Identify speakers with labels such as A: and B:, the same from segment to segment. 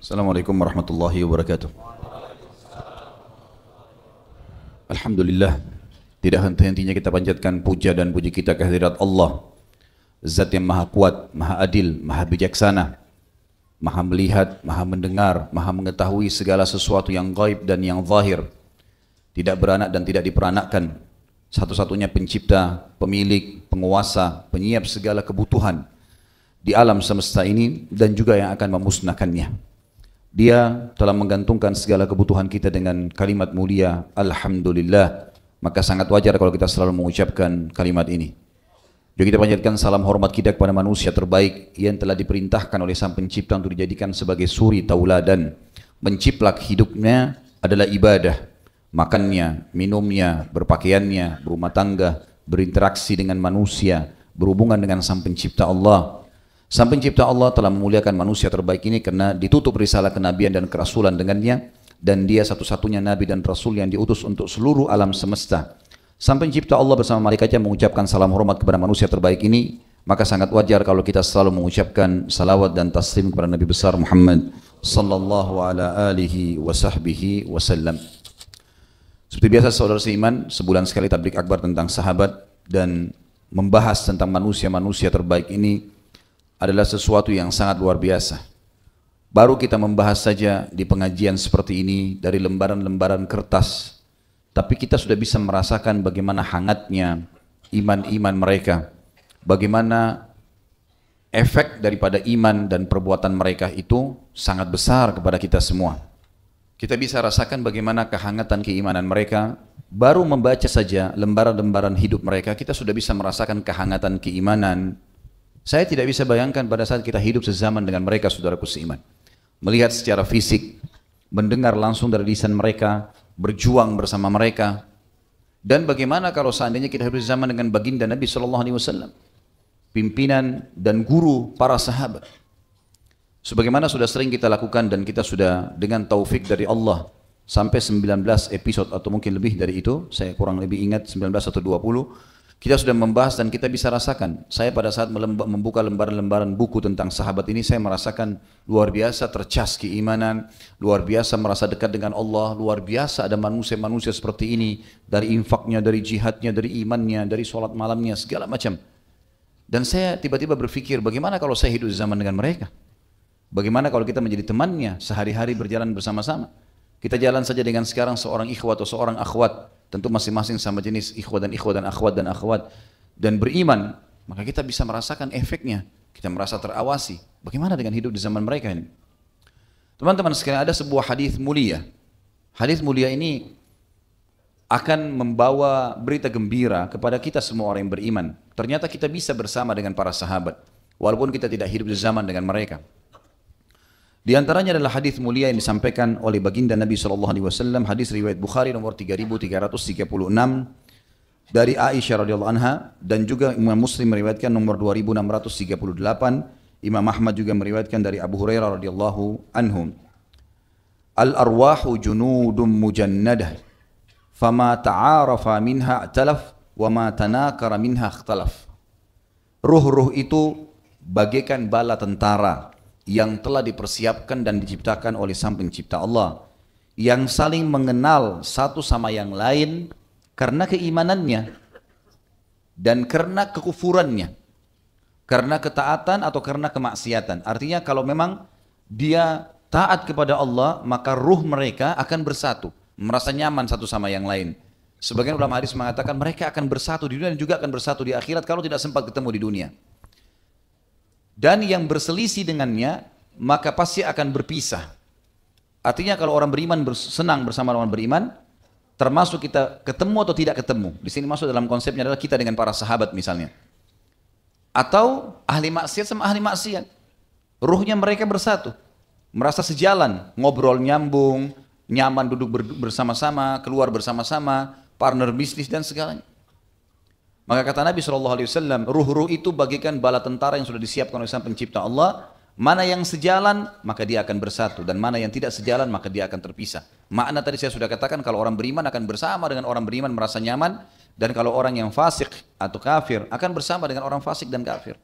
A: Assalamualaikum warahmatullahi wabarakatuh. Alhamdulillah, tidak henti-hentinya kita panjatkan puja dan puji kita kehadirat Allah, Zat yang maha kuat, maha adil, maha bijaksana, maha melihat, maha mendengar, maha mengetahui segala sesuatu yang gaib dan yang zahir, tidak beranak dan tidak diperanakkan, satu-satunya pencipta, pemilik, penguasa, penyiap segala kebutuhan di alam semesta ini dan juga yang akan memusnahkannya. Dia telah menggantungkan segala kebutuhan kita dengan kalimat mulia Alhamdulillah. Maka sangat wajar kalau kita selalu mengucapkan kalimat ini. Juga kita panjatkan salam hormat kita kepada manusia terbaik yang telah diperintahkan oleh Sang Pencipta untuk dijadikan sebagai suri tauladan. Menciplak hidupnya adalah ibadah. Makannya, minumnya, berpakaiannya, berumah tangga, berinteraksi dengan manusia, berhubungan dengan Sang Pencipta Allah. Sang Pencipta Allah telah memuliakan manusia terbaik ini karena ditutup risalah kenabian dan kerasulan dengannya, dan dia satu-satunya nabi dan rasul yang diutus untuk seluruh alam semesta. Sang Pencipta Allah bersama malaikatnya mengucapkan salam hormat kepada manusia terbaik ini, maka sangat wajar kalau kita selalu mengucapkan salawat dan taslim kepada Nabi besar Muhammad sallallahu ala alihi wa sahbihi wasallam. Seperti biasa saudara seiman, sebulan sekali tablik akbar tentang sahabat dan membahas tentang manusia-manusia terbaik ini adalah sesuatu yang sangat luar biasa. Baru kita membahas saja di pengajian seperti ini dari lembaran-lembaran kertas, tapi kita sudah bisa merasakan bagaimana hangatnya iman-iman mereka, bagaimana efek daripada iman dan perbuatan mereka itu sangat besar kepada kita semua. Kita bisa rasakan bagaimana kehangatan keimanan mereka. Baru membaca saja lembaran-lembaran hidup mereka, kita sudah bisa merasakan kehangatan keimanan. Saya tidak bisa bayangkan pada saat kita hidup sezaman dengan mereka, saudaraku seiman. Melihat secara fisik, mendengar langsung dari lisan mereka, berjuang bersama mereka. Dan bagaimana kalau seandainya kita hidup sezaman dengan baginda Nabi SAW, pimpinan dan guru para sahabat. Sebagaimana sudah sering kita lakukan dan kita sudah dengan taufik dari Allah, sampai 19 episode atau mungkin lebih dari itu, saya kurang lebih ingat 19 atau 20, kita sudah membahas dan kita bisa rasakan. Saya pada saat membuka lembaran-lembaran buku tentang sahabat ini, saya merasakan luar biasa tercas keimanan, luar biasa merasa dekat dengan Allah, luar biasa ada manusia-manusia seperti ini, dari infaknya, dari jihadnya, dari imannya, dari sholat malamnya, segala macam. Dan saya tiba-tiba berpikir, bagaimana kalau saya hidup di zaman dengan mereka? Bagaimana kalau kita menjadi temannya, sehari-hari berjalan bersama-sama? Kita jalan saja dengan sekarang seorang ikhwat atau seorang akhwat, tentu masing-masing sama jenis ikhwat dan akhwat dan beriman, maka kita bisa merasakan efeknya. Kita merasa terawasi. Bagaimana dengan hidup di zaman mereka ini? Teman-teman sekalian, ada sebuah hadis mulia. Hadis mulia ini akan membawa berita gembira kepada kita semua orang yang beriman. Ternyata kita bisa bersama dengan para sahabat, walaupun kita tidak hidup di zaman dengan mereka. Di antaranya adalah hadis mulia yang disampaikan oleh baginda Nabi SAW, hadis riwayat Bukhari nomor 3336 dari Aisyah radhiyallahu anha, dan juga Imam Muslim meriwayatkan nomor 2638, Imam Ahmad juga meriwayatkan dari Abu Hurairah radhiyallahu anhu. Al-arwahu junudun mujannadah, fama ta'arafa minha i'talaf, wa ma tanakara minha ikhtalaf. Ruh-ruh itu bagaikan bala tentara yang telah dipersiapkan dan diciptakan oleh Sang Pencipta Allah, yang saling mengenal satu sama yang lain karena keimanannya dan karena kekufurannya, karena ketaatan atau karena kemaksiatan. Artinya kalau memang dia taat kepada Allah, maka ruh mereka akan bersatu, merasa nyaman satu sama yang lain. Sebagian ulama hadis mengatakan mereka akan bersatu di dunia dan juga akan bersatu di akhirat kalau tidak sempat ketemu di dunia. Dan yang berselisih dengannya, maka pasti akan berpisah. Artinya kalau orang beriman senang bersama orang beriman, termasuk kita ketemu atau tidak ketemu. Di sini masuk dalam konsepnya adalah kita dengan para sahabat misalnya. Atau ahli maksiat sama ahli maksiat. Ruhnya mereka bersatu. Merasa sejalan, ngobrol nyambung, nyaman duduk bersama-sama, keluar bersama-sama, partner bisnis dan segalanya. Maka kata Nabi SAW, ruh-ruh itu bagaikan bala tentara yang sudah disiapkan oleh Sang Pencipta Allah. Mana yang sejalan, maka dia akan bersatu. Dan mana yang tidak sejalan, maka dia akan terpisah. Makna tadi saya sudah katakan, kalau orang beriman akan bersama dengan orang beriman merasa nyaman. Dan kalau orang yang fasik atau kafir, akan bersama dengan orang fasik dan kafir.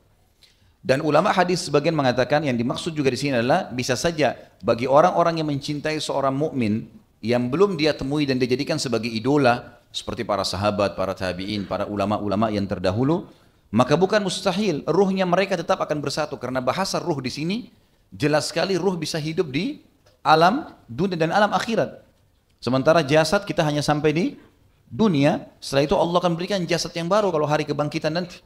A: Dan ulama hadis sebagian mengatakan yang dimaksud juga di sini adalah bisa saja bagi orang-orang yang mencintai seorang mukmin yang belum dia temui dan dia jadikan sebagai idola seperti para sahabat, para tabi'in, para ulama-ulama yang terdahulu, maka bukan mustahil ruhnya mereka tetap akan bersatu karena bahasa ruh di sini jelas sekali ruh bisa hidup di alam dunia dan alam akhirat. Sementara jasad kita hanya sampai di dunia, setelah itu Allah akan berikan jasad yang baru kalau hari kebangkitan nanti.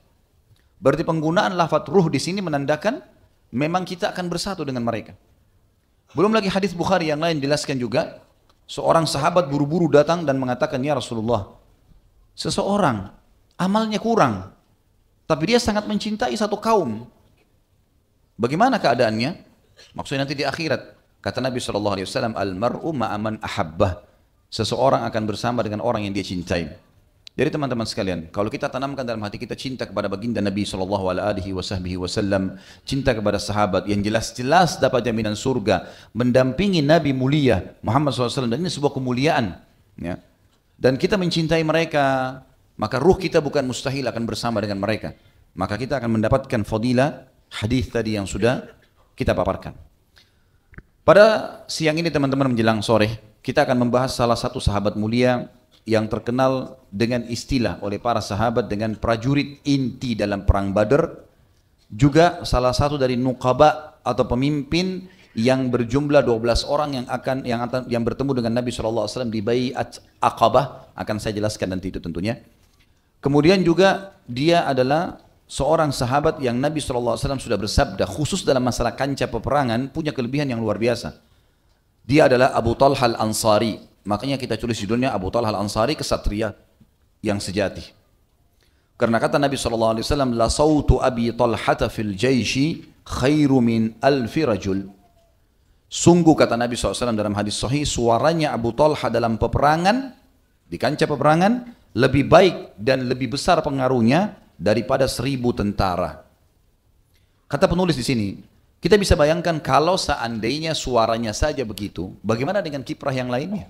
A: Berarti penggunaan lafaz ruh di sini menandakan memang kita akan bersatu dengan mereka. Belum lagi hadis Bukhari yang lain jelaskan juga, seorang sahabat buru-buru datang dan mengatakan, ya Rasulullah, seseorang amalnya kurang, tapi dia sangat mencintai satu kaum. Bagaimana keadaannya? Maksudnya nanti di akhirat. Kata Nabi SAW, al-mar'u ma'aman ahabbah. Seseorang akan bersama dengan orang yang dia cintai. Jadi teman-teman sekalian, kalau kita tanamkan dalam hati kita cinta kepada baginda Nabi SAW, cinta kepada sahabat yang jelas-jelas dapat jaminan surga, mendampingi Nabi mulia Muhammad SAW, dan ini sebuah kemuliaan. Ya. Dan kita mencintai mereka, maka ruh kita bukan mustahil akan bersama dengan mereka. Maka kita akan mendapatkan fadilah hadis tadi yang sudah kita paparkan. Pada siang ini teman-teman menjelang sore, kita akan membahas salah satu sahabat mulia yang terkenal dengan istilah oleh para sahabat dengan prajurit inti dalam perang Badar, juga salah satu dari nuqaba atau pemimpin yang berjumlah 12 orang yang bertemu dengan Nabi SAW di Bai'at Aqabah, akan saya jelaskan nanti itu tentunya. Kemudian juga dia adalah seorang sahabat yang Nabi SAW sudah bersabda khusus dalam masalah kancah peperangan punya kelebihan yang luar biasa. Dia adalah Abu Talha Al-Ansari. Makanya kita tulis judulnya Abu Talha Al-Ansari, kesatria yang sejati. Karena kata Nabi SAW, la sautu Abi Talhata fil jaishi khairu min alfi rajul. Sungguh kata Nabi SAW dalam hadis sahih, suaranya Abu Talha dalam peperangan, di kancah peperangan, lebih baik dan lebih besar pengaruhnya daripada 1000 tentara. Kata penulis di sini, kita bisa bayangkan kalau seandainya suaranya saja begitu, bagaimana dengan kiprah yang lainnya?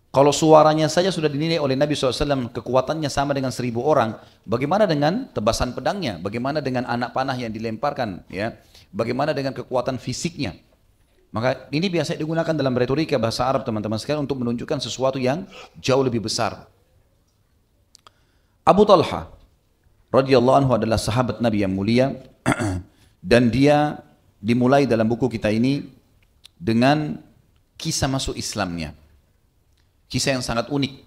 A: Kalau suaranya saja sudah dinilai oleh Nabi SAW kekuatannya sama dengan 1000 orang, bagaimana dengan tebasan pedangnya? Bagaimana dengan anak panah yang dilemparkan? Ya, bagaimana dengan kekuatan fisiknya? Maka ini biasa digunakan dalam retorika bahasa Arab teman-teman sekalian untuk menunjukkan sesuatu yang jauh lebih besar. Abu Talha radhiyallahu anhu adalah sahabat Nabi yang mulia dan dia dimulai dalam buku kita ini dengan kisah masuk Islamnya. Kisah yang sangat unik.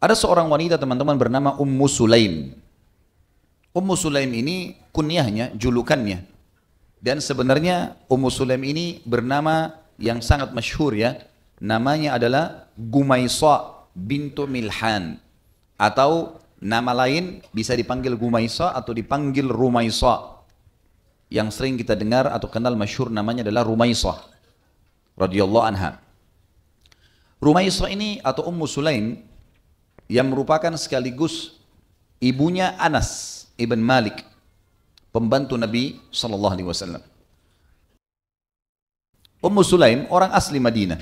A: Ada seorang wanita teman-teman bernama Ummu Sulaim. Ummu Sulaim ini kunyahnya, julukannya. Dan sebenarnya Ummu Sulaim ini bernama yang sangat masyhur ya. Namanya adalah Gumaisa bintu Milhan. Atau nama lain bisa dipanggil Gumaisa atau dipanggil Rumaisa. Yang sering kita dengar atau kenal masyhur namanya adalah Rumaisah radhiyallahu anha. Rumaisah ini atau Ummu Sulaim yang merupakan sekaligus ibunya Anas ibn Malik, pembantu Nabi SAW. Ummu Sulaim orang asli Madinah.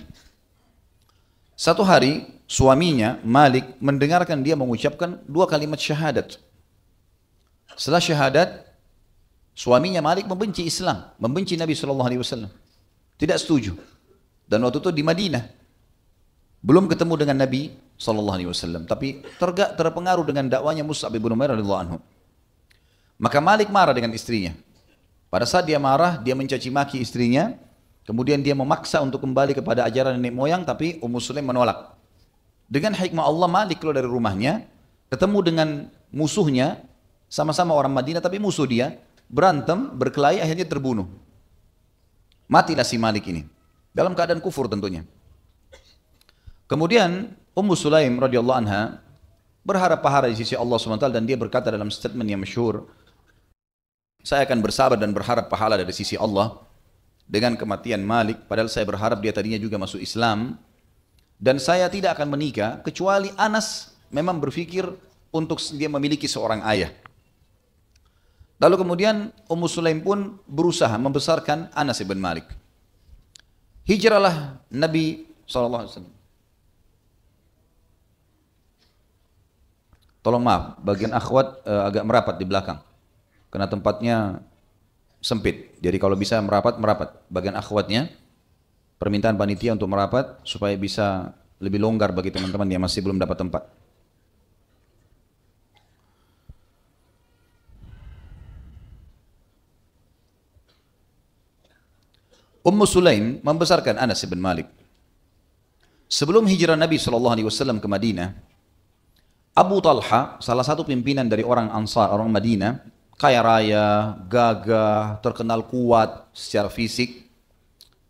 A: Satu hari suaminya Malik mendengarkan dia mengucapkan 2 kalimat syahadat. Setelah syahadat, suaminya Malik membenci Islam, membenci Nabi SAW. Tidak setuju. Dan waktu itu di Madinah. Belum ketemu dengan Nabi SAW, tapi terpengaruh dengan dakwanya Mus'ab bin Umair radhiyallahu anhu. Maka Malik marah dengan istrinya. Pada saat dia marah, dia mencaci maki istrinya, kemudian dia memaksa untuk kembali kepada ajaran nenek moyang, tapi Ummu Sulaim menolak. Dengan hikmah Allah, Malik keluar dari rumahnya, ketemu dengan musuhnya, sama-sama orang Madinah, tapi musuh dia, berantem, berkelahi, akhirnya terbunuh. Matilah si Malik ini, dalam keadaan kufur tentunya. Kemudian Ummu Sulaim radhiyallahu anha berharap pahala di sisi Allah SWT dan dia berkata dalam statement yang masyhur, saya akan bersabar dan berharap pahala dari sisi Allah dengan kematian Malik, padahal saya berharap dia tadinya juga masuk Islam, dan saya tidak akan menikah kecuali Anas memang berpikir untuk dia memiliki seorang ayah. Lalu kemudian Ummu Sulaim pun berusaha membesarkan Anas ibn Malik. Hijrahlah Nabi SAW. Tolong maaf, bagian akhwat agak merapat di belakang. karena tempatnya sempit. Jadi kalau bisa merapat, merapat. Bagian akhwatnya, permintaan panitia untuk merapat supaya bisa lebih longgar bagi teman-teman yang masih belum dapat tempat. Ummu Sulaim membesarkan Anas bin Malik. Sebelum hijrah Nabi SAW ke Madinah, Abu Talha, salah satu pimpinan dari orang Ansar, orang Madinah, kaya raya, gagah, terkenal kuat secara fisik.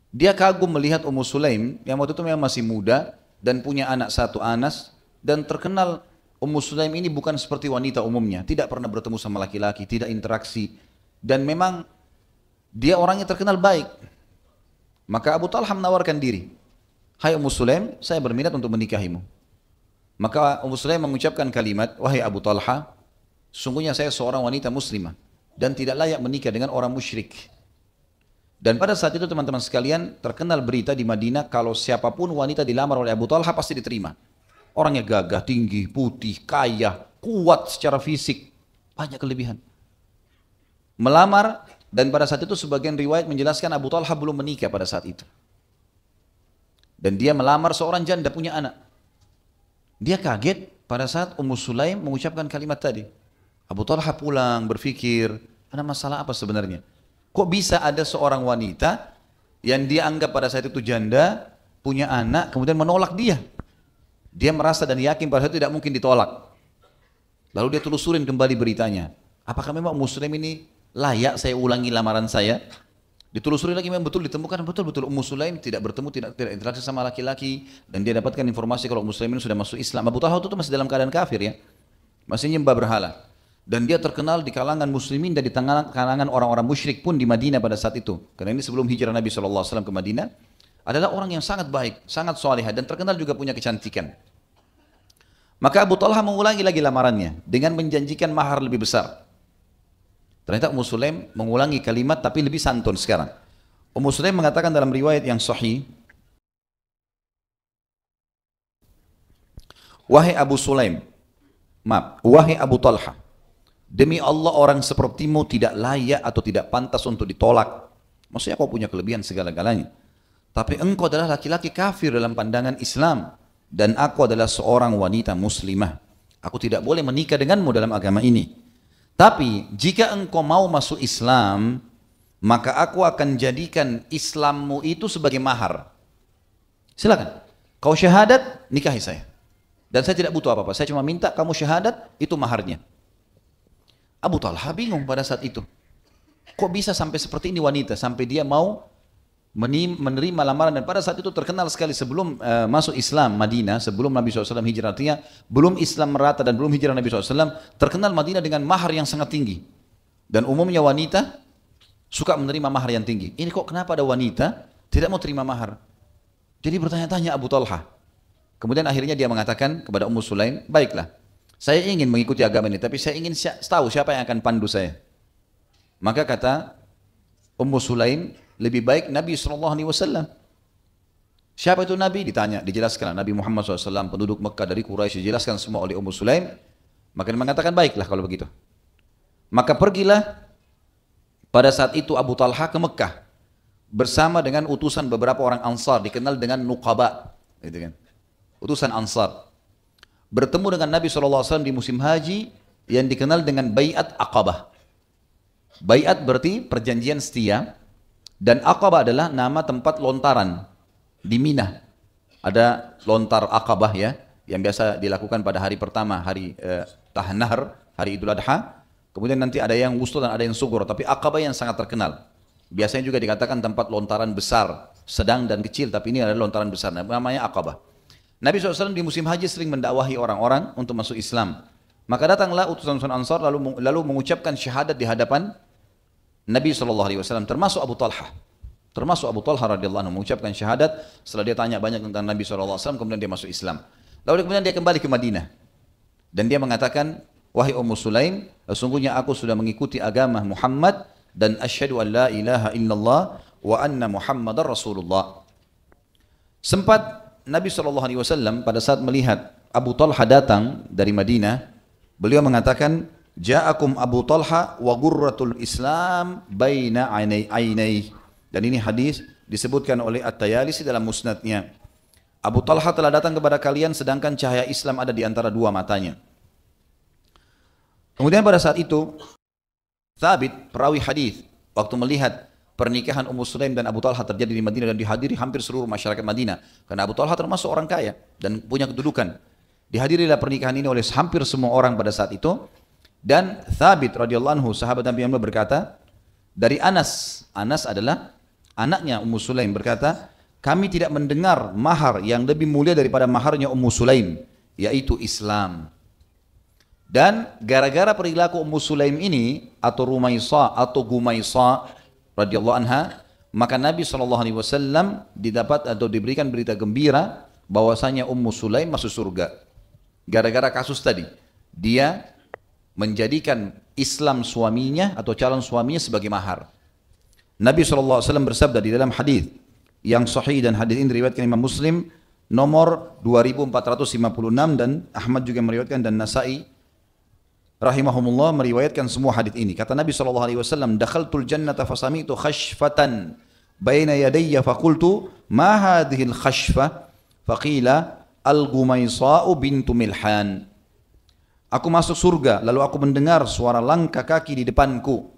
A: Dia kagum melihat Ummu Sulaim yang waktu itu memang masih muda dan punya anak satu, Anas, dan terkenal Ummu Sulaim ini bukan seperti wanita umumnya, tidak pernah bertemu sama laki-laki, tidak interaksi, dan memang dia orangnya terkenal baik. Maka Abu Talha menawarkan diri, hai Ummu Sulaim, saya berminat untuk menikahimu. Maka Ummu Sulaim mengucapkan kalimat, wahai Abu Talha, sungguhnya saya seorang wanita muslimah dan tidak layak menikah dengan orang musyrik. Dan pada saat itu teman-teman sekalian, terkenal berita di Madinah kalau siapapun wanita dilamar oleh Abu Talha pasti diterima. Orangnya gagah, tinggi, putih, kaya, kuat secara fisik, banyak kelebihan. Melamar, dan pada saat itu sebagian riwayat menjelaskan Abu Talha belum menikah pada saat itu. Dan dia melamar seorang janda punya anak. Dia kaget pada saat Ummu Sulaim mengucapkan kalimat tadi. Abu Talha pulang berpikir, ada masalah apa sebenarnya? Kok bisa ada seorang wanita yang dia anggap pada saat itu janda, punya anak, kemudian menolak dia? Dia merasa dan yakin pada saat itu tidak mungkin ditolak. Lalu dia telusurin kembali beritanya. Apakah memang Ummu Sulaim ini layak saya ulangi lamaran saya? Ditelusuri lagi memang betul ditemukan betul-betul Ummu Sulaim tidak bertemu, tidak interaksi sama laki-laki, dan dia dapatkan informasi kalau Ummu Sulaim ini sudah masuk Islam. Abu Talha itu masih dalam keadaan kafir ya, masih nyembah berhala, dan dia terkenal di kalangan muslimin dan di kalangan orang-orang musyrik pun di Madinah pada saat itu, karena ini sebelum hijrah Nabi SAW ke Madinah. Adalah orang yang sangat baik, sangat salihah, dan terkenal juga punya kecantikan. Maka Abu Talha mengulangi lagi lamarannya dengan menjanjikan mahar lebih besar. Ternyata Ummu Sulaim mengulangi kalimat tapi lebih santun sekarang. Ummu Sulaim mengatakan dalam riwayat yang sahih, wahai Abu Sulaim, wahai Abu Talha, demi Allah orang sepertimu tidak layak atau tidak pantas untuk ditolak. Maksudnya kau punya kelebihan segala-galanya, tapi engkau adalah laki-laki kafir dalam pandangan Islam, dan aku adalah seorang wanita muslimah. Aku tidak boleh menikah denganmu dalam agama ini. Tapi jika engkau mau masuk Islam, maka aku akan jadikan Islammu itu sebagai mahar. Silakan, kau syahadat, nikahi saya. Dan saya tidak butuh apa-apa, saya cuma minta kamu syahadat, itu maharnya. Abu Talha bingung pada saat itu. Kok bisa sampai seperti ini wanita, sampai dia mau menerima lamaran. Dan pada saat itu terkenal sekali sebelum masuk Islam Madinah, sebelum Nabi SAW hijrah, artinya belum Islam merata dan belum hijrah Nabi SAW, terkenal Madinah dengan mahar yang sangat tinggi. Dan umumnya wanita suka menerima mahar yang tinggi. Ini kok kenapa ada wanita tidak mau terima mahar? Jadi bertanya-tanya Abu Talha. Kemudian akhirnya dia mengatakan kepada Ummu Sulaim, baiklah, saya ingin mengikuti agama ini, tapi saya ingin tahu siapa yang akan pandu saya. Maka kata Ummu Sulaim, lebih baik Nabi SAW. Siapa itu Nabi? Ditanya, dijelaskan Nabi Muhammad SAW, penduduk Mekah dari Quraisy, dijelaskan semua oleh Ummu Sulaim. Maka dia mengatakan, baiklah kalau begitu. Maka pergilah pada saat itu Abu Talha ke Mekah bersama dengan utusan beberapa orang Ansar, dikenal dengan Nuqaba, gitu kan? Utusan Ansar. Bertemu dengan Nabi SAW di musim haji yang dikenal dengan Bai'at Aqabah. Bai'at berarti perjanjian setia. Dan Aqabah adalah nama tempat lontaran di Mina. Ada lontar Aqabah ya, yang biasa dilakukan pada hari pertama, hari Tahnahar, hari Idul Adha. Kemudian nanti ada yang wusta dan ada yang sugur, tapi Aqabah yang sangat terkenal. Biasanya juga dikatakan tempat lontaran besar, sedang dan kecil, tapi ini adalah lontaran besar, namanya Aqabah. Nabi SAW di musim haji sering mendakwahi orang-orang untuk masuk Islam. Maka datanglah utusan-utusan Ansar lalu mengucapkan syahadat di hadapan Nabi SAW, termasuk Abu Talha. Termasuk Abu Talha radhiyallahu anhu mengucapkan syahadat setelah dia tanya banyak tentang Nabi SAW, kemudian dia masuk Islam. Lalu kemudian dia kembali ke Madinah. Dan dia mengatakan, wahai Ummu Sulaim, sesungguhnya aku sudah mengikuti agama Muhammad dan asyhadu an la ilaha illallah wa anna Muhammadar Rasulullah. Sempat Nabi SAW pada saat melihat Abu Talha datang dari Madinah, beliau mengatakan, Ja'akum Abu Talha wa gurratul Islam baina ainai. Dan ini hadis disebutkan oleh At-Tayalisi dalam musnadnya. Abu Talha telah datang kepada kalian sedangkan cahaya Islam ada di antara dua matanya. Kemudian pada saat itu Thabit, perawi hadis, waktu melihat pernikahan Ummu Sulaim dan Abu Talha terjadi di Madinah dan dihadiri hampir seluruh masyarakat Madinah, karena Abu Talha termasuk orang kaya dan punya kedudukan. Dihadirilah pernikahan ini oleh hampir semua orang pada saat itu. Dan Thabit radhiyallahu anhu, sahabat Nabi Muhammad, berkata dari Anas adalah anaknya Ummu Sulaim, berkata, kami tidak mendengar mahar yang lebih mulia daripada maharnya Ummu Sulaim, yaitu Islam. Dan gara-gara perilaku Ummu Sulaim ini atau Rumaisa atau Gumaisa radhiyallahu anha, maka Nabi SAW didapat atau diberikan berita gembira bahwasanya Ummu Sulaim masuk surga. Gara-gara kasus tadi, dia menjadikan Islam suaminya atau calon suaminya sebagai mahar. Nabi SAW bersabda di dalam hadis yang sahih, dan hadis ini diriwayatkan Imam Muslim nomor 2456 dan Ahmad juga meriwayatkan dan Nasai rahimahumullah meriwayatkan semua hadis ini. Kata Nabi SAW, dakhaltul jannata fasami'tu khashfatan baina yadayya faqultu ma hadhil khashfa faqila al-Gumaisa'u bintu Milhan. Aku masuk surga lalu aku mendengar suara langkah kaki di depanku.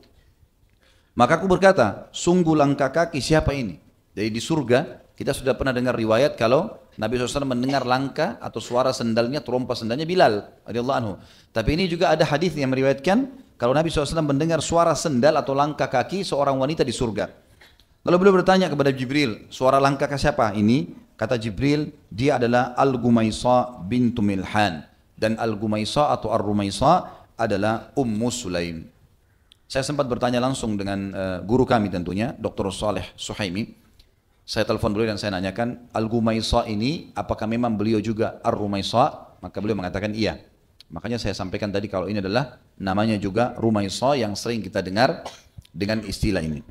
A: Maka aku berkata, sungguh langkah kaki siapa ini? Jadi di surga kita sudah pernah dengar riwayat kalau Nabi SAW mendengar langkah atau suara sendalnya, terompa sendalnya Bilal radhiyallahu anhu. Tapi ini juga ada hadis yang meriwayatkan kalau Nabi SAW mendengar suara sendal atau langkah kaki seorang wanita di surga. Lalu beliau bertanya kepada Jibril, suara langkah kaki siapa ini? Kata Jibril, dia adalah Al-Gumaisa bintu Milhan. Dan Al-Gumaisa atau Ar-Rumaisa adalah Ummu Sulaim. Saya sempat bertanya langsung dengan guru kami tentunya, Dr. Saleh Suhaimi. Saya telepon beliau dan saya nanyakan, Al-Gumaisa ini apakah memang beliau juga Ar-Rumaisa? Maka beliau mengatakan iya. Makanya saya sampaikan tadi kalau ini adalah namanya juga Rumaisa yang sering kita dengar dengan istilah ini.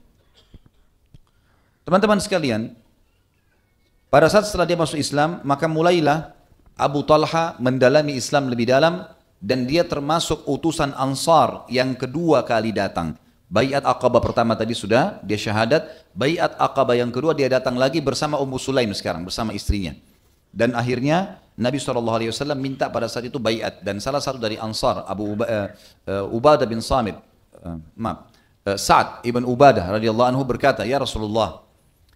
A: Teman-teman sekalian, pada saat setelah dia masuk Islam, maka mulailah Abu Talha mendalami Islam lebih dalam, dan dia termasuk utusan Ansar yang kedua kali datang. Baiat Aqabah pertama tadi sudah, dia syahadat. Baiat Aqabah yang kedua dia datang lagi bersama Ummu Sulaim sekarang, bersama istrinya. Dan akhirnya Nabi SAW minta pada saat itu baiat. Dan salah satu dari Ansar, Ubadah bin Samit, Sa'ad ibn Ubadah radhiyallahu anhu berkata, ya Rasulullah,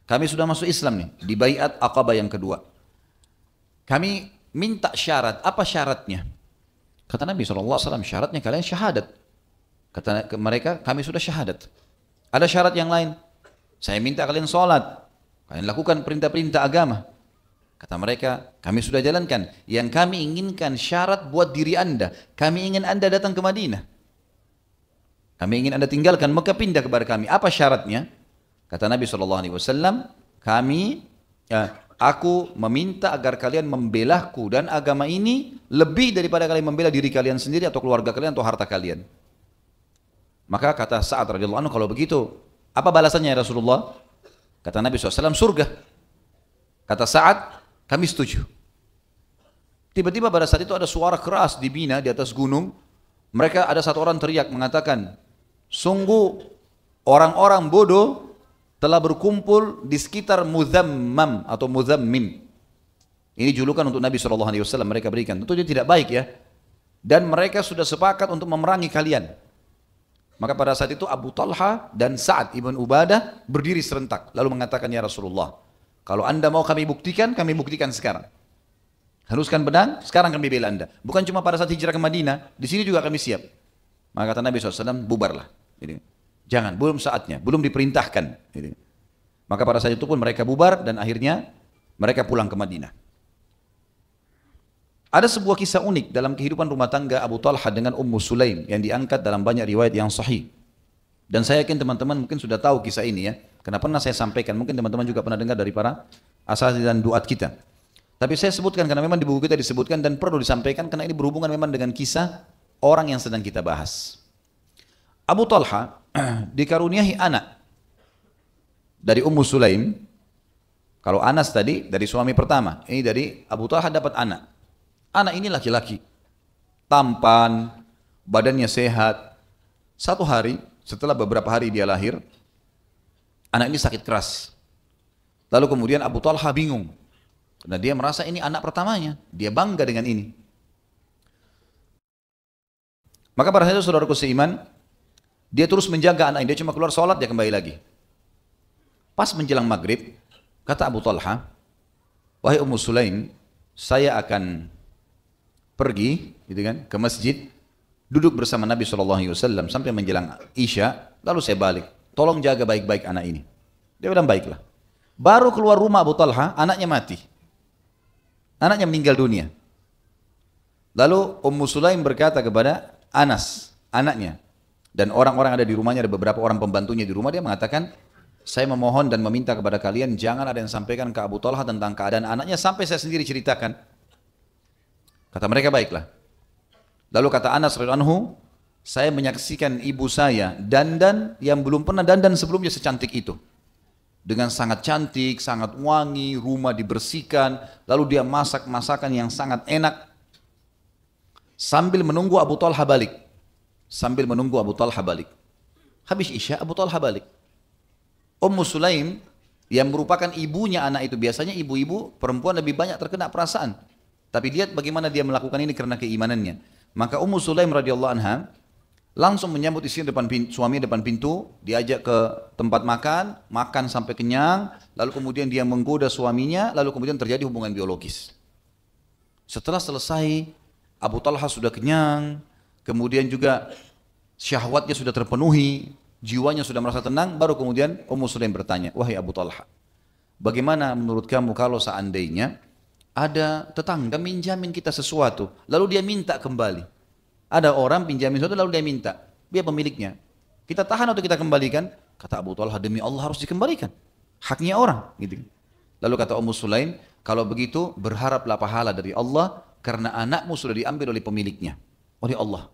A: kami sudah masuk Islam nih, di baiat Aqabah yang kedua. Kami minta syarat, apa syaratnya? Kata Nabi SAW, syaratnya kalian syahadat. Kata mereka, kami sudah syahadat. Ada syarat yang lain? Saya minta kalian sholat, kalian lakukan perintah-perintah agama. Kata mereka, kami sudah jalankan. Yang kami inginkan syarat buat diri anda. Kami ingin anda datang ke Madinah. Kami ingin anda tinggalkan Mekah, pindah kepada kami. Apa syaratnya? Kata Nabi SAW, aku meminta agar kalian membelaku dan agama ini lebih daripada kalian membela diri kalian sendiri atau keluarga kalian atau harta kalian. Maka kata Sa'ad radhiyallahu anhu, kalau begitu apa balasannya ya Rasulullah? Kata Nabi SAW, surga. Kata Sa'ad, kami setuju. Tiba-tiba pada saat itu ada suara keras di Mina, di atas gunung. Mereka ada satu orang teriak mengatakan, sungguh orang-orang bodoh telah berkumpul di sekitar Muzammam atau Muzammim. Ini julukan untuk Nabi SAW mereka berikan. Tentu dia tidak baik ya. Dan mereka sudah sepakat untuk memerangi kalian. Maka pada saat itu Abu Talha dan Sa'ad ibn Ubadah berdiri serentak. Lalu mengatakan, ya Rasulullah, kalau anda mau kami buktikan sekarang. Haruskan pedang, sekarang kami bela anda. Bukan cuma pada saat hijrah ke Madinah, di sini juga kami siap. Maka kata Nabi SAW, bubarlah. Jangan, belum saatnya, belum diperintahkan. Maka pada saat itu pun mereka bubar dan akhirnya mereka pulang ke Madinah. Ada sebuah kisah unik dalam kehidupan rumah tangga Abu Talha dengan Ummu Sulaim yang diangkat dalam banyak riwayat yang sahih. Dan saya yakin teman-teman mungkin sudah tahu kisah ini ya, karena pernah saya sampaikan, mungkin teman-teman juga pernah dengar dari para asatidz dan duat kita. Tapi saya sebutkan karena memang di buku kita disebutkan dan perlu disampaikan karena ini berhubungan memang dengan kisah orang yang sedang kita bahas. Abu Talha dikaruniai anak dari Ummu Sulaim. Kalau Anas tadi dari suami pertama, ini dari Abu Talha dapat anak. Anak ini laki-laki, tampan, badannya sehat. Satu hari, setelah beberapa hari dia lahir, anak ini sakit keras. Lalu kemudian Abu Talha bingung. Karena dia merasa ini anak pertamanya. Dia bangga dengan ini. Maka pada saat itu saudaraku seiman, dia terus menjaga anak ini. Dia cuma keluar sholat, dia kembali lagi. Pas menjelang maghrib, kata Abu Talha, wahai Ummu Sulaim, saya akan pergi gitu kan, ke masjid, duduk bersama Nabi SAW sampai menjelang Isya, lalu saya balik. Tolong jaga baik-baik anak ini. Dia bilang baiklah. Baru keluar rumah Abu Talha, anaknya mati. Anaknya meninggal dunia. Lalu Ummu Sulaim berkata kepada Anas, anaknya, dan orang-orang ada di rumahnya, ada beberapa orang pembantunya di rumah, dia mengatakan, saya memohon dan meminta kepada kalian jangan ada yang sampaikan ke Abu Talha tentang keadaan anaknya sampai saya sendiri ceritakan. Kata mereka baiklah. Lalu kata Anas radhiyallahu anhu, saya menyaksikan ibu saya dandan yang belum pernah dandan sebelumnya secantik itu. Dengan sangat cantik, sangat wangi, rumah dibersihkan, lalu dia masak masakan yang sangat enak. Sambil menunggu Abu Talha balik. Sambil menunggu Abu Talha balik. Habis Isya Abu Talha balik. Ummu Sulaim yang merupakan ibunya anak itu, biasanya ibu-ibu perempuan lebih banyak terkena perasaan. Tapi lihat bagaimana dia melakukan ini karena keimanannya. Maka Ummu Sulaim radhiyallahu anha langsung menyambut istri suami depan pintu, diajak ke tempat makan, makan sampai kenyang, lalu kemudian dia menggoda suaminya, lalu kemudian terjadi hubungan biologis. Setelah selesai, Abu Talha sudah kenyang, kemudian juga syahwatnya sudah terpenuhi, jiwanya sudah merasa tenang, baru kemudian Ummu Sulaim bertanya, wahai Abu Talha, bagaimana menurut kamu kalau seandainya ada tetangga minjamin kita sesuatu, lalu dia minta kembali. Ada orang pinjamin sesuatu lalu dia minta, dia pemiliknya. Kita tahan atau kita kembalikan? Kata Abu Talha, demi Allah harus dikembalikan. Haknya orang. Gitu. Lalu kata Ummu Sulaim, kalau begitu berharaplah pahala dari Allah karena anakmu sudah diambil oleh pemiliknya, oleh Allah.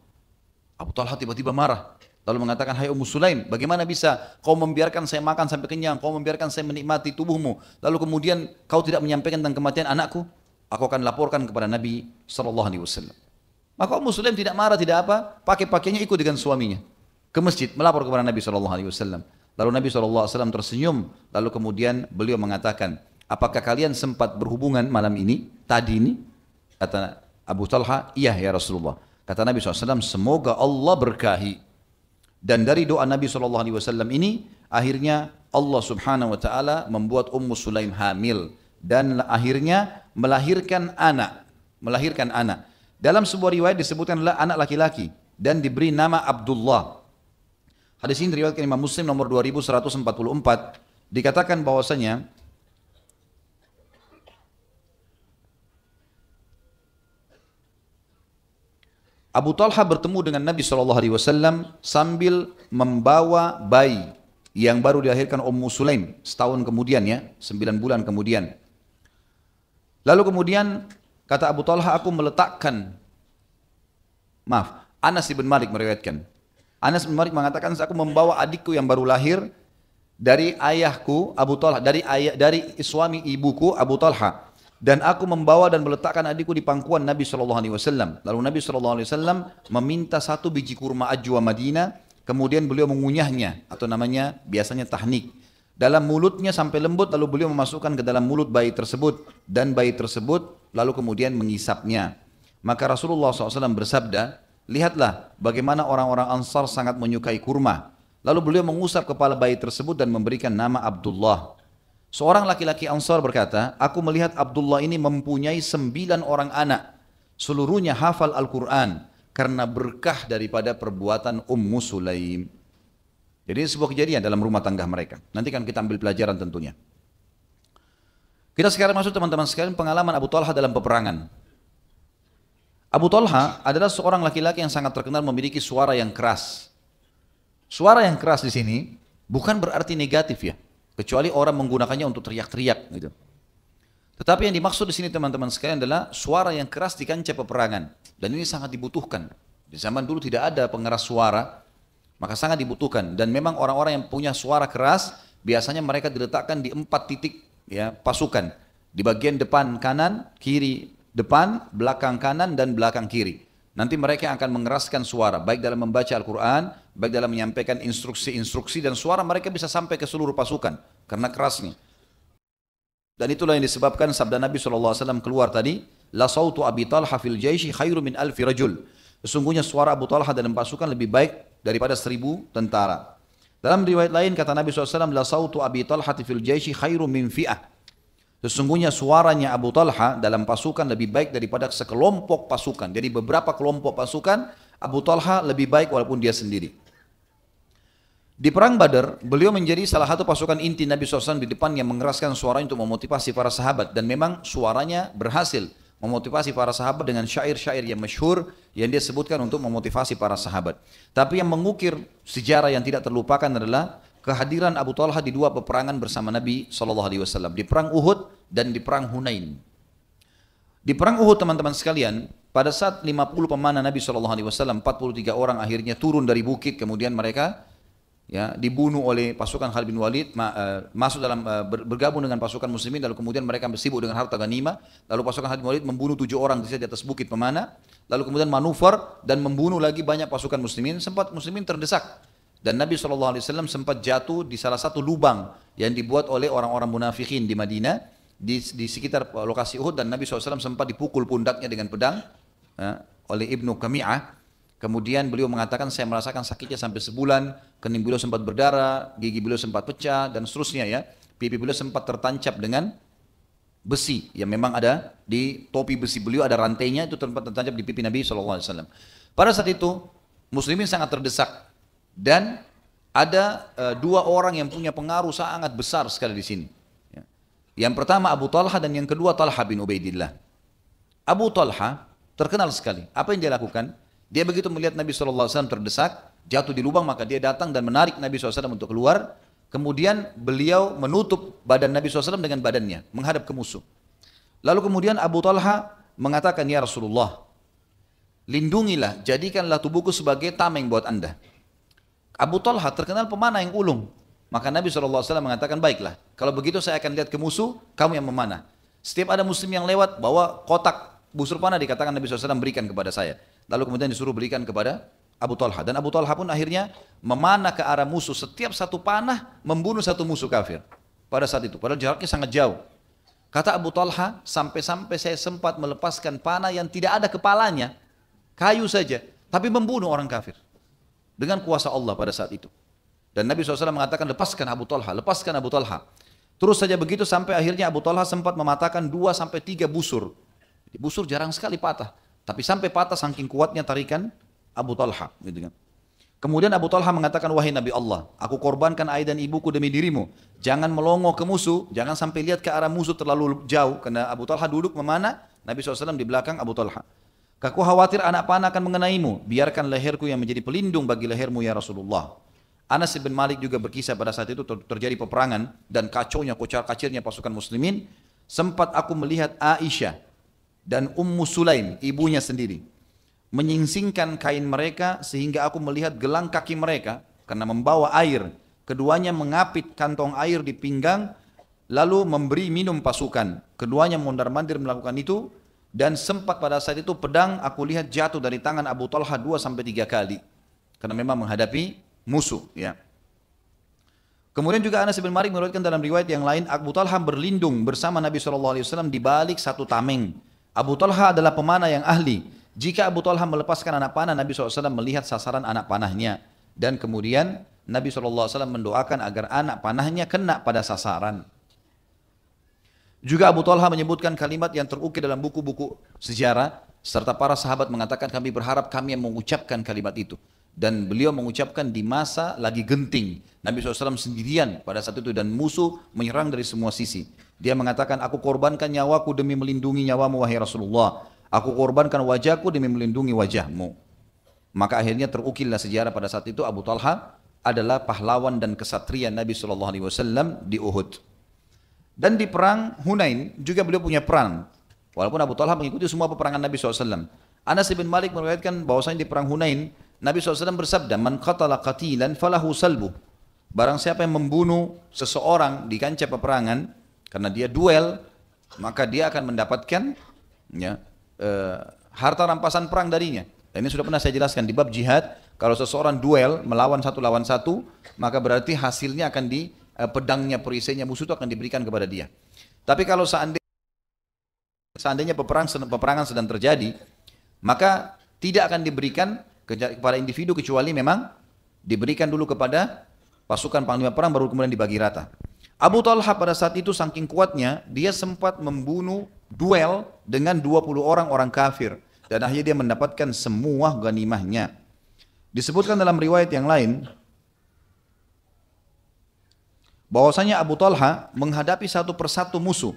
A: Abu Talha tiba-tiba marah. Lalu mengatakan, hai Ummu Sulaim, bagaimana bisa kau membiarkan saya makan sampai kenyang, kau membiarkan saya menikmati tubuhmu, lalu kemudian kau tidak menyampaikan tentang kematian anakku? Aku akan laporkan kepada Nabi SAW. Maka Ummu Sulaim tidak marah, tidak apa, pakai pakaiannya ikut dengan suaminya ke masjid, melapor kepada Nabi SAW. Lalu Nabi SAW tersenyum, lalu kemudian beliau mengatakan, apakah kalian sempat berhubungan malam ini, tadi ini? Kata Abu Talha, iya ya Rasulullah. Kata Nabi SAW, semoga Allah berkahi. Dan dari doa Nabi SAW ini, akhirnya Allah Subhanahu Wa Taala membuat Ummu Sulaim hamil dan akhirnya melahirkan anak. Dalam sebuah riwayat disebutkan adalah anak laki-laki dan diberi nama Abdullah. Hadis ini riwayatkan Imam Muslim nomor 2144. Dikatakan bahwasanya Abu Talha bertemu dengan Nabi SAW sambil membawa bayi yang baru dilahirkan Ummu Sulaim setahun kemudian ya, 9 bulan kemudian. Lalu kemudian kata Abu Talha, aku meletakkan, Anas bin Malik meriwayatkan. Anas bin Malik mengatakan, aku membawa adikku yang baru lahir dari ayahku Abu Talha, dari suami ibuku Abu Talha. Dan aku membawa dan meletakkan adikku di pangkuan Nabi SAW. Lalu Nabi SAW meminta 1 biji kurma ajwa Madinah, kemudian beliau mengunyahnya, atau namanya biasanya tahnik, dalam mulutnya sampai lembut, lalu beliau memasukkan ke dalam mulut bayi tersebut, dan bayi tersebut lalu kemudian mengisapnya. Maka Rasulullah SAW bersabda, lihatlah bagaimana orang-orang Ansar sangat menyukai kurma. Lalu beliau mengusap kepala bayi tersebut dan memberikan nama Abdullah. Seorang laki-laki Ansar berkata, aku melihat Abdullah ini mempunyai 9 orang anak. Seluruhnya hafal Al-Quran karena berkah daripada perbuatan Ummu Sulaim. Jadi ini sebuah kejadian dalam rumah tangga mereka. Nanti kan kita ambil pelajaran tentunya. Kita sekarang masuk teman-teman sekalian pengalaman Abu Talha dalam peperangan. Abu Talha adalah seorang laki-laki yang sangat terkenal memiliki suara yang keras. Suara yang keras di sini bukan berarti negatif ya. Kecuali orang menggunakannya untuk teriak-teriak gitu. Tetapi yang dimaksud di sini teman-teman sekalian adalah suara yang keras di kancah peperangan, dan ini sangat dibutuhkan. Di zaman dulu tidak ada pengeras suara, maka sangat dibutuhkan. Dan memang orang-orang yang punya suara keras biasanya mereka diletakkan di 4 titik ya pasukan, di bagian depan kanan, kiri depan, belakang kanan dan belakang kiri. Nanti mereka akan mengeraskan suara, baik dalam membaca Al-Quran, baik dalam menyampaikan instruksi-instruksi, dan suara mereka bisa sampai ke seluruh pasukan, karena kerasnya. Dan itulah yang disebabkan sabda Nabi SAW keluar tadi, La sautu Abi Talha fil jaishi khairu min alfi rajul. Sesungguhnya suara Abu Talha dalam pasukan lebih baik daripada 1000 tentara. Dalam riwayat lain kata Nabi SAW, La sautu Abi Talha fil jaishi khairu min fi'ah. Sesungguhnya suaranya Abu Talha dalam pasukan lebih baik daripada sekelompok pasukan. Jadi beberapa kelompok pasukan, Abu Talha lebih baik walaupun dia sendiri. Di perang Badar, beliau menjadi salah satu pasukan inti Nabi SAW di depan yang mengeraskan suaranya untuk memotivasi para sahabat. Dan memang suaranya berhasil memotivasi para sahabat dengan syair-syair yang masyhur yang dia sebutkan untuk memotivasi para sahabat. Tapi yang mengukir sejarah yang tidak terlupakan adalah kehadiran Abu Talha di dua peperangan bersama Nabi SAW, di perang Uhud dan di perang Hunain. Di perang Uhud teman-teman sekalian, pada saat 50 pemanah Nabi SAW, 43 orang akhirnya turun dari bukit, kemudian mereka dibunuh oleh pasukan Khalid bin Walid, masuk dalam bergabung dengan pasukan muslimin, lalu kemudian mereka sibuk dengan harta ghanimah, lalu pasukan Khalid bin Walid membunuh 7 orang di atas bukit pemanah, lalu kemudian manuver dan membunuh lagi banyak pasukan muslimin, sempat muslimin terdesak. Dan Nabi SAW sempat jatuh di salah satu lubang yang dibuat oleh orang-orang munafikin di Madinah, di sekitar lokasi Uhud, dan Nabi SAW sempat dipukul pundaknya dengan pedang oleh Ibnu Kami'ah. Kemudian beliau mengatakan, saya merasakan sakitnya sampai sebulan, kening beliau sempat berdarah, gigi beliau sempat pecah, dan seterusnya ya. Pipi beliau sempat tertancap dengan besi, yang memang ada di topi besi beliau, ada rantainya, itu tempat tertancap di pipi Nabi SAW. Pada saat itu, muslimin sangat terdesak. Dan ada dua orang yang punya pengaruh sangat besar sekali di sini. Yang pertama Abu Talha dan yang kedua Talha bin Ubaidillah. Abu Talha terkenal sekali. Apa yang dia lakukan? Dia begitu melihat Nabi SAW terdesak, jatuh di lubang, maka dia datang dan menarik Nabi SAW untuk keluar. Kemudian beliau menutup badan Nabi SAW dengan badannya, menghadap ke musuh. Lalu kemudian Abu Talha mengatakan, Ya Rasulullah, lindungilah, jadikanlah tubuhku sebagai tameng buat anda. Abu Talha terkenal pemanah yang ulung. Maka Nabi SAW mengatakan, baiklah, kalau begitu saya akan lihat ke musuh, kamu yang memanah. Setiap ada muslim yang lewat, bawa kotak busur panah, dikatakan Nabi SAW berikan kepada saya. Lalu kemudian disuruh berikan kepada Abu Talha. Dan Abu Talha pun akhirnya memanah ke arah musuh. Setiap satu panah membunuh satu musuh kafir. Pada saat itu, padahal jaraknya sangat jauh. Kata Abu Talha, sampai-sampai saya sempat melepaskan panah yang tidak ada kepalanya, kayu saja, tapi membunuh orang kafir. Dengan kuasa Allah pada saat itu. Dan Nabi SAW mengatakan, lepaskan Abu Talha, lepaskan Abu Talha. Terus saja begitu sampai akhirnya Abu Talha sempat mematahkan 2-3 busur. Busur jarang sekali patah, tapi sampai patah saking kuatnya tarikan Abu Talha. Gitu kan. Kemudian Abu Talha mengatakan, wahai Nabi Allah, aku korbankan ayah dan ibuku demi dirimu. Jangan melongo ke musuh, jangan sampai lihat ke arah musuh terlalu jauh. Karena Abu Talha duduk memanah, Nabi SAW di belakang Abu Talha. Aku khawatir anak panah akan mengenaimu, biarkan leherku yang menjadi pelindung bagi lehermu ya Rasulullah. Anas bin Malik juga berkisah pada saat itu terjadi peperangan dan kacaunya, kocar-kacirnya pasukan muslimin. Sempat aku melihat Aisyah dan Ummu Sulaim, ibunya sendiri, menyingsingkan kain mereka sehingga aku melihat gelang kaki mereka karena membawa air. Keduanya mengapit kantong air di pinggang lalu memberi minum pasukan. Keduanya mondar-mandir melakukan itu. Dan sempat pada saat itu pedang aku lihat jatuh dari tangan Abu Talha 2-3 kali. Karena memang menghadapi musuh. Ya. Kemudian juga Anas bin Malik meriwayatkan dalam riwayat yang lain, Abu Talha berlindung bersama Nabi SAW di balik satu tameng. Abu Talha adalah pemanah yang ahli. Jika Abu Talha melepaskan anak panah, Nabi SAW melihat sasaran anak panahnya. Dan kemudian Nabi SAW mendoakan agar anak panahnya kena pada sasaran. Juga Abu Talha menyebutkan kalimat yang terukir dalam buku-buku sejarah, serta para sahabat mengatakan kami berharap kami yang mengucapkan kalimat itu. Dan beliau mengucapkan di masa lagi genting. Nabi SAW sendirian pada saat itu dan musuh menyerang dari semua sisi. Dia mengatakan, aku korbankan nyawaku demi melindungi nyawamu wahai Rasulullah. Aku korbankan wajahku demi melindungi wajahmu. Maka akhirnya terukirlah sejarah pada saat itu Abu Talha adalah pahlawan dan kesatria Nabi SAW di Uhud. Dan di perang Hunain juga beliau punya peran. Walaupun Abu Talha mengikuti semua peperangan Nabi SAW. Anas bin Malik meriwayatkan bahwasanya di perang Hunain Nabi SAW bersabda, Man qatala qatilan falahu salbu. Barang siapa yang membunuh seseorang di kancah peperangan karena dia duel, maka dia akan mendapatkan harta rampasan perang darinya. Dan ini sudah pernah saya jelaskan di bab jihad, kalau seseorang duel melawan satu lawan satu, maka berarti hasilnya akan pedangnya, perisainya musuh itu akan diberikan kepada dia. Tapi kalau seandainya peperangan sedang terjadi, maka tidak akan diberikan kepada individu kecuali memang diberikan dulu kepada pasukan panglima perang, baru kemudian dibagi rata. Abu Talha pada saat itu saking kuatnya, dia sempat membunuh duel dengan 20 orang kafir. Dan akhirnya dia mendapatkan semua ganimahnya. Disebutkan dalam riwayat yang lain, bahwasanya Abu Talha menghadapi satu persatu musuh.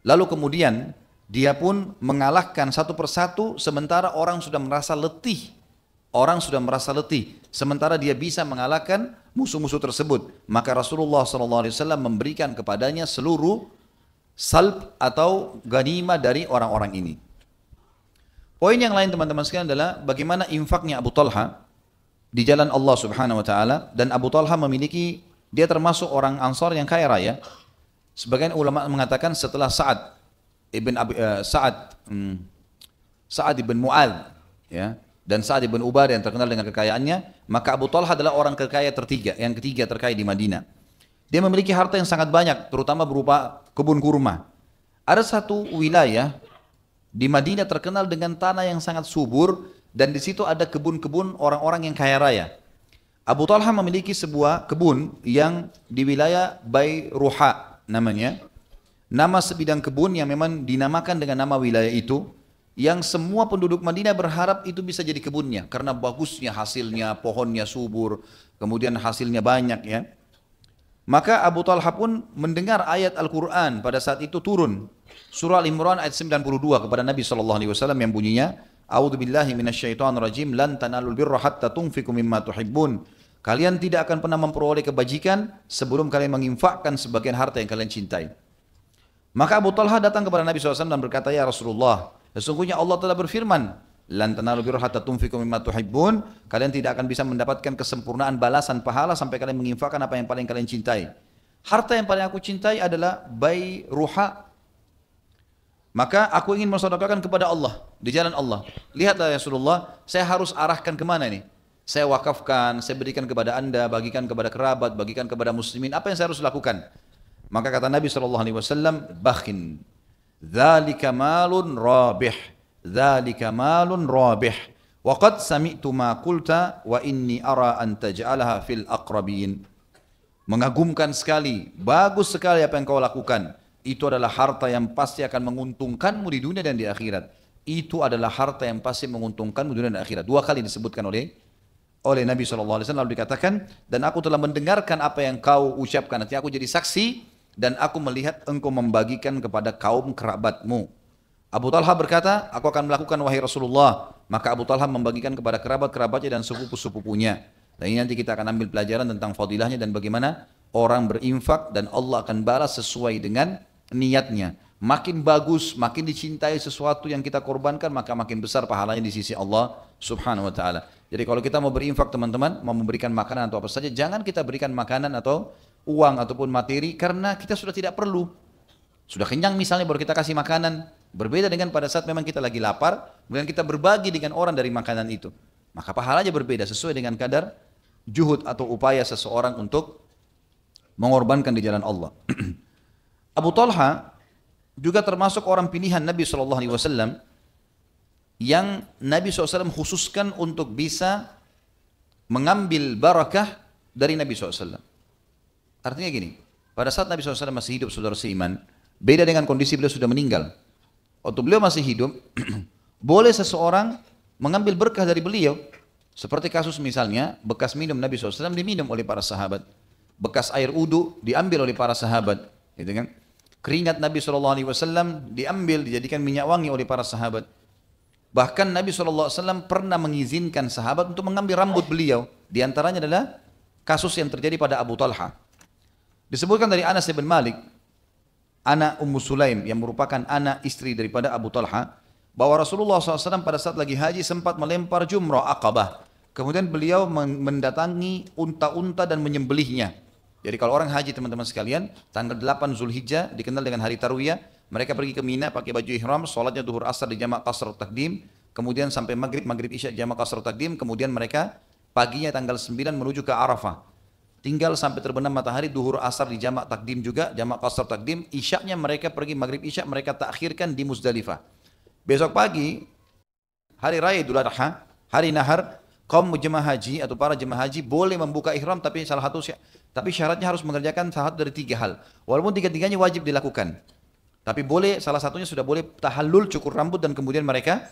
A: Lalu kemudian dia pun mengalahkan satu persatu sementara orang sudah merasa letih. Sementara dia bisa mengalahkan musuh-musuh tersebut. Maka Rasulullah SAW memberikan kepadanya seluruh salb atau ganimah dari orang-orang ini. Poin yang lain teman-teman sekalian adalah bagaimana infaknya Abu Talha di jalan Allah Subhanahu wa taala, dan Abu Talha dia termasuk orang Ansar yang kaya raya. Sebagian ulama mengatakan setelah Sa'ad ibn Mu'adz, ya, dan Sa'ad ibn Ubadah yang terkenal dengan kekayaannya, maka Abu Talha adalah orang yang ketiga terkaya di Madinah. Dia memiliki harta yang sangat banyak, terutama berupa kebun kurma. Ada satu wilayah di Madinah terkenal dengan tanah yang sangat subur, dan di situ ada kebun-kebun orang-orang yang kaya raya. Abu Talha memiliki sebuah kebun yang di wilayah Bayruha namanya. Nama sebidang kebun yang memang dinamakan dengan nama wilayah itu, yang semua penduduk Madinah berharap itu bisa jadi kebunnya karena bagusnya hasilnya, pohonnya subur, kemudian hasilnya banyak, ya. Maka Abu Talha pun mendengar ayat Al-Quran pada saat itu turun. Surah Al-Imran ayat 92 kepada Nabi SAW yang bunyinya, A'udzubillahi minasyaitonirrajim, lan tanalul birra hatta tunfiqu mimma tuhibbun. Kalian tidak akan pernah memperoleh kebajikan sebelum kalian menginfakkan sebagian harta yang kalian cintai. Maka Abu Talha datang kepada Nabi SAW dan berkata, ya Rasulullah, sesungguhnya Allah telah berfirman, lan tanalul birra hatta tunfiqu mimma tuhibbun. Kalian tidak akan bisa mendapatkan kesempurnaan balasan pahala sampai kalian menginfakkan apa yang paling kalian cintai. Harta yang paling aku cintai adalah Bayruha. Maka aku ingin mensedekahkan kepada Allah, di jalan Allah. Lihatlah ya Rasulullah, saya harus arahkan kemana nih? Saya wakafkan, saya berikan kepada anda, bagikan kepada kerabat, bagikan kepada muslimin. Apa yang saya harus lakukan? Maka kata Nabi SAW, bakhin, dzalika malun rabih, dzalika malun rabih. Wa qad sami'tu ma qulta wa inni ara an taj'alaha fil aqrabin. Mengagumkan sekali, bagus sekali apa yang kau lakukan. Itu adalah harta yang pasti akan menguntungkanmu di dunia dan di akhirat. Itu adalah harta yang pasti menguntungkanmu di dunia dan di akhirat. 2 kali disebutkan oleh Nabi SAW, lalu dikatakan, dan aku telah mendengarkan apa yang kau ucapkan. Nanti aku jadi saksi dan aku melihat engkau membagikan kepada kaum kerabatmu. Abu Talha berkata, aku akan melakukan wahai Rasulullah. Maka Abu Talha membagikan kepada kerabat-kerabatnya dan sepupu-sepupunya. Dan ini nanti kita akan ambil pelajaran tentang fadilahnya dan bagaimana orang berinfak dan Allah akan balas sesuai dengan niatnya. Makin bagus, makin dicintai sesuatu yang kita korbankan, maka makin besar pahalanya di sisi Allah Subhanahu wa taala. Jadi kalau kita mau berinfak teman-teman, mau memberikan makanan atau apa saja, jangan kita berikan makanan atau uang ataupun materi karena kita sudah tidak perlu. Sudah kenyang misalnya baru kita kasih makanan. Berbeda dengan pada saat memang kita lagi lapar, kemudian kita berbagi dengan orang dari makanan itu. Maka pahalanya berbeda sesuai dengan kadar juhud atau upaya seseorang untuk mengorbankan di jalan Allah. Abu Talha juga termasuk orang pilihan Nabi SAW yang Nabi SAW khususkan untuk bisa mengambil barakah dari Nabi SAW. Artinya gini, pada saat Nabi SAW masih hidup, saudara seiman, beda dengan kondisi beliau sudah meninggal. Waktu beliau masih hidup, boleh seseorang mengambil berkah dari beliau. Seperti kasus misalnya, bekas minum Nabi SAW diminum oleh para sahabat. Bekas air wudu diambil oleh para sahabat. Gitu kan? Keringat Nabi SAW diambil, dijadikan minyak wangi oleh para sahabat. Bahkan Nabi SAW pernah mengizinkan sahabat untuk mengambil rambut beliau. Di antaranya adalah kasus yang terjadi pada Abu Talha. Disebutkan dari Anas bin Malik, anak Ummu Sulaim yang merupakan anak istri daripada Abu Talha, bahwa Rasulullah SAW pada saat lagi haji sempat melempar jumrah Aqabah. Kemudian beliau mendatangi unta-unta dan menyembelihnya. Jadi kalau orang haji teman-teman sekalian, tanggal 8 Zulhijjah dikenal dengan hari Tarwiyah, mereka pergi ke Mina pakai baju ihram, sholatnya duhur asar di jamak qasr takdim, kemudian sampai maghrib, maghrib isya jamak qasar takdim, kemudian mereka paginya tanggal 9 menuju ke Arafah. Tinggal sampai terbenam matahari, duhur asar di jamak takdim juga, jamak qasar takdim, isyaknya mereka pergi maghrib isya mereka takhirkan di Muzdalifah. Besok pagi, hari raya Idul Adha, hari nahar, kaum jemaah haji atau para jemaah haji boleh membuka ihram, tapi tapi syaratnya harus mengerjakan salah satu dari 3 hal. Walaupun 3-tiganya wajib dilakukan. Tapi boleh, salah satunya sudah boleh tahallul, cukur rambut, dan kemudian mereka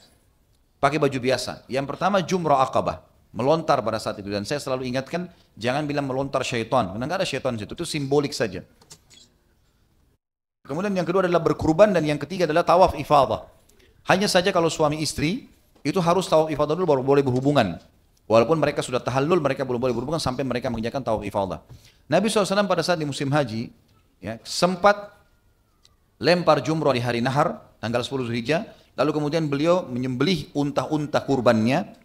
A: pakai baju biasa. Yang pertama jumrah Aqabah, melontar pada saat itu. Dan saya selalu ingatkan, jangan bilang melontar syaitan, karena nggak ada syaitan di situ, itu simbolik saja. Kemudian yang kedua adalah berkurban, dan yang ketiga adalah tawaf ifadah. Hanya saja kalau suami istri, itu harus tawaf ifadah dulu baru boleh berhubungan. Walaupun mereka sudah tahallul, mereka belum boleh berhubungan sampai mereka mengerjakan tawaf ifadah. Nabi SAW pada saat di musim haji, ya, sempat lempar jumrah di hari nahar, tanggal 10 Zulhijjah, lalu kemudian beliau menyembelih unta-unta kurbannya,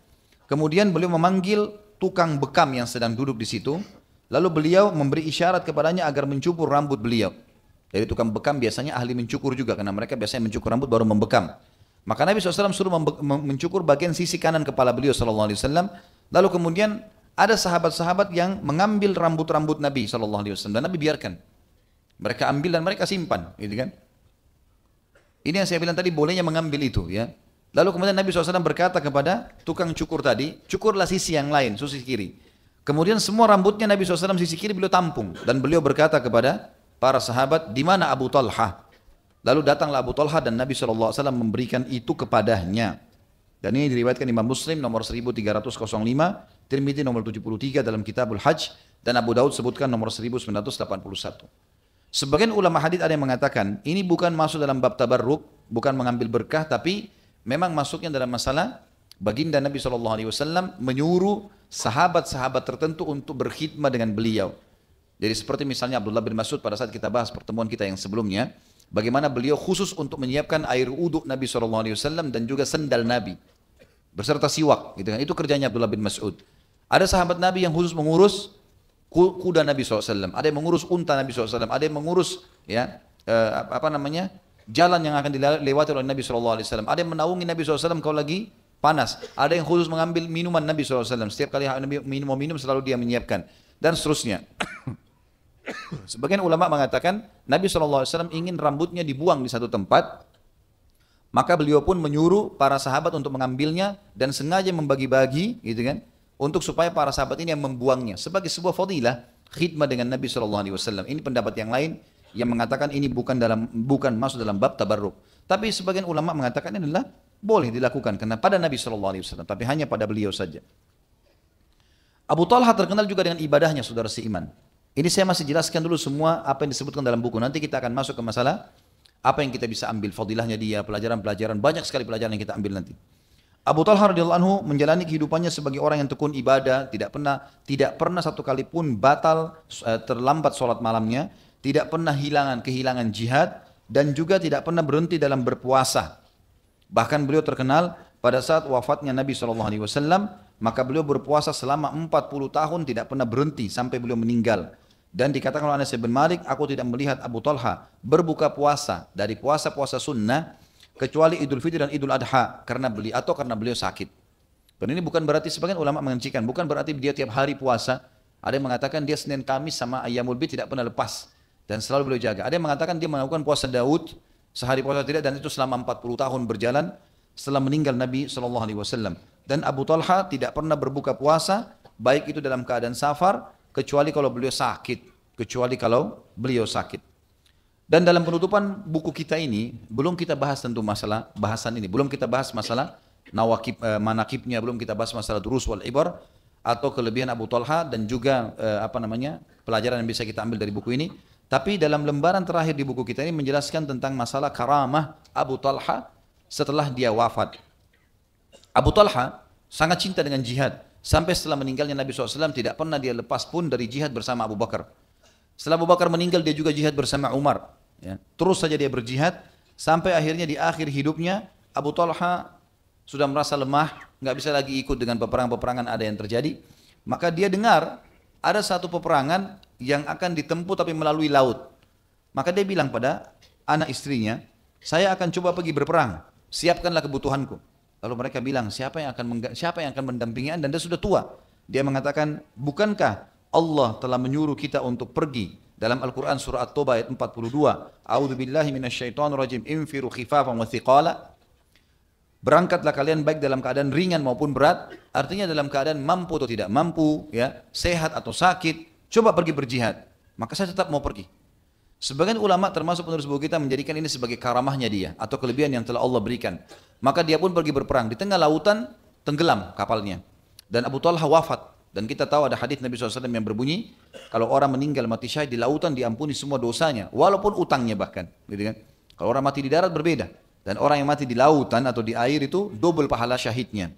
A: kemudian beliau memanggil tukang bekam yang sedang duduk di situ, lalu beliau memberi isyarat kepadanya agar mencukur rambut beliau. Jadi tukang bekam biasanya ahli mencukur juga, karena mereka biasanya mencukur rambut baru membekam. Maka Nabi SAW suruh mencukur bagian sisi kanan kepala beliau SAW. Lalu kemudian ada sahabat-sahabat yang mengambil rambut-rambut Nabi SAW dan Nabi biarkan. Mereka ambil dan mereka simpan, gitu kan? Ini yang saya bilang tadi, bolehnya mengambil itu, ya. Lalu kemudian Nabi SAW berkata kepada tukang cukur tadi, cukurlah sisi yang lain, sisi kiri. Kemudian semua rambutnya Nabi SAW sisi kiri beliau tampung, dan beliau berkata kepada para sahabat, di mana Abu Talha? Lalu datanglah Abu Talha dan Nabi SAW memberikan itu kepadanya. Dan ini diriwayatkan Imam Muslim nomor 1305, Tirmidzi nomor 73 dalam Kitabul Hajj, dan Abu Daud sebutkan nomor 1981. Sebagian ulama hadis ada yang mengatakan ini bukan masuk dalam bab tabarruk, bukan mengambil berkah, tapi memang masuknya dalam masalah baginda Nabi SAW menyuruh sahabat-sahabat tertentu untuk berkhidmah dengan beliau. Jadi seperti misalnya Abdullah bin Mas'ud pada saat kita bahas pertemuan kita yang sebelumnya, bagaimana beliau khusus untuk menyiapkan air wudhu Nabi SAW dan juga sendal Nabi beserta siwak, gitu kan? Itu kerjanya Abdullah bin Mas'ud. Ada sahabat Nabi yang khusus mengurus kuda Nabi SAW, ada yang mengurus unta Nabi SAW, ada yang mengurus jalan yang akan dilewati oleh Nabi SAW, ada yang menaungi Nabi SAW kalau lagi panas, ada yang khusus mengambil minuman Nabi SAW, setiap kali Nabi minum selalu dia menyiapkan, dan seterusnya. Sebagian ulama mengatakan Nabi SAW ingin rambutnya dibuang di satu tempat, maka beliau pun menyuruh para sahabat untuk mengambilnya dan sengaja membagi-bagi, gitu kan, untuk supaya para sahabat ini yang membuangnya sebagai sebuah fadilah khidmah dengan Nabi SAW. Ini pendapat yang lain yang mengatakan ini bukan masuk dalam bab tabarruk. Tapi sebagian ulama mengatakan ini adalah boleh dilakukan karena pada Nabi SAW, tapi hanya pada beliau saja. Abu Talha terkenal juga dengan ibadahnya, saudara seiman. Ini saya masih jelaskan dulu semua apa yang disebutkan dalam buku. Nanti kita akan masuk ke masalah apa yang kita bisa ambil fadilahnya dia, pelajaran-pelajaran, banyak sekali pelajaran yang kita ambil nanti. Abu Talha radhiyallahu anhu menjalani kehidupannya sebagai orang yang tekun ibadah, tidak pernah satu kali pun batal terlambat sholat malamnya, tidak pernah kehilangan jihad, dan juga tidak pernah berhenti dalam berpuasa. Bahkan beliau terkenal pada saat wafatnya Nabi SAW, maka beliau berpuasa selama 40 tahun tidak pernah berhenti sampai beliau meninggal. Dan dikatakan oleh Anas bin Malik, aku tidak melihat Abu Talha berbuka puasa dari puasa-puasa sunnah kecuali Idul Fitri dan Idul Adha karena beliau sakit. Dan ini bukan berarti sebagian ulama mengencikan, bukan berarti dia tiap hari puasa. Ada yang mengatakan dia Senin Kamis sama Ayyamul Bid tidak pernah lepas dan selalu beliau jaga. Ada yang mengatakan dia melakukan puasa Daud, sehari puasa tidak, dan itu selama 40 tahun berjalan setelah meninggal Nabi SAW. Dan Abu Talha tidak pernah berbuka puasa, baik itu dalam keadaan safar, kecuali kalau beliau sakit. Dan dalam penutupan buku kita ini, belum kita bahas tentu masalah bahasan ini, belum kita bahas masalah manakibnya, belum kita bahas masalah durus wal ibar, atau kelebihan Abu Talha, dan juga pelajaran yang bisa kita ambil dari buku ini. Tapi dalam lembaran terakhir di buku kita ini menjelaskan tentang masalah karamah Abu Talha setelah dia wafat. Abu Talha sangat cinta dengan jihad. Sampai setelah meninggalnya Nabi SAW tidak pernah dia lepas pun dari jihad bersama Abu Bakar. Setelah Abu Bakar meninggal dia juga jihad bersama Umar. Ya. Terus saja dia berjihad sampai akhirnya di akhir hidupnya Abu Talha sudah merasa lemah, nggak bisa lagi ikut dengan peperangan-peperangan ada yang terjadi. Maka dia dengar ada satu peperangan yang akan ditempuh tapi melalui laut. Maka dia bilang pada anak istrinya, saya akan coba pergi berperang, siapkanlah kebutuhanku. Lalu mereka bilang, siapa yang akan mendampingi Anda? Anda sudah tua. Dia mengatakan, bukankah Allah telah menyuruh kita untuk pergi dalam Al-Quran surah At-Taubah ayat 42. A'udzu billahi minasyaitonir rajim. Infiru khifafan wa thiqala. Berangkatlah kalian baik dalam keadaan ringan maupun berat. Artinya dalam keadaan mampu atau tidak mampu, ya, sehat atau sakit. Coba pergi berjihad. Maka saya tetap mau pergi. Sebagian ulama termasuk penulis buku kita menjadikan ini sebagai karamahnya dia atau kelebihan yang telah Allah berikan. Maka dia pun pergi berperang. Di tengah lautan tenggelam kapalnya. Dan Abu Talha wafat. Dan kita tahu ada hadis Nabi SAW yang berbunyi, kalau orang meninggal mati syahid di lautan diampuni semua dosanya, walaupun utangnya bahkan. Gitu kan? Kalau orang mati di darat berbeda. Dan orang yang mati di lautan atau di air itu double pahala syahidnya.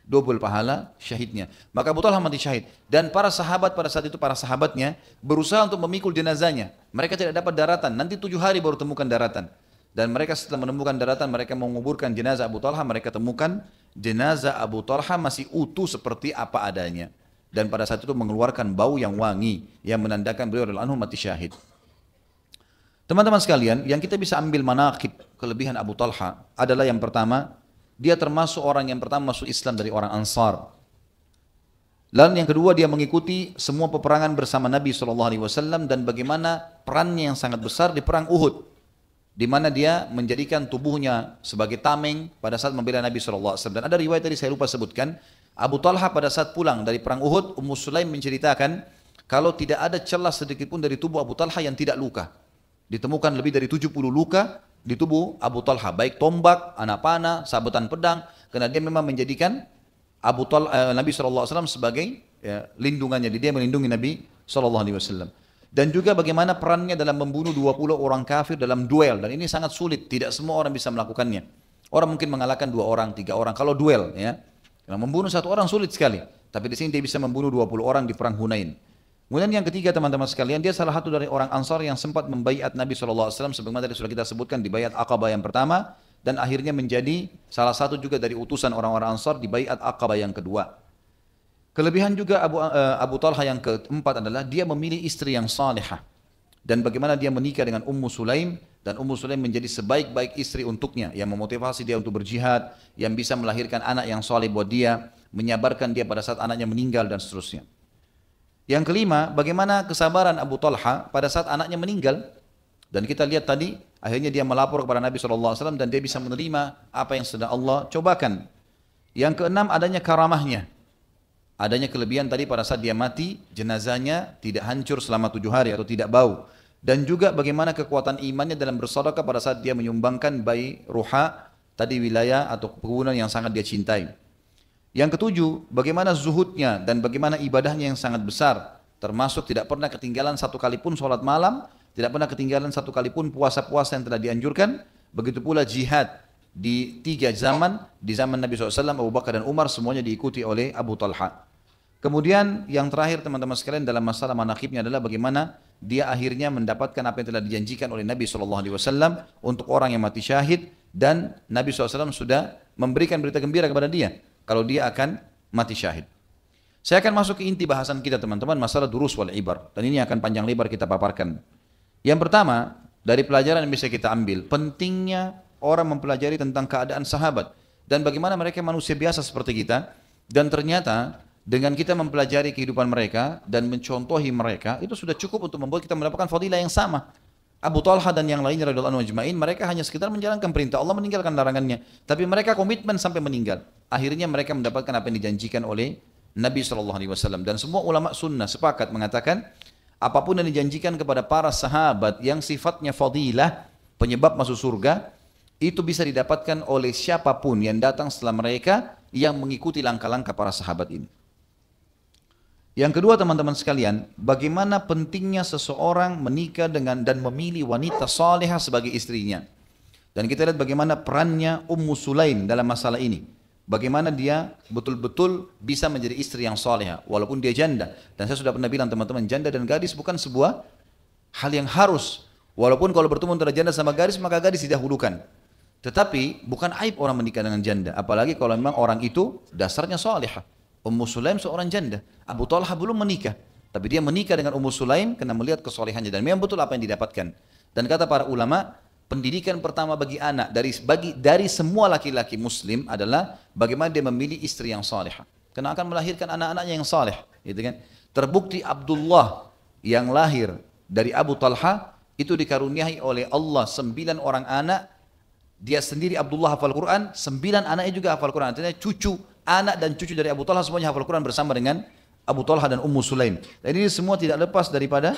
A: Double pahala syahidnya. Maka Abu Talha mati syahid. Dan para sahabat pada saat itu, para sahabatnya berusaha untuk memikul jenazahnya. Mereka tidak dapat daratan. Nanti 7 hari baru temukan daratan. Dan mereka setelah menemukan daratan, mereka menguburkan jenazah Abu Talha. Mereka temukan jenazah Abu Talha masih utuh seperti apa adanya. Dan pada saat itu mengeluarkan bau yang wangi. Yang menandakan beliau radhiyallahu anhu mati syahid. Teman-teman sekalian, yang kita bisa ambil manaqib kelebihan Abu Talha adalah yang pertama, dia termasuk orang yang pertama masuk Islam dari orang Ansar. Lalu yang kedua, dia mengikuti semua peperangan bersama Nabi SAW dan bagaimana perannya yang sangat besar di perang Uhud, di mana dia menjadikan tubuhnya sebagai tameng pada saat membela Nabi SAW. Dan ada riwayat tadi saya lupa sebutkan, Abu Talha pada saat pulang dari perang Uhud, Ummu Sulaim menceritakan kalau tidak ada celah sedikit pun dari tubuh Abu Talha yang tidak luka. Ditemukan lebih dari 70 luka di tubuh Abu Talha, baik tombak, anak panah, sabetan pedang, karena dia memang menjadikan Nabi SAW sebagai lindungannya, dia melindungi Nabi SAW. Dan juga bagaimana perannya dalam membunuh 20 orang kafir dalam duel, dan ini sangat sulit, tidak semua orang bisa melakukannya. Orang mungkin mengalahkan 2 orang, 3 orang, kalau duel, ya. Karena membunuh 1 orang sulit sekali, tapi di sini dia bisa membunuh 20 orang di perang Hunain. Kemudian yang ketiga teman-teman sekalian, dia salah satu dari orang Ansar yang sempat membaiat Nabi SAW sebagaimana tadi sudah kita sebutkan di baiat Aqabah yang pertama, dan akhirnya menjadi salah satu juga dari utusan orang-orang Ansar di baiat Aqabah yang kedua. Kelebihan juga Abu Talha yang keempat adalah dia memilih istri yang salihah, dan bagaimana dia menikah dengan Ummu Sulaim, dan Ummu Sulaim menjadi sebaik-baik istri untuknya, yang memotivasi dia untuk berjihad, yang bisa melahirkan anak yang saleh buat dia, menyabarkan dia pada saat anaknya meninggal dan seterusnya. Yang kelima, bagaimana kesabaran Abu Talha pada saat anaknya meninggal. Dan kita lihat tadi, akhirnya dia melapor kepada Nabi SAW dan dia bisa menerima apa yang sedang Allah cobakan. Yang keenam, adanya karamahnya. Adanya kelebihan tadi pada saat dia mati, jenazahnya tidak hancur selama 7 hari atau tidak bau. Dan juga bagaimana kekuatan imannya dalam bersedekah pada saat dia menyumbangkan bayi Ruha, tadi wilayah atau perkebunan yang sangat dia cintai. Yang ketujuh, bagaimana zuhudnya dan bagaimana ibadahnya yang sangat besar. Termasuk tidak pernah ketinggalan 1 kali pun sholat malam, tidak pernah ketinggalan 1 kali pun puasa-puasa yang telah dianjurkan. Begitu pula jihad di 3 zaman, di zaman Nabi SAW, Abu Bakar dan Umar, semuanya diikuti oleh Abu Talha. Kemudian yang terakhir teman-teman sekalian dalam masalah manaqibnya adalah bagaimana dia akhirnya mendapatkan apa yang telah dijanjikan oleh Nabi SAW untuk orang yang mati syahid, dan Nabi SAW sudah memberikan berita gembira kepada dia kalau dia akan mati syahid. Saya akan masuk ke inti bahasan kita teman-teman, masalah durus wal ibar. Dan ini akan panjang lebar kita paparkan. Yang pertama, dari pelajaran yang bisa kita ambil, pentingnya orang mempelajari tentang keadaan sahabat. Dan bagaimana mereka manusia biasa seperti kita. Dan ternyata dengan kita mempelajari kehidupan mereka dan mencontohi mereka, itu sudah cukup untuk membuat kita mendapatkan fadilah yang sama. Abu Talha dan yang lainnya radhiyallahu anhum ajma'in, mereka hanya sekedar menjalankan perintah Allah, meninggalkan larangannya. Tapi mereka komitmen sampai meninggal. Akhirnya mereka mendapatkan apa yang dijanjikan oleh Nabi SAW. Dan semua ulama sunnah sepakat mengatakan, apapun yang dijanjikan kepada para sahabat yang sifatnya fadilah, penyebab masuk surga, itu bisa didapatkan oleh siapapun yang datang setelah mereka yang mengikuti langkah-langkah para sahabat ini. Yang kedua teman-teman sekalian, bagaimana pentingnya seseorang menikah dengan dan memilih wanita salihah sebagai istrinya. Dan kita lihat bagaimana perannya Ummu Sulaim dalam masalah ini. Bagaimana dia betul-betul bisa menjadi istri yang salihah walaupun dia janda. Dan saya sudah pernah bilang teman-teman, janda dan gadis bukan sebuah hal yang harus. Walaupun kalau bertemu antara janda sama gadis, maka gadis didahulukan. Tetapi bukan aib orang menikah dengan janda, apalagi kalau memang orang itu dasarnya salihah. Ummu Sulaim seorang janda, Abu Talha belum menikah, tapi dia menikah dengan Ummu Sulaim karena melihat kesolehannya dan memang betul apa yang didapatkan. Dan kata para ulama, pendidikan pertama bagi anak dari semua laki-laki muslim adalah bagaimana dia memilih istri yang salihah. Karena akan melahirkan anak-anaknya yang saleh, gitu kan? Terbukti Abdullah yang lahir dari Abu Talha itu dikaruniai oleh Allah 9 orang anak. Dia sendiri Abdullah hafal Quran, 9 anaknya juga hafal Quran. Artinya cucu, anak dan cucu dari Abu Talha semuanya hafal Quran bersama dengan Abu Talha dan Ummu Sulaim. Dan ini semua tidak lepas daripada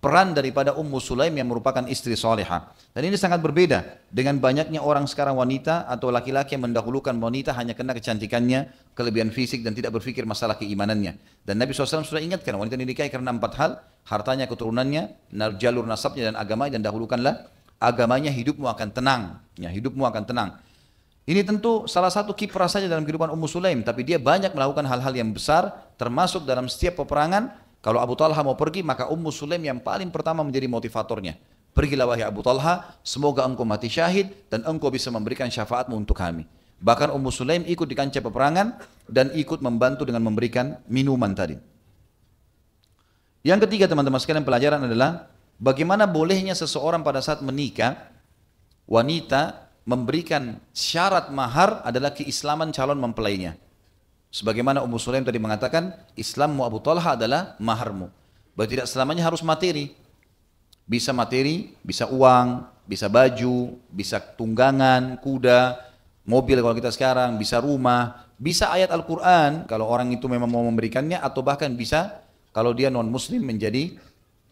A: peran daripada Ummu Sulaim yang merupakan istri salihah. Dan ini sangat berbeda dengan banyaknya orang sekarang wanita atau laki-laki yang mendahulukan wanita hanya karena kecantikannya, kelebihan fisik dan tidak berpikir masalah keimanannya. Dan Nabi SAW sudah ingatkan wanita dinikahi karena 4 hal, hartanya, keturunannya, jalur nasabnya dan agamanya, dan dahulukanlah agamanya, hidupmu akan tenang. Ya, hidupmu akan tenang. Ini tentu salah satu kiprah saja dalam kehidupan Ummu Sulaim, tapi dia banyak melakukan hal-hal yang besar, termasuk dalam setiap peperangan. Kalau Abu Talha mau pergi, maka Ummu Sulaim yang paling pertama menjadi motivatornya. Pergilah wahai Abu Talha, semoga engkau mati syahid dan engkau bisa memberikan syafaatmu untuk kami. Bahkan Ummu Sulaim ikut di kancah peperangan dan ikut membantu dengan memberikan minuman tadi. Yang ketiga teman-teman sekalian, pelajaran adalah bagaimana bolehnya seseorang pada saat menikah, wanita memberikan syarat mahar adalah keislaman calon mempelainya. Sebagaimana Ummu Sulaim tadi mengatakan, Islammu Abu Talha adalah maharmu. Berarti tidak selamanya harus materi. Bisa materi, bisa uang, bisa baju, bisa tunggangan, kuda, mobil kalau kita sekarang, bisa rumah, bisa ayat Al-Quran kalau orang itu memang mau memberikannya, atau bahkan bisa kalau dia non-muslim menjadi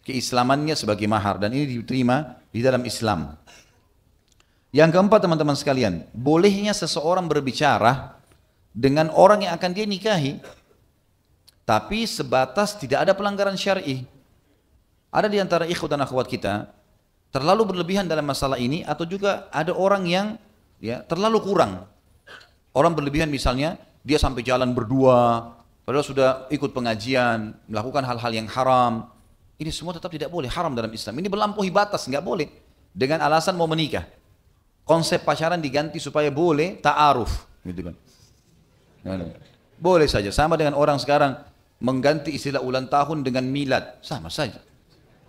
A: keislamannya sebagai mahar. Dan ini diterima di dalam Islam. Yang keempat teman-teman sekalian, bolehnya seseorang berbicara dengan orang yang akan dia nikahi, tapi sebatas tidak ada pelanggaran syar'i. Ada di antara ikhwat dan akhwat kita terlalu berlebihan dalam masalah ini, atau juga ada orang yang terlalu kurang. Orang berlebihan misalnya dia sampai jalan berdua, padahal sudah ikut pengajian, melakukan hal-hal yang haram. Ini semua tetap tidak boleh, haram dalam Islam. Ini melampaui batas, nggak boleh. Dengan alasan mau menikah, konsep pacaran diganti supaya boleh ta'aruf, gitu kan? Boleh saja, sama dengan orang sekarang mengganti istilah ulang tahun dengan milad, sama saja.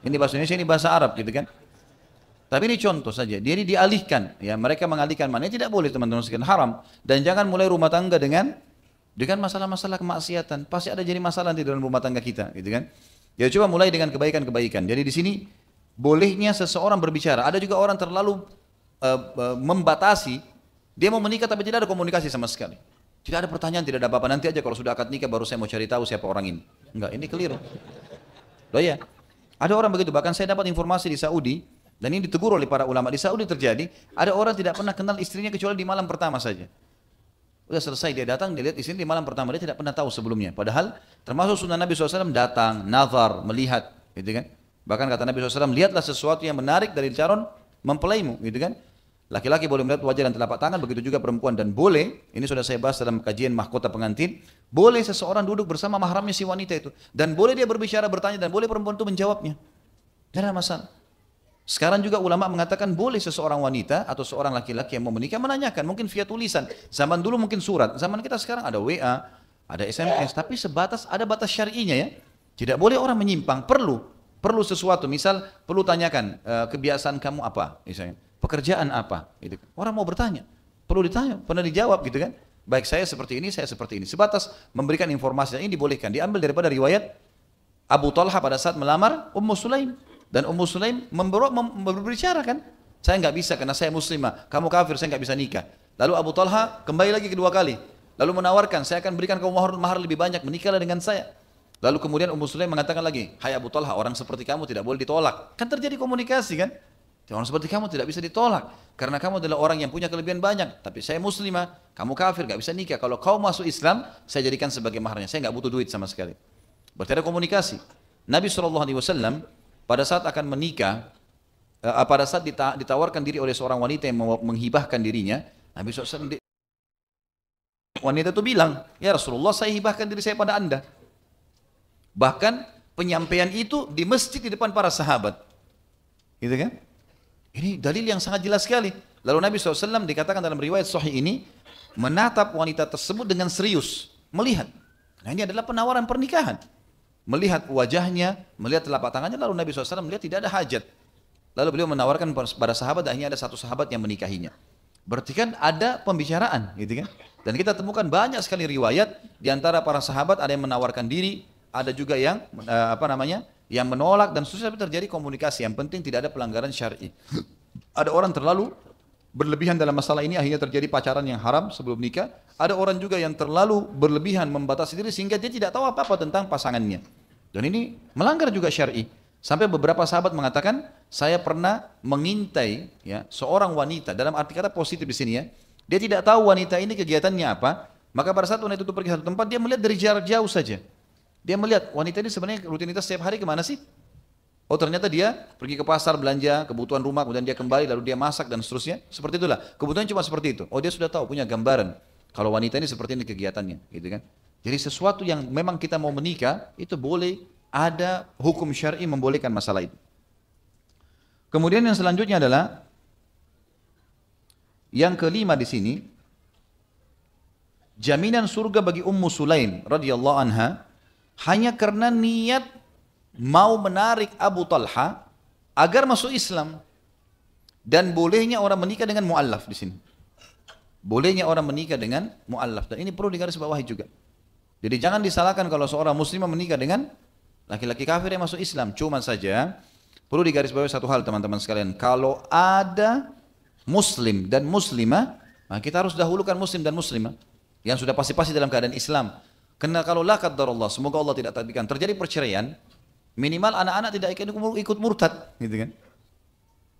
A: Ini bahasa Indonesia, ini bahasa Arab, gitu kan? Tapi ini contoh saja, jadi dialihkan, ya mereka mengalihkan mana tidak boleh teman-teman sekalian, haram. Dan jangan mulai rumah tangga dengan masalah-masalah kemaksiatan, pasti ada jadi masalah di dalam rumah tangga kita, gitu kan? Ya coba mulai dengan kebaikan-kebaikan. Jadi di sini bolehnya seseorang berbicara. Ada juga orang terlalu membatasi, dia mau menikah tapi tidak ada komunikasi sama sekali. Tidak ada pertanyaan, tidak ada apa-apa. Nanti aja kalau sudah akad nikah baru saya mau cari tahu siapa orang ini. Enggak, ini keliru. Loh ya, ada orang begitu. Bahkan saya dapat informasi di Saudi, dan ini ditegur oleh para ulama. Di Saudi terjadi, ada orang tidak pernah kenal istrinya kecuali di malam pertama saja. Udah selesai dia datang, dia lihat istrinya di malam pertama, dia tidak pernah tahu sebelumnya. Padahal termasuk sunnah Nabi SAW datang, nazar, melihat, gitu kan. Bahkan kata Nabi SAW, lihatlah sesuatu yang menarik dari calon mempelaimu, gitu kan. Laki-laki boleh melihat wajah dan telapak tangan, begitu juga perempuan. Dan boleh, ini sudah saya bahas dalam kajian mahkota pengantin, boleh seseorang duduk bersama mahramnya si wanita itu. Dan boleh dia berbicara, bertanya, dan boleh perempuan itu menjawabnya. Tidak ada masalah. Sekarang juga ulama mengatakan boleh seseorang wanita atau seorang laki-laki yang mau menikah menanyakan, mungkin via tulisan. Zaman dulu mungkin surat, zaman kita sekarang ada WA, ada SMS, tapi sebatas, ada batas syar'inya ya. Tidak boleh orang menyimpang, perlu sesuatu. Misal perlu tanyakan, kebiasaan kamu apa, misalnya. Pekerjaan apa? Gitu. Orang mau bertanya, perlu ditanya, pernah dijawab gitu kan? Baik saya seperti ini, saya seperti ini. Sebatas memberikan informasi, dan ini dibolehkan. Diambil daripada riwayat Abu Talha pada saat melamar Ummu Sulaim. Dan Ummu Sulaim berbicara kan? Saya nggak bisa karena saya muslimah, kamu kafir, saya nggak bisa nikah. Lalu Abu Talha kembali lagi kedua kali. Lalu menawarkan, saya akan berikan kamu mahar lebih banyak, menikahlah dengan saya. Lalu kemudian Ummu Sulaim mengatakan lagi, hai Abu Talha, orang seperti kamu tidak boleh ditolak. Kan terjadi komunikasi kan? Orang seperti kamu tidak bisa ditolak karena kamu adalah orang yang punya kelebihan banyak. Tapi saya muslimah, kamu kafir, gak bisa nikah. Kalau kau masuk Islam, saya jadikan sebagai maharnya. Saya gak butuh duit sama sekali. Berarti ada komunikasi. Nabi SAW pada saat akan menikah, pada saat ditawarkan diri oleh seorang wanita yang menghibahkan dirinya, Nabi SAW wanita itu bilang, ya Rasulullah, saya hibahkan diri saya pada anda. Bahkan penyampaian itu di masjid di depan para sahabat, gitu kan? Ini dalil yang sangat jelas sekali. Lalu Nabi SAW dikatakan dalam riwayat sahih ini menatap wanita tersebut dengan serius, melihat. Nah ini adalah penawaran pernikahan. Melihat wajahnya, melihat telapak tangannya, lalu Nabi SAW melihat tidak ada hajat. lalu beliau menawarkan pada sahabat, dan hanya ada satu sahabat yang menikahinya. Berarti kan ada pembicaraan, gitu kan? Dan kita temukan banyak sekali riwayat di antara para sahabat, ada yang menawarkan diri, ada juga yang yang menolak, dan seterusnya terjadi komunikasi. Yang penting tidak ada pelanggaran syar'i. Ada orang terlalu berlebihan dalam masalah ini, akhirnya terjadi pacaran yang haram sebelum nikah. Ada orang juga yang terlalu berlebihan membatasi diri sehingga dia tidak tahu apa-apa tentang pasangannya. Dan ini melanggar juga syar'i. Sampai beberapa sahabat mengatakan, saya pernah mengintai ya seorang wanita, dalam arti kata positif di sini ya. Dia tidak tahu wanita ini kegiatannya apa, maka pada saat wanita itu pergi satu tempat, dia melihat dari jarak jauh saja. Dia melihat wanita ini sebenarnya rutinitas setiap hari kemana sih? Oh ternyata dia pergi ke pasar belanja kebutuhan rumah, kemudian dia kembali lalu dia masak dan seterusnya. Seperti itulah. Kebutuhan cuma seperti itu. Oh dia sudah tahu, punya gambaran. Kalau wanita ini seperti ini kegiatannya, gitu kan? Jadi sesuatu yang memang kita mau menikah itu boleh ada hukum syar'i membolehkan masalah itu. Kemudian yang selanjutnya adalah yang kelima di sini, jaminan surga bagi Ummu Sulaim radhiyallahu anha hanya karena niat mau menarik Abu Talha agar masuk Islam. Dan bolehnya orang menikah dengan mu'allaf di sini. Bolehnya orang menikah dengan mu'allaf, dan ini perlu digarisbawahi juga. Jadi jangan disalahkan kalau seorang muslimah menikah dengan laki-laki kafir yang masuk Islam. Cuma saja perlu digarisbawahi satu hal teman-teman sekalian. Kalau ada muslim dan muslimah, nah kita harus dahulukan muslim dan muslimah yang sudah pasti-pasti dalam keadaan Islam. Karena kalau la qaddarallah, semoga Allah tidak takdirkan, terjadi perceraian, minimal anak-anak tidak ikut murtad, gitu kan.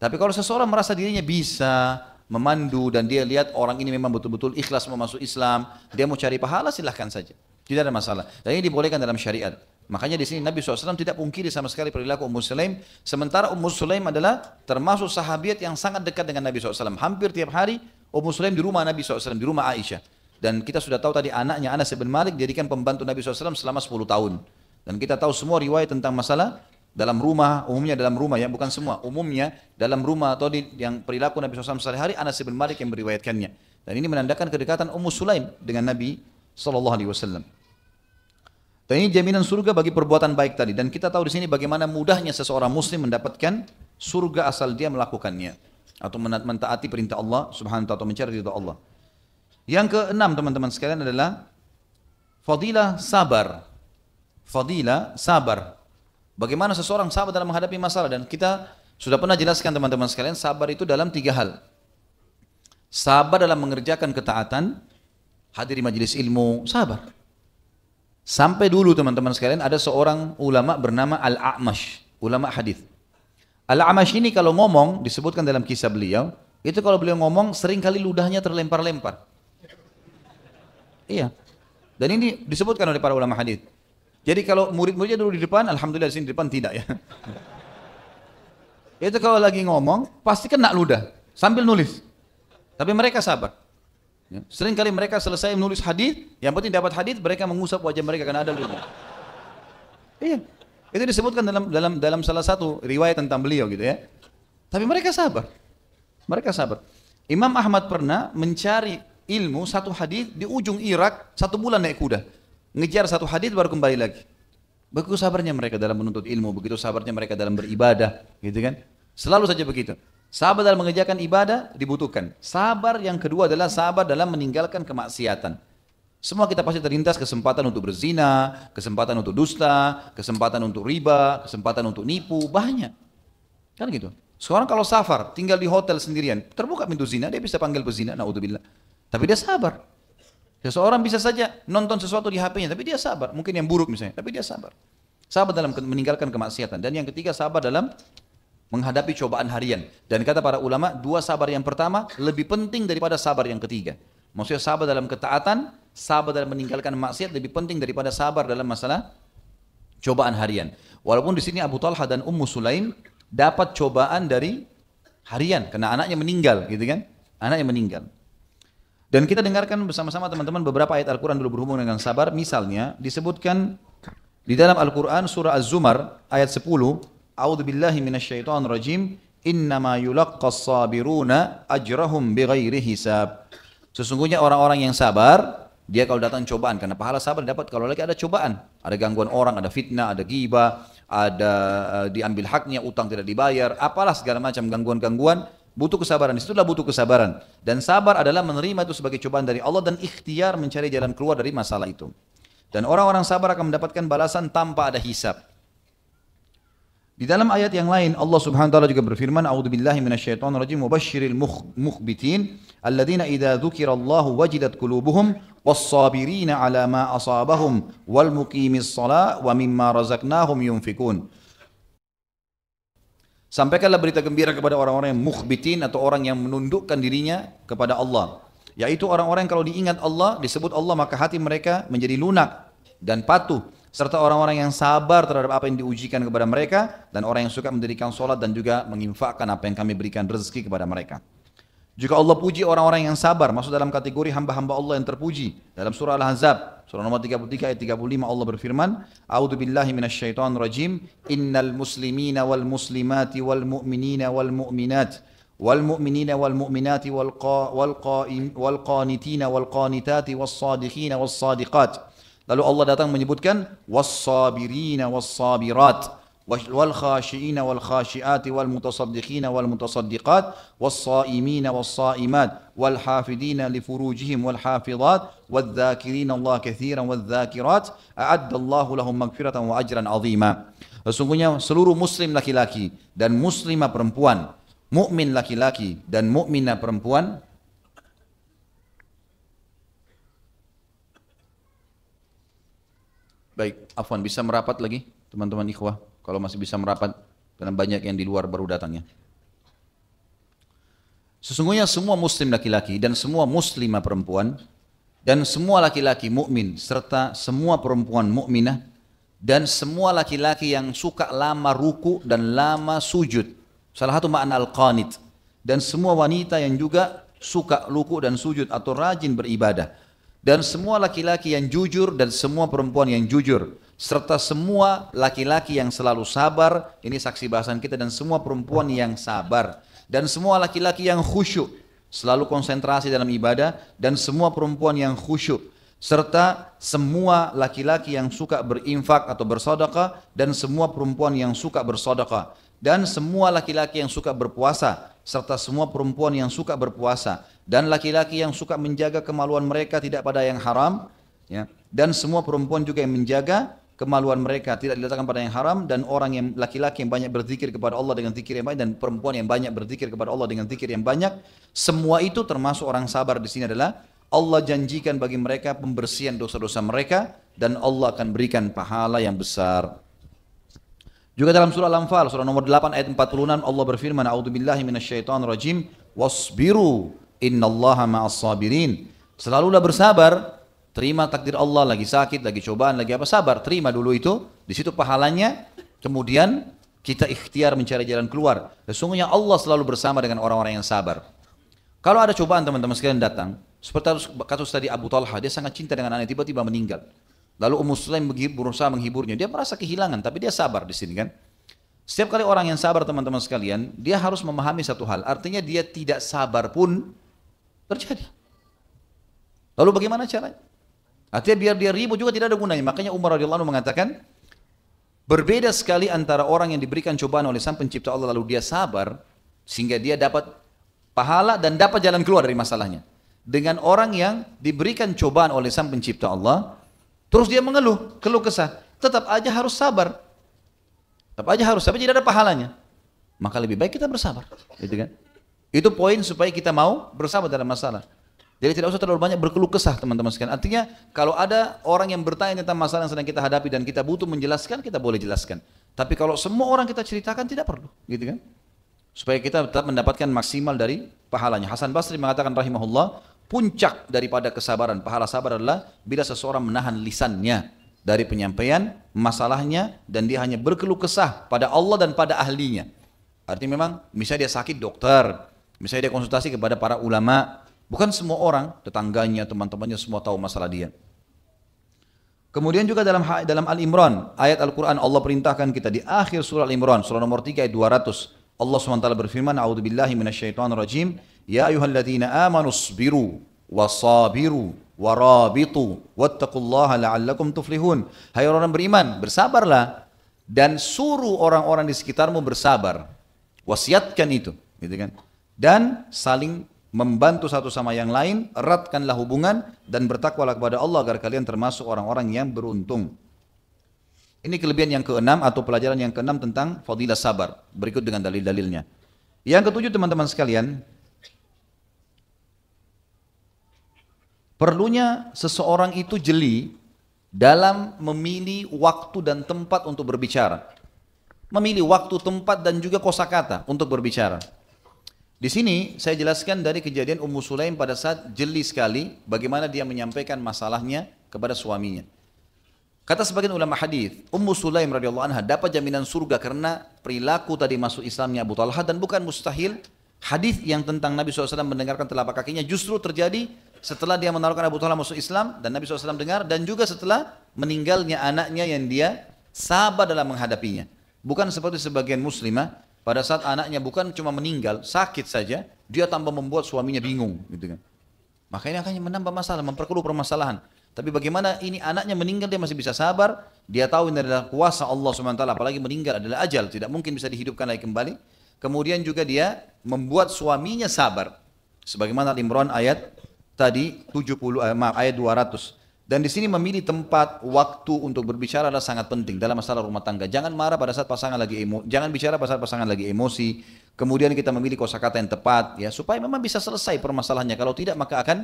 A: Tapi kalau seseorang merasa dirinya bisa memandu dan dia lihat orang ini memang betul-betul ikhlas mau masuk Islam, dia mau cari pahala, silahkan saja, tidak ada masalah. Dan ini dibolehkan dalam syariat. Makanya di sini Nabi SAW tidak pungkiri sama sekali perilaku Ummu Sulaim. Sementara Ummu Sulaim adalah termasuk sahabiat yang sangat dekat dengan Nabi SAW. Hampir tiap hari Ummu Sulaim di rumah Nabi SAW, di rumah Aisyah. Dan kita sudah tahu tadi anaknya Anas bin Malik jadikan pembantu Nabi SAW selama 10 tahun. Dan kita tahu semua riwayat tentang masalah dalam rumah, umumnya dalam rumah ya, bukan semua, umumnya dalam rumah atau yang perilaku Nabi SAW sehari-hari, Anas bin Malik yang meriwayatkannya. Dan ini menandakan kedekatan Ummu Sulaim dengan Nabi SAW. Dan ini jaminan surga bagi perbuatan baik tadi. Dan kita tahu di sini bagaimana mudahnya seseorang muslim mendapatkan surga asal dia melakukannya atau mentaati perintah Allah Subhanahu wa taala atau mencari ridha Allah. Yang keenam teman-teman sekalian adalah fadilah sabar. Fadilah sabar. Bagaimana seseorang sabar dalam menghadapi masalah, dan kita sudah pernah jelaskan teman-teman sekalian, sabar itu dalam 3 hal. Sabar dalam mengerjakan ketaatan, hadir di majelis ilmu, sabar. Sampai dulu teman-teman sekalian ada seorang ulama bernama Al-A'mash, ulama hadis. Al-A'mash ini kalau ngomong, disebutkan dalam kisah beliau, itu kalau beliau ngomong seringkali ludahnya terlempar-lempar. Iya. Dan ini disebutkan oleh para ulama hadis. Jadi kalau murid-muridnya dulu di depan, alhamdulillah di sini di depan tidak ya. Itu kalau lagi ngomong pasti kena ludah sambil nulis. Tapi mereka sabar. Ya. Sering kali mereka selesai menulis hadis, yang penting dapat hadis, mereka mengusap wajah mereka karena ada ludah. Iya, itu disebutkan dalam salah satu riwayat tentang beliau gitu ya. Tapi mereka sabar, mereka sabar. Imam Ahmad pernah mencari ilmu satu hadis di ujung Irak 1 bulan naik kuda, ngejar satu hadis baru kembali lagi. Begitu sabarnya mereka dalam menuntut ilmu, begitu sabarnya mereka dalam beribadah, gitu kan? Selalu saja begitu. Sabar dalam mengerjakan ibadah dibutuhkan. Sabar yang kedua adalah sabar dalam meninggalkan kemaksiatan. Semua kita pasti terlintas kesempatan untuk berzina, kesempatan untuk dusta, kesempatan untuk riba, kesempatan untuk nipu, banyak. Kan gitu. Sekarang kalau safar, tinggal di hotel sendirian, terbuka pintu zina, dia bisa panggil pezina, naudzubillah. Tapi dia sabar. Seseorang bisa saja nonton sesuatu di HP-nya, tapi dia sabar. Mungkin yang buruk misalnya, tapi dia sabar. Sabar dalam meninggalkan kemaksiatan. Dan yang ketiga, sabar dalam menghadapi cobaan harian. Dan kata para ulama, 2 sabar yang pertama lebih penting daripada sabar yang ketiga. Maksudnya sabar dalam ketaatan, sabar dalam meninggalkan maksiat lebih penting daripada sabar dalam masalah cobaan harian. Walaupun di sini Abu Talha dan Ummu Sulaim dapat cobaan dari harian karena anaknya meninggal, gitu kan? Anaknya meninggal. Dan kita dengarkan bersama-sama teman-teman beberapa ayat Al-Quran dulu berhubungan dengan sabar. Misalnya disebutkan di dalam Al-Quran surah Az-Zumar ayat 10, A'udzu billahi minasyaitonir rajim, innama yulaqqas sabiruna ajrahum bighairi hisab. Sesungguhnya orang-orang yang sabar Dia kalau datang cobaan, karena pahala sabar dapat kalau lagi ada cobaan. Ada gangguan orang, ada fitnah, ada ghibah, ada diambil haknya, utang tidak dibayar, apalah segala macam gangguan-gangguan, butuh kesabaran. Disitulah butuh kesabaran. Dan sabar adalah menerima itu sebagai cobaan dari Allah dan ikhtiar mencari jalan keluar dari masalah itu. Dan orang-orang sabar akan mendapatkan balasan tanpa ada hisab. Di dalam ayat yang lain Allah Subhanahu wa taala juga berfirman, "A'udzubillahi minasyaitonir rajim, wabashshiril mukhbitin alladzina idza dzukirallahu wajilat qulubuhum was-sabirina 'ala ma asabahum wal muqimis shalah wa mimma razaqnahum yunfikun." Sampaikanlah berita gembira kepada orang-orang yang mukhbitin atau orang yang menundukkan dirinya kepada Allah, yaitu orang-orang yang kalau diingat Allah, disebut Allah, maka hati mereka menjadi lunak dan patuh, serta orang-orang yang sabar terhadap apa yang diujikan kepada mereka, dan orang yang suka mendirikan sholat dan juga menginfakkan apa yang kami berikan rezeki kepada mereka. Juga Allah puji orang-orang yang sabar, masuk dalam kategori hamba-hamba Allah yang terpuji. Dalam surah Al-Ahzab, surah nomor 33 ayat 35 Allah berfirman, "A'udzu billahi minasyaitonir rajim, innal muslimina wal muslimati wal mu'minina wal mu'minat wal mu'minina wal mu'minati wal qanitina wal qanitati was sadiqina was sadiqat." Lalu Allah datang menyebutkan was-sabirina was-sabirat wal khashiina wal khashiati wal mutasaddiqina wal mutasaddiqat was-saimina was-saimat wal hafidina li furujihim wal hafizat wadh-dhakirina Allah katsiran wadh-dhakirat a'adda Allahu lahum maghfiratan wa ajran 'azima. Sesungguhnya seluruh muslim laki-laki dan muslimah perempuan, mukmin laki-laki dan mukminah perempuan, baik, afwan, bisa merapat lagi teman-teman ikhwah, kalau masih bisa merapat, karena banyak yang di luar baru datangnya. Sesungguhnya semua muslim laki-laki dan semua muslimah perempuan dan semua laki-laki mukmin serta semua perempuan mukminah dan semua laki-laki yang suka lama ruku dan lama sujud, salah satu makna al-qanit, dan semua wanita yang juga suka ruku dan sujud atau rajin beribadah, dan semua laki-laki yang jujur dan semua perempuan yang jujur, serta semua laki-laki yang selalu sabar, ini saksi bahasan kita, dan semua perempuan yang sabar, dan semua laki-laki yang khusyuk, selalu konsentrasi dalam ibadah, dan semua perempuan yang khusyuk, serta semua laki-laki yang suka berinfak atau bersedekah, dan semua perempuan yang suka bersedekah, dan semua laki-laki yang suka berpuasa, serta semua perempuan yang suka berpuasa, dan laki-laki yang suka menjaga kemaluan mereka tidak pada yang haram, ya, dan semua perempuan juga yang menjaga kemaluan mereka tidak diletakkan pada yang haram, dan orang yang laki-laki yang banyak berzikir kepada Allah dengan zikir yang banyak, dan perempuan yang banyak berzikir kepada Allah dengan zikir yang banyak. Semua itu termasuk orang sabar di sini adalah Allah janjikan bagi mereka pembersihan dosa-dosa mereka, dan Allah akan berikan pahala yang besar. Juga dalam surah Al-Anfal, surah nomor 8 ayat 46 Allah berfirman, "A'udzubillahi minasyaitonir rajim, wasbiru innallaha ma'as sabirin." Selalulah bersabar, terima takdir Allah, lagi sakit, lagi cobaan, lagi apa, sabar, terima dulu itu, di situ pahalanya, kemudian kita ikhtiar mencari jalan keluar. Sesungguhnya Allah selalu bersama dengan orang-orang yang sabar. Kalau ada cobaan teman-teman sekalian datang, seperti kasus tadi Abu Talha, dia sangat cinta dengan anaknya, tiba-tiba meninggal. Lalu Ummu Sulaim berusaha menghiburnya, dia merasa kehilangan, tapi dia sabar di sini kan. Setiap kali orang yang sabar teman-teman sekalian, dia harus memahami satu hal, artinya dia tidak sabar pun terjadi. Lalu bagaimana caranya? Artinya biar dia ribut juga tidak ada gunanya. Makanya Umar radhiyallahu anhu mengatakan, berbeda sekali antara orang yang diberikan cobaan oleh Sang Pencipta Allah lalu dia sabar sehingga dia dapat pahala dan dapat jalan keluar dari masalahnya, dengan orang yang diberikan cobaan oleh Sang Pencipta Allah terus dia mengeluh, keluh kesah, tetap aja harus sabar. Tetap aja harus sabar, tidak ada pahalanya. Maka lebih baik kita bersabar, gitu kan? Itu poin supaya kita mau bersabar dalam masalah. Jadi tidak usah terlalu banyak berkeluh kesah teman-teman sekalian. Artinya kalau ada orang yang bertanya tentang masalah yang sedang kita hadapi dan kita butuh menjelaskan, kita boleh jelaskan. Tapi kalau semua orang kita ceritakan tidak perlu, gitu kan? Supaya kita tetap mendapatkan maksimal dari pahalanya. Hasan Basri mengatakan rahimahullah, puncak daripada kesabaran, pahala sabar adalah bila seseorang menahan lisannya dari penyampaian masalahnya dan dia hanya berkeluh kesah pada Allah dan pada ahlinya. Artinya memang misalnya dia sakit, dokter, misalnya dia konsultasi kepada para ulama, bukan semua orang, tetangganya, teman-temannya semua tahu masalah dia. Kemudian juga dalam Al-Imran, ayat Al-Quran Allah perintahkan kita di akhir surah Al-Imran, surah nomor 3 ayat 200. Allah SWT berfirman, "A'udzubillahi minasyaitonir rajim, ya ayyuhalladzina amanu sabiru wasabiru warabitu wattaqullaha la'allakum tuflihun. Hai orang beriman, bersabarlah dan suruh orang-orang di sekitarmu bersabar. Wasiatkan itu, gitu kan? Dan saling membantu satu sama yang lain, eratkanlah hubungan dan bertakwalah kepada Allah agar kalian termasuk orang-orang yang beruntung. Ini kelebihan yang keenam atau pelajaran yang keenam tentang fadilah sabar. Berikut dengan dalil-dalilnya. Yang ketujuh teman-teman sekalian, perlunya seseorang itu jeli dalam memilih waktu dan tempat untuk berbicara. Memilih waktu, tempat dan juga kosakata untuk berbicara. Di sini saya jelaskan dari kejadian Ummu Sulaim pada saat jeli sekali bagaimana dia menyampaikan masalahnya kepada suaminya. Kata sebagian ulama hadis, Ummu Sulaim radhiyallahu anha dapat jaminan surga karena perilaku tadi masuk Islamnya Abu Talha, dan bukan mustahil hadis yang tentang Nabi SAW mendengarkan telapak kakinya justru terjadi setelah dia menaruhkan Abu Talha masuk Islam dan Nabi SAW dengar, dan juga setelah meninggalnya anaknya yang dia sabar dalam menghadapinya. Bukan seperti sebagian muslimah, pada saat anaknya bukan cuma meninggal, sakit saja, dia tambah membuat suaminya bingung, gitu kan. Maka ini akan menambah masalah, memperkeruh permasalahan. Tapi bagaimana ini anaknya meninggal dia masih bisa sabar, dia tahu ini adalah kuasa Allah SWT, apalagi meninggal adalah ajal, tidak mungkin bisa dihidupkan lagi kembali. Kemudian juga dia membuat suaminya sabar. Sebagaimana Al-Imran ayat tadi 70, ayat 200. Dan di sini memilih tempat, waktu untuk berbicara adalah sangat penting dalam masalah rumah tangga. Jangan marah pada saat pasangan lagi jangan bicara pada saat pasangan lagi emosi. Kemudian kita memilih kosakata yang tepat, ya, supaya memang bisa selesai permasalahannya. Kalau tidak maka akan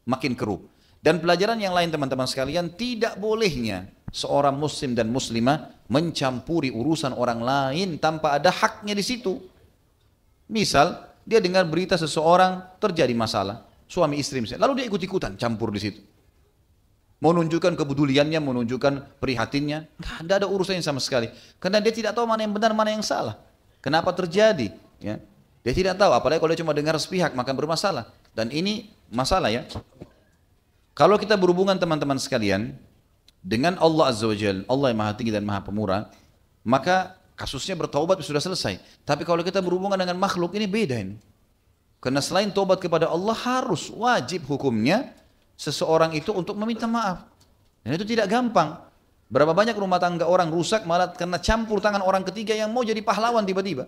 A: makin keruh. Dan pelajaran yang lain teman-teman sekalian, tidak bolehnya seorang muslim dan muslimah mencampuri urusan orang lain tanpa ada haknya di situ. Misal dia dengar berita seseorang terjadi masalah, suami istri misalnya, lalu dia ikut-ikutan campur di situ. Menunjukkan kepeduliannya, menunjukkan prihatinnya, nggak ada urusannya sama sekali. Karena dia tidak tahu mana yang benar, mana yang salah. Kenapa terjadi? Ya. Dia tidak tahu, apalagi kalau dia cuma dengar sepihak, maka bermasalah. Dan ini masalah ya. Kalau kita berhubungan teman-teman sekalian dengan Allah Azza wa Jalla, Allah yang maha tinggi dan maha pemurah, maka kasusnya bertaubat sudah selesai. Tapi kalau kita berhubungan dengan makhluk, ini beda ini. Karena selain taubat kepada Allah, harus wajib hukumnya seseorang itu untuk meminta maaf. Dan itu tidak gampang. Berapa banyak rumah tangga orang rusak malah karena campur tangan orang ketiga yang mau jadi pahlawan tiba-tiba.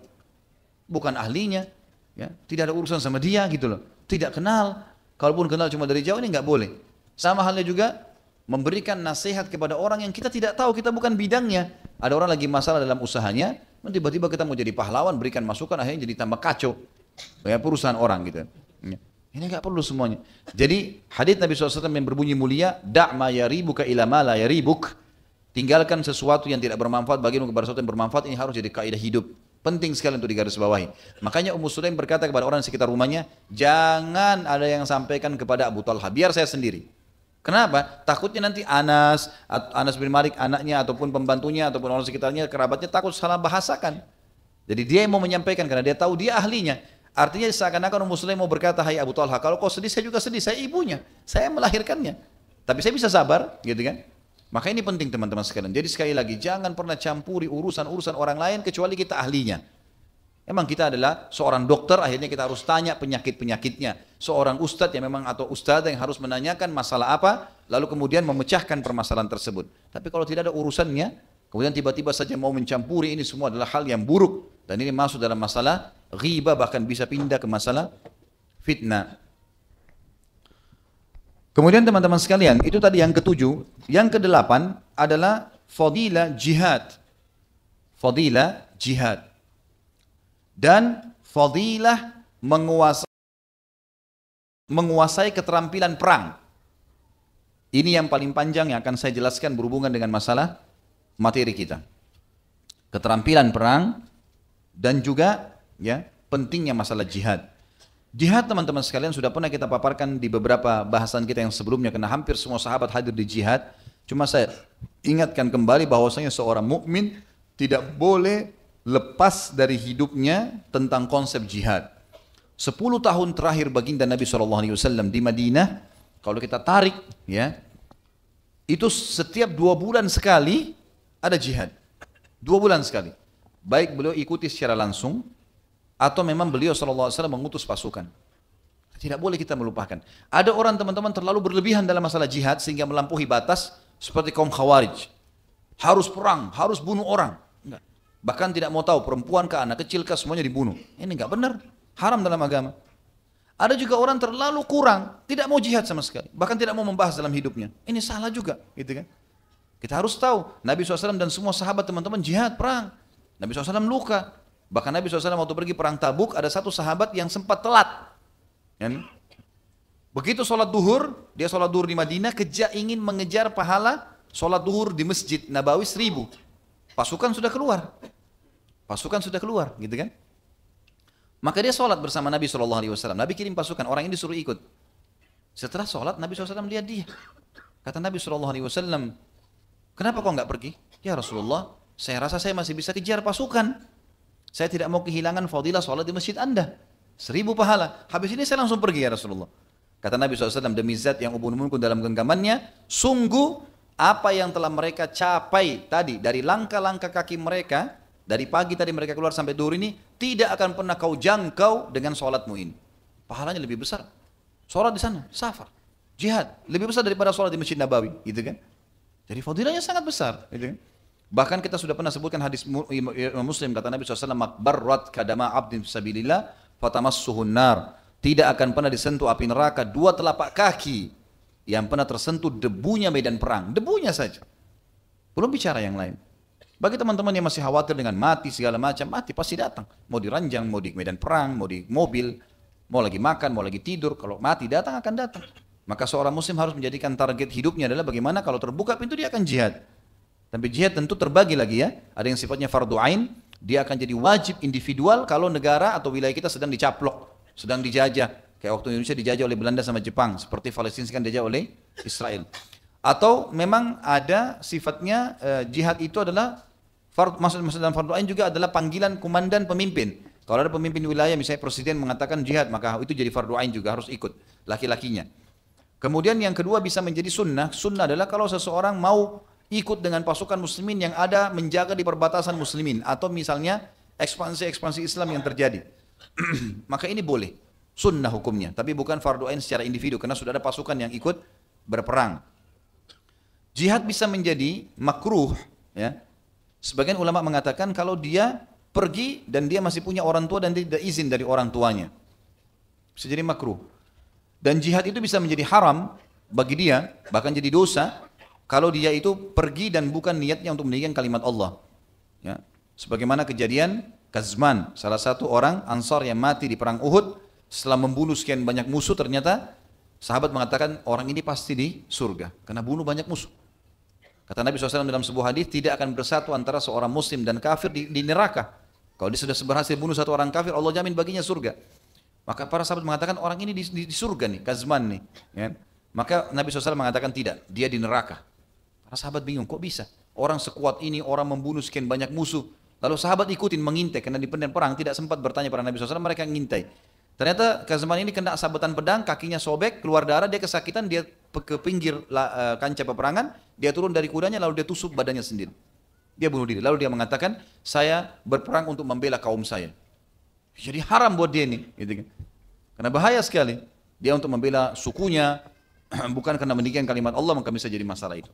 A: Bukan ahlinya, ya, tidak ada urusan sama dia gitu loh. Tidak kenal. Kalaupun kenal cuma dari jauh, ini nggak boleh. Sama halnya juga memberikan nasihat kepada orang yang kita tidak tahu, kita bukan bidangnya. Ada orang lagi masalah dalam usahanya, tiba-tiba kita mau jadi pahlawan, berikan masukan, akhirnya jadi tambah kacau. Ya, perusahaan orang gitu. Ya. Ini enggak perlu semuanya. Jadi hadits Nabi SAW yang berbunyi mulia, da' ma yaribuka ila ma la yaribuk. Tinggalkan sesuatu yang tidak bermanfaat bagimu kepada sesuatu yang bermanfaat. Ini harus jadi kaidah hidup. Penting sekali untuk digarisbawahi. Makanya Ummu Sulaim berkata kepada orang di sekitar rumahnya, jangan ada yang sampaikan kepada Abu Talha, biar saya sendiri. Kenapa? Takutnya nanti Anas bin Malik, anaknya ataupun pembantunya ataupun orang sekitarnya, kerabatnya takut salah bahasakan. Jadi dia yang mau menyampaikan karena dia tahu dia ahlinya. Artinya seakan-akan Ummu Sulaim mau berkata, hai Abu Talha, kalau kau sedih saya juga sedih, saya ibunya, saya melahirkannya. Tapi saya bisa sabar, gitu kan? Maka ini penting teman-teman sekalian. Jadi sekali lagi, jangan pernah campuri urusan-urusan orang lain kecuali kita ahlinya. Emang kita adalah seorang dokter, akhirnya kita harus tanya penyakit-penyakitnya. Seorang ustadz yang memang atau ustadzah yang harus menanyakan masalah apa, lalu kemudian memecahkan permasalahan tersebut. Tapi kalau tidak ada urusannya, kemudian tiba-tiba saja mau mencampuri, ini semua adalah hal yang buruk. Dan ini masuk dalam masalah ghibah, bahkan bisa pindah ke masalah fitnah. Kemudian teman-teman sekalian, itu tadi yang ketujuh. Yang kedelapan adalah fadilah jihad. Fadilah jihad. Dan fadilah menguasai keterampilan perang. Ini yang paling panjang yang akan saya jelaskan berhubungan dengan masalah materi kita. Keterampilan perang dan juga ya pentingnya masalah jihad. Jihad teman-teman sekalian sudah pernah kita paparkan di beberapa bahasan kita yang sebelumnya, karena hampir semua sahabat hadir di jihad. Cuma saya ingatkan kembali bahwasanya seorang mukmin tidak boleh lepas dari hidupnya tentang konsep jihad. 10 tahun terakhir baginda Nabi SAW di Madinah, kalau kita tarik ya, itu setiap 2 bulan sekali ada jihad. 2 bulan sekali. Baik beliau ikuti secara langsung, atau memang beliau SAW mengutus pasukan. Tidak boleh kita melupakan. Ada orang teman-teman terlalu berlebihan dalam masalah jihad sehingga melampaui batas seperti kaum Khawarij. Harus perang, harus bunuh orang. Enggak. Bahkan tidak mau tahu perempuan kah, anak kecil kah, semuanya dibunuh. Ini enggak benar. Haram dalam agama. Ada juga orang terlalu kurang, tidak mau jihad sama sekali. Bahkan tidak mau membahas dalam hidupnya. Ini salah juga, gitu kan? Kita harus tahu, Nabi SAW dan semua sahabat teman-teman jihad, perang. Nabi SAW luka. Bahkan Nabi SAW waktu pergi perang Tabuk, ada satu sahabat yang sempat telat. Begitu sholat duhur, dia sholat duhur di Madinah, ingin mengejar pahala sholat duhur di Masjid Nabawi 1000. Pasukan sudah keluar. Pasukan sudah keluar, gitu kan? Maka dia sholat bersama Nabi SAW. Nabi kirim pasukan, orang ini disuruh ikut. Setelah sholat, Nabi SAW lihat dia. Kata Nabi SAW, kenapa kau nggak pergi? Ya Rasulullah, saya rasa saya masih bisa kejar pasukan. Saya tidak mau kehilangan fadilah sholat di masjid Anda. 1000 pahala. Habis ini saya langsung pergi ya Rasulullah. Kata Nabi SAW, demi zat yang ubun-ubunku dalam genggamannya, sungguh apa yang telah mereka capai tadi dari langkah-langkah kaki mereka, dari pagi tadi mereka keluar sampai duhur ini, tidak akan pernah kau jangkau dengan sholatmu ini. Pahalanya lebih besar. Sholat di sana, safar, jihad, lebih besar daripada sholat di Masjid Nabawi, gitu kan? Jadi fadilahnya sangat besar, gitu kan? Bahkan kita sudah pernah sebutkan hadis Muslim, kata Nabi SAW, makbarrat kadama abdin fisabilillah fatamassuhun nar. Tidak akan pernah disentuh api neraka 2 telapak kaki yang pernah tersentuh debunya medan perang. Debunya saja. Belum bicara yang lain. Bagi teman-teman yang masih khawatir dengan mati segala macam, mati pasti datang. Mau diranjang, mau di medan perang, mau di mobil, mau lagi makan, mau lagi tidur. Kalau mati datang akan datang. Maka seorang muslim harus menjadikan target hidupnya adalah bagaimana kalau terbuka pintu dia akan jihad. Tapi jihad tentu terbagi lagi ya. Ada yang sifatnya fardu ain, dia akan jadi wajib individual kalau negara atau wilayah kita sedang dicaplok, sedang dijajah. Kayak waktu Indonesia dijajah oleh Belanda sama Jepang, seperti Palestina kan dijajah oleh Israel. Atau memang ada sifatnya jihad itu adalah maksud dalam fardu ain juga adalah panggilan komandan pemimpin. Kalau ada pemimpin wilayah misalnya presiden mengatakan jihad, maka itu jadi fardu ain juga harus ikut laki-lakinya. Kemudian yang kedua bisa menjadi sunnah. Sunnah adalah kalau seseorang mau ikut dengan pasukan muslimin yang ada menjaga di perbatasan muslimin, atau misalnya ekspansi Islam yang terjadi. Maka ini boleh, sunnah hukumnya, tapi bukan fardu ain secara individu karena sudah ada pasukan yang ikut berperang. Jihad bisa menjadi makruh, ya. Sebagian ulama mengatakan kalau dia pergi dan dia masih punya orang tua dan tidak izin dari orang tuanya, bisa jadi makruh. Dan jihad itu bisa menjadi haram bagi dia, bahkan jadi dosa kalau dia itu pergi dan bukan niatnya untuk meninggikan kalimat Allah. Ya. Sebagaimana kejadian Kazman, salah satu orang Ansar yang mati di perang Uhud setelah membunuh sekian banyak musuh, ternyata sahabat mengatakan orang ini pasti di surga karena bunuh banyak musuh. Kata Nabi SAW dalam sebuah hadis, tidak akan bersatu antara seorang muslim dan kafir di neraka. Kalau dia sudah berhasil bunuh satu orang kafir, Allah jamin baginya surga. Maka para sahabat mengatakan orang ini di surga nih, Kazman nih. Ya. Maka Nabi SAW mengatakan tidak, dia di neraka. Para sahabat bingung, kok bisa? Orang sekuat ini, orang membunuh sekian banyak musuh. Lalu sahabat ikutin mengintai, karena di medan perang tidak sempat bertanya pada Nabi SAW, mereka ngintai. Ternyata Kazman ini kena sabetan pedang, kakinya sobek, keluar darah, dia kesakitan, dia ke pinggir kancah peperangan, dia turun dari kudanya, lalu dia tusuk badannya sendiri. Dia bunuh diri, lalu dia mengatakan, saya berperang untuk membela kaum saya. Jadi haram buat dia ini, gitu kan? Karena bahaya sekali. Dia untuk membela sukunya, bukan karena meninggikan kalimat Allah, maka bisa jadi masalah itu.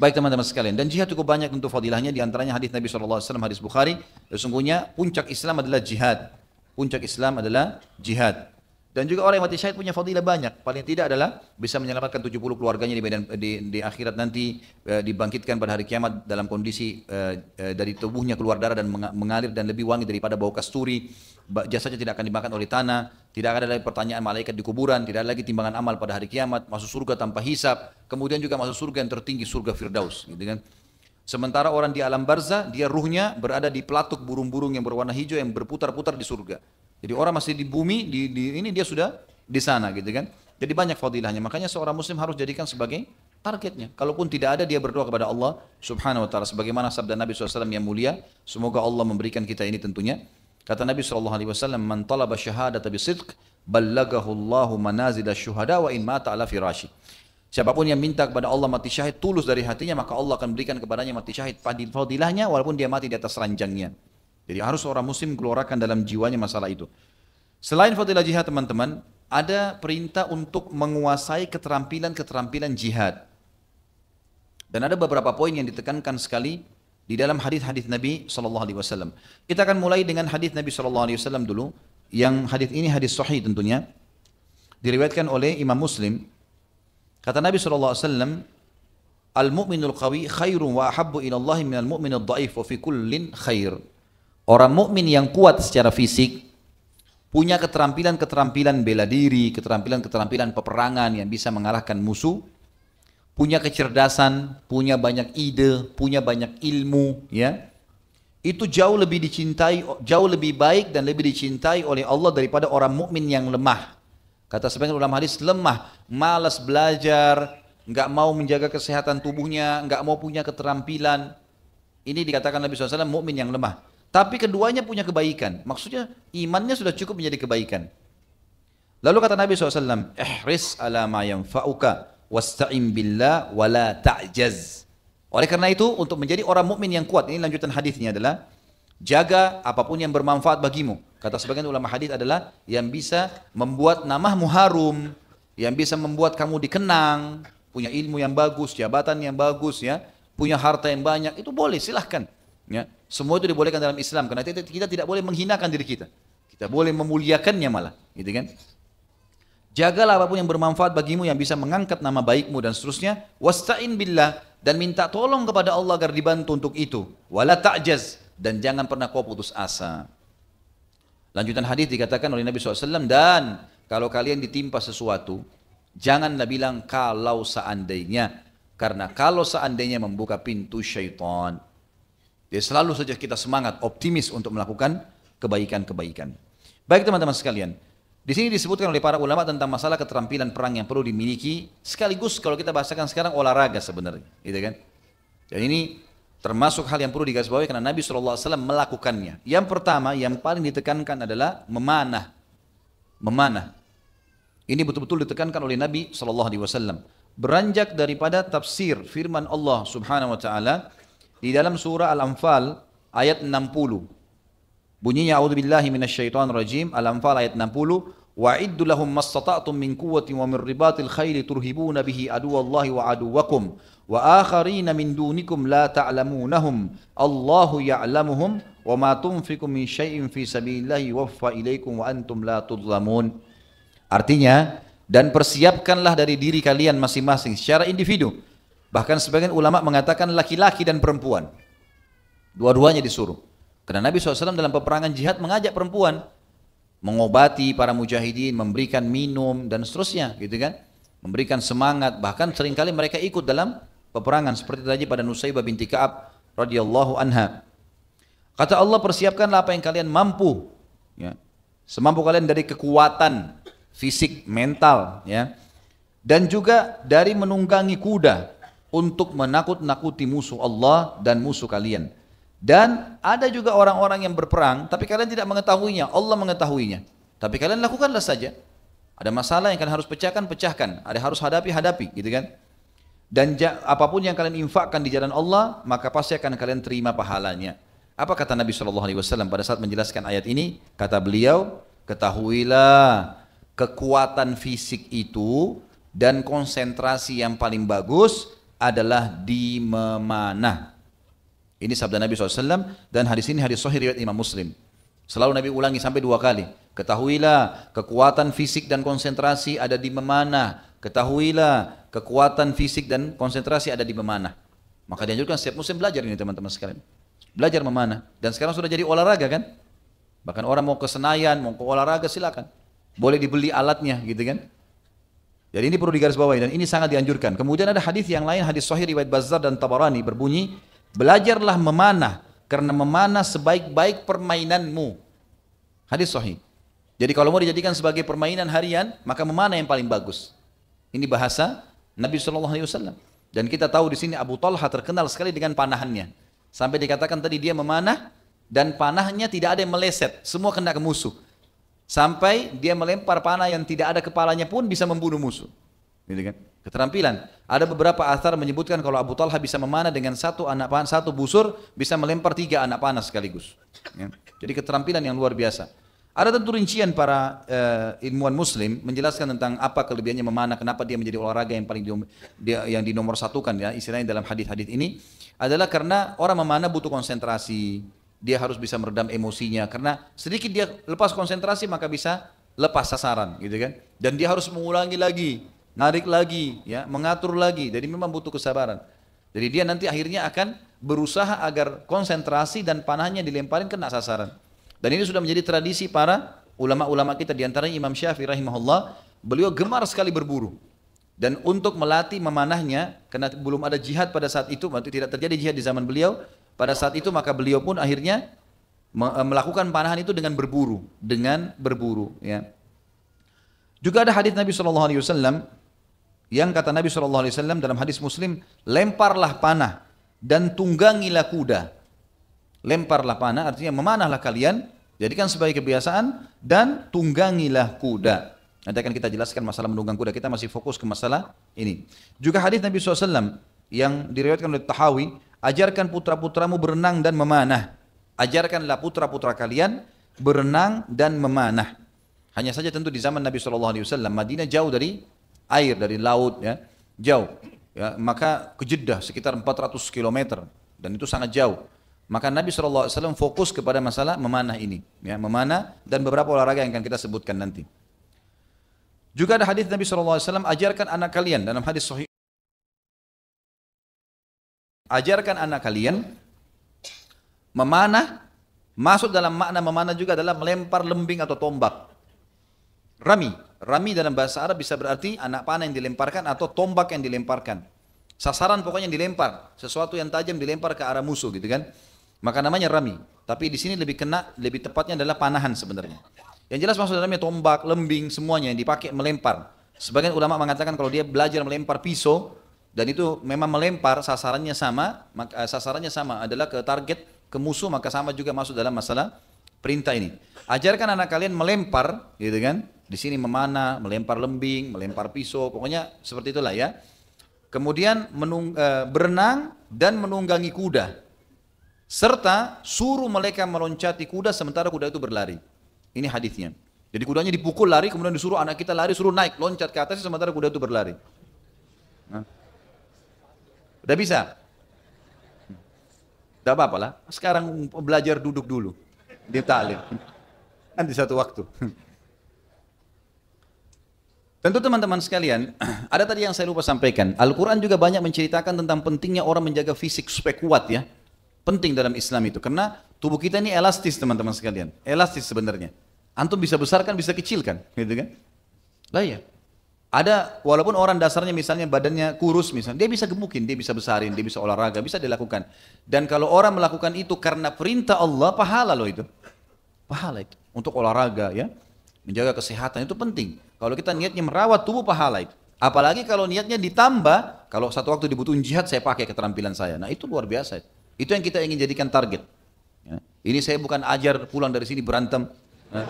A: Baik teman-teman sekalian, dan jihad cukup banyak untuk fadilahnya, diantaranya hadis Nabi SAW, hadis Bukhari, sesungguhnya puncak Islam adalah jihad. Puncak Islam adalah jihad. Dan juga orang yang mati syahid punya fadilah banyak. Paling tidak adalah bisa menyelamatkan 70 keluarganya di akhirat nanti, dibangkitkan pada hari kiamat dalam kondisi dari tubuhnya keluar darah dan mengalir dan lebih wangi daripada bau kasturi. Jasanya tidak akan dimakan oleh tanah, tidak ada lagi pertanyaan malaikat di kuburan, tidak ada lagi timbangan amal pada hari kiamat, masuk surga tanpa hisab, kemudian juga masuk surga yang tertinggi, surga Firdaus, gitu kan. Sementara orang di alam barzah, dia ruhnya berada di pelatuk burung-burung yang berwarna hijau yang berputar-putar di surga. Jadi orang masih di bumi, ini dia sudah di sana, gitu kan. Jadi banyak fadilahnya. Makanya seorang muslim harus jadikan sebagai targetnya. Kalaupun tidak ada, dia berdoa kepada Allah Subhanahu Wa Taala. Sebagaimana sabda Nabi SAW yang mulia, semoga Allah memberikan kita ini tentunya. Kata Nabi SAW, man talaba syahadata bisidq, ballagahu Allahu manazila syuhada wa in mata ala firashi. Siapapun yang minta kepada Allah mati syahid tulus dari hatinya, maka Allah akan berikan kepadanya mati syahid fadilahnya walaupun dia mati di atas ranjangnya. Jadi harus orang muslim keluarkan dalam jiwanya masalah itu. Selain fadilah jihad teman-teman, ada perintah untuk menguasai keterampilan-keterampilan jihad. Dan ada beberapa poin yang ditekankan sekali di dalam hadis-hadis Nabi SAW. Kita akan mulai dengan hadis Nabi SAW dulu. Yang hadis ini hadis sahih tentunya. Diriwayatkan oleh Imam Muslim. Kata Nabi SAW, Al-mu'minul qawi khairun wa ahabbu ilallahi minal mu'minul dha'if wa fi kullin khair. Orang mukmin yang kuat secara fisik, punya keterampilan-keterampilan bela diri, keterampilan-keterampilan peperangan yang bisa mengalahkan musuh, punya kecerdasan, punya banyak ide, punya banyak ilmu, ya. Itu jauh lebih dicintai, jauh lebih baik dan lebih dicintai oleh Allah daripada orang mukmin yang lemah. Kata sebagian ulama hadis, lemah, malas belajar, nggak mau menjaga kesehatan tubuhnya, nggak mau punya keterampilan. Ini dikatakan Nabi SAW mukmin yang lemah. Tapi keduanya punya kebaikan. Maksudnya imannya sudah cukup menjadi kebaikan. Lalu kata Nabi SAW, ihris ala ma yanfa'uka wasta'in billah wa la ta'jaz. Oleh karena itu, untuk menjadi orang mukmin yang kuat, ini lanjutan hadisnya adalah jaga apapun yang bermanfaat bagimu. Kata sebagian ulama hadis adalah yang bisa membuat namamu harum, yang bisa membuat kamu dikenang, punya ilmu yang bagus, jabatan yang bagus, ya, punya harta yang banyak, itu boleh, silahkan. Ya, semua itu dibolehkan dalam Islam karena kita tidak boleh menghinakan diri kita. Kita boleh memuliakannya malah, gitu kan? Jagalah apapun yang bermanfaat bagimu yang bisa mengangkat nama baikmu dan seterusnya. Wasta'in billah, dan minta tolong kepada Allah agar dibantu untuk itu. Wala ta'jaz, dan jangan pernah kau putus asa. Lanjutan hadis dikatakan oleh Nabi SAW, dan kalau kalian ditimpa sesuatu, janganlah bilang kalau seandainya, karena kalau seandainya membuka pintu syaitan. Jadi selalu saja kita semangat, optimis untuk melakukan kebaikan-kebaikan. Baik teman-teman sekalian, di sini disebutkan oleh para ulama tentang masalah keterampilan perang yang perlu dimiliki, sekaligus kalau kita bahasakan sekarang olahraga sebenarnya, gitu kan? Dan ini termasuk hal yang perlu digarisbawahi karena Nabi SAW melakukannya. Yang pertama, yang paling ditekankan adalah memanah. Memanah. Ini betul-betul ditekankan oleh Nabi SAW. Beranjak daripada tafsir firman Allah Subhanahu Wa Taala di dalam surah Al-Anfal ayat 60. Bunyinya a'udzubillahi minasyaitonir rajim, Al-Anfal ayat 60, wa'iddu lahum mastata'tum min quwwatin wa min ribatil khaili turhibuna bihi aduwallahi wa aduwakum wa akharina min dunikum la ta'lamunahum Allahu ya'lamuhum wa ma tunfiqu min syai'in fi sabilillahi waffa ilaikum wa antum la tudlamun. Artinya, dan persiapkanlah dari diri kalian masing-masing secara individu. Bahkan sebagian ulama mengatakan laki-laki dan perempuan. Dua-duanya disuruh. Karena Nabi SAW dalam peperangan jihad mengajak perempuan. Mengobati para mujahidin, memberikan minum dan seterusnya, gitu kan. Memberikan semangat, bahkan seringkali mereka ikut dalam peperangan. Seperti tadi pada Nusaybah binti Ka'ab radhiyallahu anha. Kata Allah, persiapkanlah apa yang kalian mampu. Ya. Semampu kalian dari kekuatan fisik, mental. Ya. Dan juga dari menunggangi kuda. Untuk menakut-nakuti musuh Allah dan musuh kalian. Dan ada juga orang-orang yang berperang, tapi kalian tidak mengetahuinya, Allah mengetahuinya. Tapi kalian lakukanlah saja. Ada masalah yang kalian harus pecahkan, pecahkan. Ada harus hadapi, hadapi, gitu kan? Dan apapun yang kalian infakkan di jalan Allah, maka pasti akan kalian terima pahalanya. Apa kata Nabi SAW pada saat menjelaskan ayat ini? Kata beliau, ketahuilah kekuatan fisik itu dan konsentrasi yang paling bagus adalah di memanah. Ini sabda Nabi SAW dan hadis ini hadis sahih riwayat Imam Muslim. Selalu Nabi ulangi sampai 2 kali. Ketahuilah kekuatan fisik dan konsentrasi ada di memanah. Ketahuilah kekuatan fisik dan konsentrasi ada di memanah. Maka dianjurkan setiap muslim belajar ini teman-teman sekalian. Belajar memanah. Dan sekarang sudah jadi olahraga kan? Bahkan orang mau ke Senayan, mau ke olahraga silakan. Boleh dibeli alatnya gitu kan? Jadi ini perlu digarisbawahi dan ini sangat dianjurkan. Kemudian ada hadis yang lain, hadis sahih riwayat Bazzar dan Tabarani berbunyi, belajarlah memanah karena memanah sebaik-baik permainanmu. Hadis sahih. Jadi kalau mau dijadikan sebagai permainan harian, maka memanah yang paling bagus. Ini bahasa Nabi SAW. Dan kita tahu di sini Abu Talha terkenal sekali dengan panahannya. Sampai dikatakan tadi dia memanah dan panahnya tidak ada yang meleset, semua kena ke musuh. Sampai dia melempar panah yang tidak ada kepalanya pun bisa membunuh musuh. Gitu kan? Keterampilan. Ada beberapa athar menyebutkan kalau Abu Talha bisa memanah dengan satu anak panah, satu busur bisa melempar 3 anak panah sekaligus. Ya. Jadi keterampilan yang luar biasa. Ada tentu rincian para ilmuwan muslim menjelaskan tentang apa kelebihannya memanah, kenapa dia menjadi olahraga yang paling yang dinomorsatukan ya istilahnya dalam hadis-hadis ini adalah karena orang memanah butuh konsentrasi, dia harus bisa meredam emosinya karena sedikit dia lepas konsentrasi maka bisa lepas sasaran gitu kan, dan dia harus mengulangi lagi, narik lagi, ya mengatur lagi, jadi memang butuh kesabaran. Jadi dia nanti akhirnya akan berusaha agar konsentrasi dan panahnya dilemparin kena sasaran. Dan ini sudah menjadi tradisi para ulama-ulama kita, diantaranya Imam Syafi'i rahimahullah, beliau gemar sekali berburu. Dan untuk melatih memanahnya, karena belum ada jihad pada saat itu, waktu tidak terjadi jihad di zaman beliau, pada saat itu maka beliau pun akhirnya melakukan panahan itu dengan berburu, ya. Juga ada hadis Nabi SAW yang kata Nabi SAW dalam hadis Muslim, lemparlah panah dan tunggangilah kuda. Lemparlah panah artinya memanahlah kalian, jadikan sebagai kebiasaan, dan tunggangilah kuda. Nanti akan kita jelaskan masalah menunggang kuda, kita masih fokus ke masalah ini. Juga hadis Nabi SAW yang diriwayatkan oleh Tahawi, ajarkan putra-putramu berenang dan memanah. Ajarkanlah putra-putra kalian berenang dan memanah. Hanya saja tentu di zaman Nabi SAW, Madinah jauh dari air, dari laut, ya, jauh. Ya, maka ke Jeddah sekitar 400 km, dan itu sangat jauh. Maka Nabi SAW fokus kepada masalah memanah ini, ya, memanah dan beberapa olahraga yang akan kita sebutkan nanti. Juga ada hadis Nabi SAW, ajarkan anak kalian, dalam hadis sahih, ajarkan anak kalian memanah. Masuk dalam makna memanah juga adalah melempar lembing atau tombak. Rami dalam bahasa Arab bisa berarti anak panah yang dilemparkan atau tombak yang dilemparkan. Sasaran pokoknya yang dilempar, sesuatu yang tajam dilempar ke arah musuh gitu kan. Maka namanya rami. Tapi di sini lebih tepatnya adalah panahan sebenarnya. Yang jelas maksud dalamnya tombak, lembing, semuanya yang dipakai melempar. Sebagian ulama mengatakan kalau dia belajar melempar pisau dan itu memang melempar sasarannya sama, maka sasarannya sama adalah ke target, ke musuh, maka sama juga masuk dalam masalah perintah ini. Ajarkan anak kalian melempar, gitu kan? Di sini memanah, melempar lembing, melempar pisau, pokoknya seperti itulah ya. Kemudian berenang dan menunggangi kuda. Serta suruh mereka meloncati kuda sementara kuda itu berlari. Ini hadisnya. Jadi kudanya dipukul lari, kemudian disuruh anak kita lari, suruh naik, loncat ke atas sementara kuda itu berlari. Nah. Udah bisa? Tidak apa-apa lah. Sekarang belajar duduk dulu. Di ta'lim. Nanti satu waktu. Tentu teman-teman sekalian, ada tadi yang saya lupa sampaikan. Al-Quran juga banyak menceritakan tentang pentingnya orang menjaga fisik supaya kuat ya. Penting dalam Islam itu, karena tubuh kita ini elastis teman-teman sekalian, elastis sebenarnya. Antum bisa besarkan, bisa kecilkan, gitu kan? Lah ya. Ada walaupun orang dasarnya misalnya badannya kurus misalnya, dia bisa gemukin, dia bisa besarin, dia bisa olahraga, bisa dilakukan. Dan kalau orang melakukan itu karena perintah Allah, pahala loh itu. Pahala itu untuk olahraga ya, menjaga kesehatan itu penting. Kalau kita niatnya merawat tubuh, pahala itu. Apalagi kalau niatnya ditambah, kalau satu waktu dibutuhin jihad saya pakai keterampilan saya. Nah itu luar biasa. Itu yang kita ingin jadikan target. Ya. Ini saya bukan ajar pulang dari sini berantem. Ya.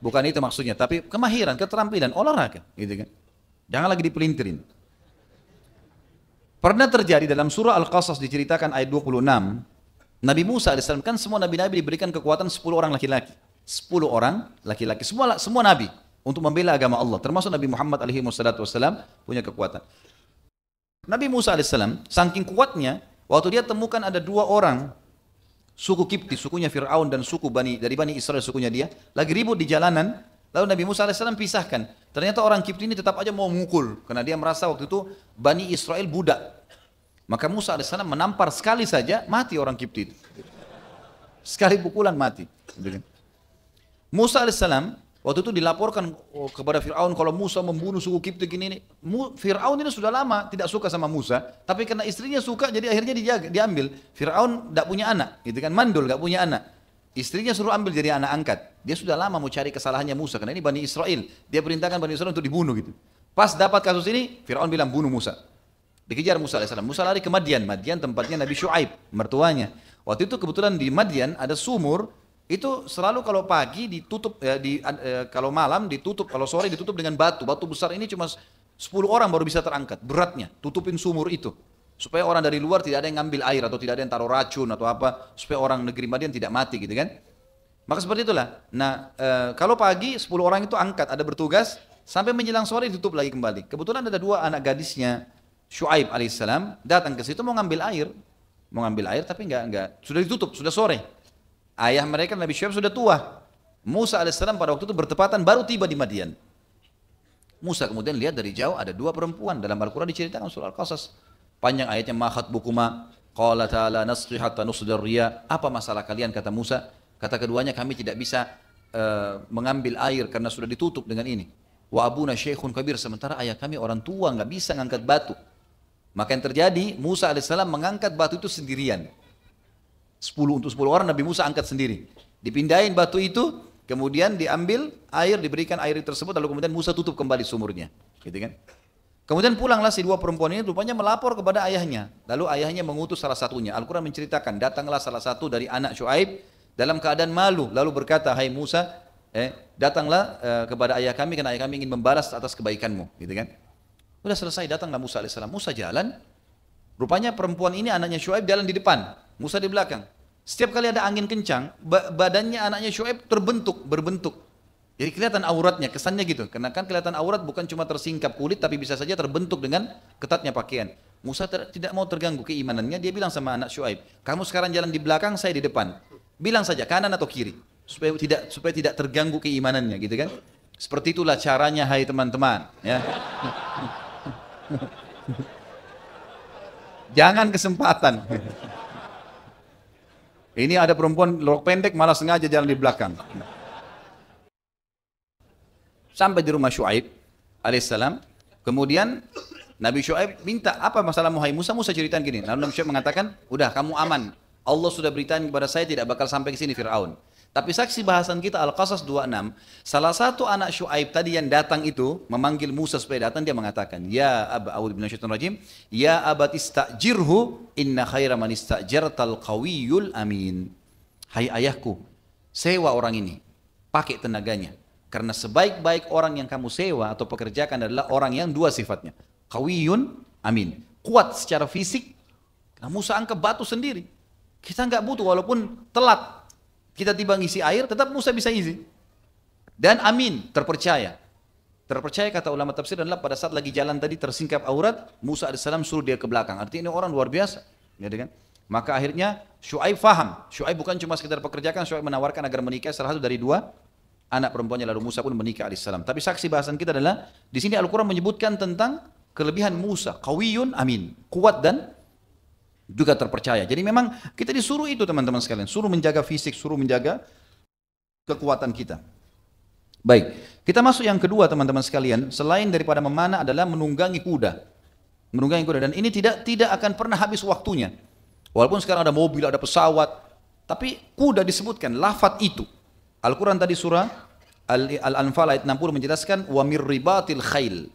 A: Bukan itu maksudnya. Tapi kemahiran, keterampilan, olahraga. Gitu kan. Jangan lagi dipelintirin. Pernah terjadi dalam surah Al-Qasas diceritakan ayat 26. Nabi Musa AS kan semua nabi-nabi diberikan kekuatan 10 orang laki-laki. 10 orang laki-laki. Semua nabi. Untuk membela agama Allah. Termasuk Nabi Muhammad SAW punya kekuatan. Nabi Musa AS saking kuatnya, waktu dia temukan ada 2 orang suku Kipti, sukunya Fir'aun dan suku dari Bani Israel sukunya dia, lagi ribut di jalanan, lalu Nabi Musa AS pisahkan. Ternyata orang Kipti ini tetap aja mau mukul, karena dia merasa waktu itu Bani Israel budak. Maka Musa AS menampar sekali saja, mati orang Kipti itu. Sekali pukulan mati. Musa AS waktu itu dilaporkan kepada Fir'aun kalau Musa membunuh suku Kipti gini. Fir'aun ini sudah lama tidak suka sama Musa, tapi karena istrinya suka jadi akhirnya diambil. Fir'aun tidak punya anak, gitu kan, mandul, tidak punya anak. Istrinya suruh ambil jadi anak angkat. Dia sudah lama mau cari kesalahannya Musa, karena ini Bani Israel. Dia perintahkan Bani Israel untuk dibunuh gitu. Pas dapat kasus ini, Fir'aun bilang bunuh Musa. Dikejar Musa AS. Musa lari ke Madian. Madian tempatnya Nabi Syuaib, mertuanya. Waktu itu kebetulan di Madian ada sumur. Itu selalu kalau pagi ditutup, kalau malam ditutup, kalau sore ditutup dengan batu. Batu besar ini cuma 10 orang baru bisa terangkat, beratnya. Tutupin sumur itu. Supaya orang dari luar tidak ada yang ngambil air atau tidak ada yang taruh racun atau apa. Supaya orang negeri Madian tidak mati gitu kan. Maka seperti itulah. Nah, kalau pagi 10 orang itu angkat, ada bertugas, sampai menjelang sore ditutup lagi kembali. Kebetulan ada 2 anak gadisnya Syuaib alaihissalam datang ke situ mau ngambil air tapi enggak, sudah ditutup, sudah sore. Ayah mereka Nabi Syuaib sudah tua. Musa alaihissalam pada waktu itu bertepatan baru tiba di Madian. Musa kemudian lihat dari jauh ada 2 perempuan, dalam Al-Quran diceritakan surah Al-Qasas. Panjang ayatnya, ma khatbukuma qala ta'ala nasqi hatta nusdar riya. Apa masalah kalian, kata Musa? Kata keduanya, kami tidak bisa mengambil air karena sudah ditutup dengan ini. Wa abuna syekhun kabir, sementara ayah kami orang tua, nggak bisa ngangkat batu. Maka yang terjadi, Musa alaihissalam mengangkat batu itu sendirian. 10 orang Nabi Musa angkat sendiri. Dipindahin batu itu, kemudian diambil air, diberikan air tersebut, lalu kemudian Musa tutup kembali sumurnya. Gitu kan? Kemudian pulanglah si 2 perempuan ini, rupanya melapor kepada ayahnya. Lalu ayahnya mengutus salah satunya. Al-Quran menceritakan, datanglah salah satu dari anak Syuaib dalam keadaan malu, lalu berkata, hai Musa, datanglah kepada ayah kami, karena ayah kami ingin membalas atas kebaikanmu, gitu kan? Udah selesai, datanglah Musa alaihissalam. Musa jalan, rupanya perempuan ini anaknya Syuaib jalan di depan, Musa di belakang. Setiap kali ada angin kencang, badannya anaknya Syuaib berbentuk. Jadi kelihatan auratnya, kesannya gitu. Karena kan kelihatan aurat bukan cuma tersingkap kulit, tapi bisa saja terbentuk dengan ketatnya pakaian. Musa tidak mau terganggu keimanannya, dia bilang sama anak Syuaib, kamu sekarang jalan di belakang, saya di depan. Bilang saja kanan atau kiri, supaya tidak terganggu keimanannya, gitu kan? Seperti itulah caranya, hai teman-teman. Ya. Jangan kesempatan. Ini ada perempuan rok pendek malah sengaja jalan di belakang. Sampai di rumah Syuaib alaihissalam, kemudian Nabi Syuaib minta, apa masalahmu hai Musa? Musa ceritain gini. Lalu Nabi Syuaib mengatakan, udah kamu aman. Allah sudah beritahu kepada saya tidak bakal sampai ke sini Fir'aun. Tapi saksi bahasan kita Al-Qasas 26, salah satu anak Syuaib tadi yang datang itu memanggil Musa supaya datang, dia mengatakan, ya aba, a'udzu minasyaitonir rajim, ya abat istajirhu inna khaira man istajartal qawiyul amin. Hai ayahku, sewa orang ini, pakai tenaganya. Karena sebaik-baik orang yang kamu sewa atau pekerjakan adalah orang yang 2 sifatnya. Qawiyun amin. Kuat secara fisik. Nah, Musa angkat batu sendiri. Kita nggak butuh, walaupun telat kita tiba ngisi air, tetap Musa bisa isi. Dan amin, terpercaya. Terpercaya kata ulama tafsir adalah pada saat lagi jalan tadi tersingkap aurat, Musa alaihissalam suruh dia ke belakang. Artinya ini orang luar biasa, ya kan? Maka akhirnya Syuaib faham. Syuaib bukan cuma sekedar pekerjakan, Syuaib menawarkan agar menikah salah satu dari 2 anak perempuannya, lalu Musa pun menikah alaihissalam. Tapi saksi bahasan kita adalah di sini Al-Quran menyebutkan tentang kelebihan Musa, qawiyun amin, kuat dan juga terpercaya. Jadi memang kita disuruh itu teman-teman sekalian, suruh menjaga fisik, suruh menjaga kekuatan kita. Baik, kita masuk yang kedua teman-teman sekalian, selain daripada memanah adalah menunggangi kuda. Menunggangi kuda, dan ini tidak akan pernah habis waktunya. Walaupun sekarang ada mobil, ada pesawat, tapi kuda disebutkan, lafaz itu. Al-Quran tadi surah Al-Anfal ayat 60 menjelaskan wa mir ribatil khail.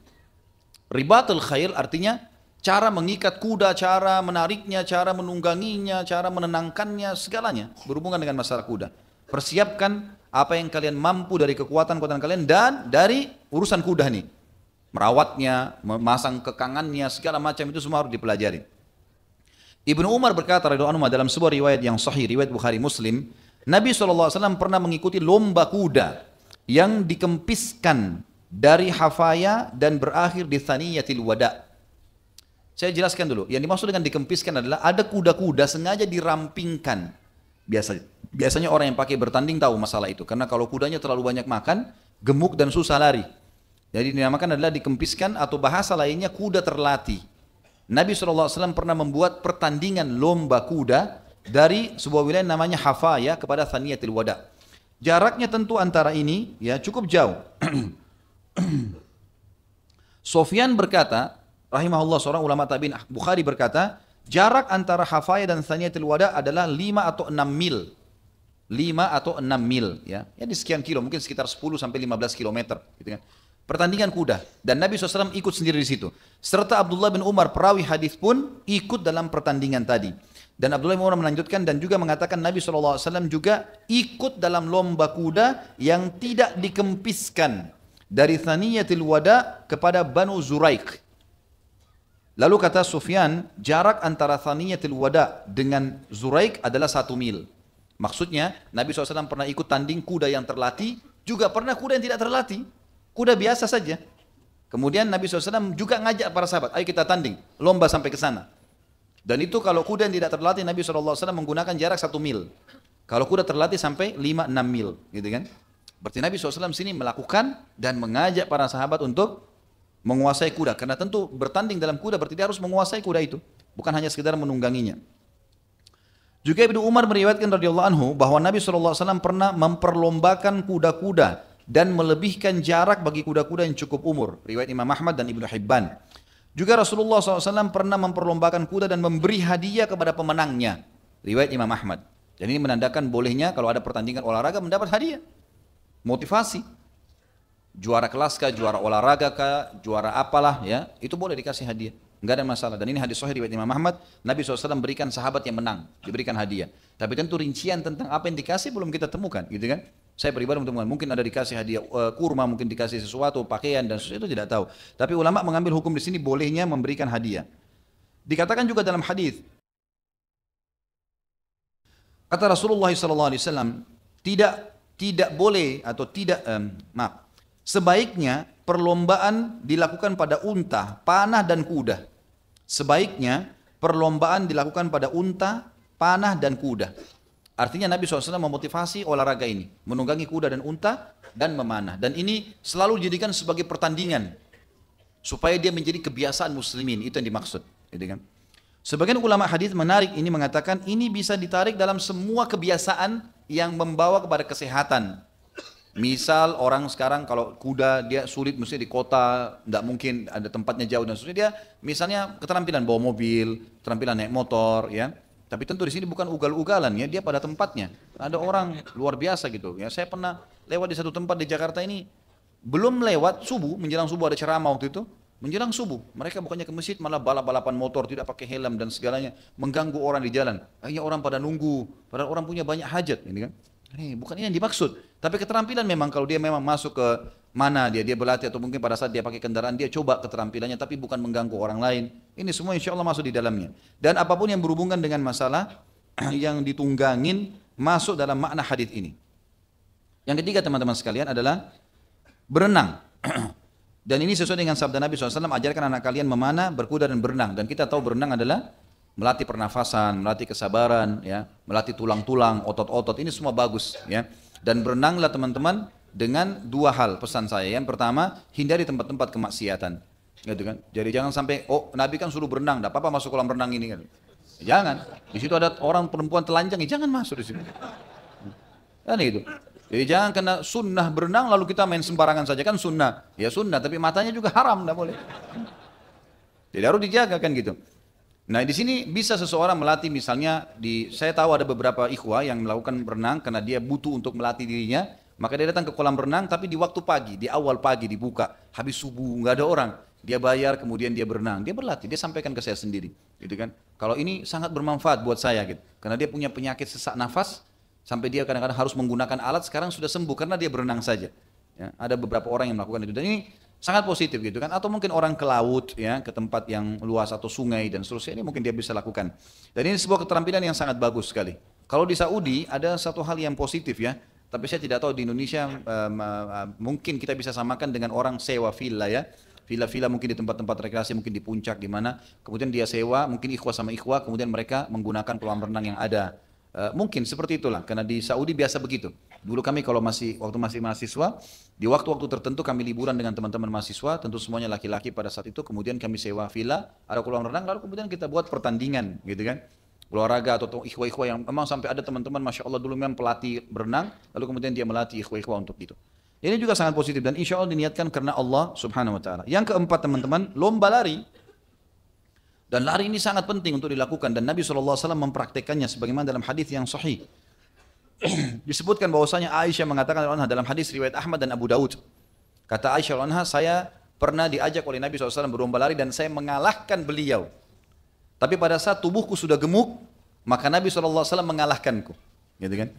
A: Ribatul khail artinya cara mengikat kuda, cara menariknya, cara menungganginya, cara menenangkannya, segalanya berhubungan dengan masalah kuda. Persiapkan apa yang kalian mampu dari kekuatan-kekuatan kalian dan dari urusan kuda nih. Merawatnya, memasang kekangannya, segala macam itu semua harus dipelajari. Ibnu Umar berkata radhiyallahu anhu dalam sebuah riwayat yang sahih, riwayat Bukhari Muslim, Nabi SAW pernah mengikuti lomba kuda yang dikempiskan dari hafaya dan berakhir di thaniyatil wada'. Saya jelaskan dulu, yang dimaksud dengan dikempiskan adalah ada kuda-kuda sengaja dirampingkan. Biasanya orang yang pakai bertanding tahu masalah itu, karena kalau kudanya terlalu banyak makan, gemuk dan susah lari. Jadi dinamakan adalah dikempiskan, atau bahasa lainnya kuda terlatih. Nabi SAW pernah membuat pertandingan lomba kuda dari sebuah wilayah namanya Hafaya kepada Thaniyatil Wada. Jaraknya tentu antara ini ya cukup jauh. Sofyan berkata, rahimahullah, seorang ulama tabi'in, Bukhari berkata, jarak antara Hafaya dan Thaniyatil Wada adalah 5 atau 6 mil. 5 atau 6 mil ya. Ya di sekian kilo, mungkin sekitar 10 sampai 15 kilometer gitu kan. Pertandingan kuda, dan Nabi SAW ikut sendiri di situ. Serta Abdullah bin Umar perawi hadis pun ikut dalam pertandingan tadi. Dan Abdullah bin Umar melanjutkan dan juga mengatakan Nabi SAW juga ikut dalam lomba kuda yang tidak dikempiskan dari Thaniyatil Wada kepada Banu Zuraik. Lalu kata Sufyan, jarak antara Thaniyatil Wada dengan Zuraik adalah 1 mil. Maksudnya Nabi SAW pernah ikut tanding kuda yang terlatih, juga pernah kuda yang tidak terlatih, kuda biasa saja. Kemudian Nabi SAW juga ngajak para sahabat, ayo kita tanding, lomba sampai ke sana. Dan itu kalau kuda yang tidak terlatih, Nabi SAW menggunakan jarak 1 mil. Kalau kuda terlatih sampai 5-6 mil, gitu kan? Berarti Nabi SAW sini melakukan dan mengajak para sahabat untuk menguasai kuda. Karena tentu bertanding dalam kuda berarti dia harus menguasai kuda itu, bukan hanya sekedar menungganginya. Juga Ibnu Umar meriwayatkan radhiyallahu anhu bahwa Nabi SAW pernah memperlombakan kuda-kuda dan melebihkan jarak bagi kuda-kuda yang cukup umur. Riwayat Imam Ahmad dan Ibnu Hibban. Juga Rasulullah SAW pernah memperlombakan kuda dan memberi hadiah kepada pemenangnya. Riwayat Imam Ahmad. Dan ini menandakan bolehnya kalau ada pertandingan olahraga mendapat hadiah. Motivasi. Juara kelas kah, juara olahraga kah, juara apalah ya, itu boleh dikasih hadiah. Enggak ada masalah. Dan ini hadis sahih riwayat Imam Ahmad, Nabi SAW berikan sahabat yang menang, diberikan hadiah. Tapi tentu rincian tentang apa yang dikasih belum kita temukan, gitu kan? Saya pribadi temukan, mungkin ada dikasih hadiah kurma, mungkin dikasih sesuatu, pakaian dan sesuatu, itu tidak tahu. Tapi ulama mengambil hukum di sini bolehnya memberikan hadiah. Dikatakan juga dalam hadis, kata Rasulullah SAW, tidak boleh atau tidak, sebaiknya perlombaan dilakukan pada unta, panah dan kuda. Sebaiknya perlombaan dilakukan pada unta, panah dan kuda. Artinya Nabi SAW memotivasi olahraga ini, menunggangi kuda dan unta dan memanah. Dan ini selalu dijadikan sebagai pertandingan supaya dia menjadi kebiasaan muslimin, itu yang dimaksud, gitu kan? Sebagian ulama hadis menarik ini mengatakan ini bisa ditarik dalam semua kebiasaan yang membawa kepada kesehatan. Misal orang sekarang kalau kuda dia sulit mesti di kota, tidak mungkin ada tempatnya jauh dan sebagainya, dia misalnya keterampilan bawa mobil, keterampilan naik motor ya. Tapi tentu di sini bukan ugal-ugalan ya, dia pada tempatnya. Ada orang luar biasa gitu ya. Saya pernah lewat di satu tempat di Jakarta ini, belum lewat subuh, menjelang subuh ada ceramah waktu itu. Menjelang subuh, mereka bukannya ke masjid malah balap-balapan motor, tidak pakai helm dan segalanya, mengganggu orang di jalan. Akhirnya orang pada nunggu, padahal orang punya banyak hajat, ini kan? Bukan ini yang dimaksud. Tapi keterampilan memang kalau dia memang masuk ke mana dia berlatih atau mungkin pada saat dia pakai kendaraan dia coba keterampilannya, tapi bukan mengganggu orang lain. Ini semua insya Allah masuk di dalamnya. Dan apapun yang berhubungan dengan masalah yang ditunggangin masuk dalam makna hadis ini. Yang ketiga teman-teman sekalian adalah berenang. Dan ini sesuai dengan sabda Nabi SAW, ajarkan anak kalian memanah, berkuda dan berenang. Dan kita tahu berenang adalah melatih pernafasan, melatih kesabaran, ya, melatih tulang-tulang, otot-otot, ini semua bagus, ya. Dan berenanglah teman-teman dengan dua hal pesan saya. Yang pertama, hindari tempat-tempat kemaksiatan, gitu kan. Jadi jangan sampai, oh Nabi kan suruh berenang, tidak apa-apa masuk kolam renang ini kan. Jangan. Di situ ada orang perempuan telanjang, jangan masuk di situ. Kan itu. Jadi jangan kena sunnah berenang lalu kita main sembarangan saja, kan sunnah. Ya sunnah, tapi matanya juga haram, tidak boleh. Jadi harus dijaga kan gitu. Nah di sini bisa seseorang melatih misalnya saya tahu ada beberapa ikhwah yang melakukan berenang karena dia butuh untuk melatih dirinya, maka dia datang ke kolam renang tapi di waktu pagi, di awal pagi dibuka, habis subuh nggak ada orang, dia bayar kemudian dia berenang, dia berlatih, dia sampaikan ke saya sendiri, gitu kan? Kalau ini sangat bermanfaat buat saya gitu, karena dia punya penyakit sesak nafas sampai dia kadang-kadang harus menggunakan alat, sekarang sudah sembuh karena dia berenang saja. Ya, ada beberapa orang yang melakukan itu dan ini sangat positif gitu kan, atau mungkin orang ke laut ya, ke tempat yang luas atau sungai dan seterusnya, ini mungkin dia bisa lakukan. Dan ini sebuah keterampilan yang sangat bagus sekali. Kalau di Saudi ada satu hal yang positif ya, tapi saya tidak tahu di Indonesia mungkin kita bisa samakan dengan orang sewa villa ya. Villa-villa mungkin di tempat-tempat rekreasi, mungkin di puncak di mana, kemudian dia sewa, mungkin ikhwah sama ikhwah, kemudian mereka menggunakan kolam renang yang ada. Mungkin seperti itulah, karena di Saudi biasa begitu. Dulu kami kalau waktu masih mahasiswa, di waktu-waktu tertentu kami liburan dengan teman-teman mahasiswa, tentu semuanya laki-laki pada saat itu, kemudian kami sewa villa, ada kolam renang, lalu kemudian kita buat pertandingan, gitu kan, olahraga atau ikhwah-ikhwah yang memang sampai ada teman-teman, masya Allah dulu memang pelatih berenang, lalu kemudian dia melatih ikhwah-ikhwah untuk itu. Ini juga sangat positif dan insya Allah diniatkan karena Allah Subhanahu Wa Taala. Yang keempat teman-teman, lomba lari. Dan lari ini sangat penting untuk dilakukan dan Nabi SAW mempraktekannya sebagaimana dalam hadis yang sahih. Disebutkan bahwasanya Aisyah mengatakan dalam hadis riwayat Ahmad dan Abu Daud. Kata Aisyah radhiyallahu anha, saya pernah diajak oleh Nabi SAW berlomba lari dan saya mengalahkan beliau. Tapi pada saat tubuhku sudah gemuk, maka Nabi SAW mengalahkanku. Gitu kan?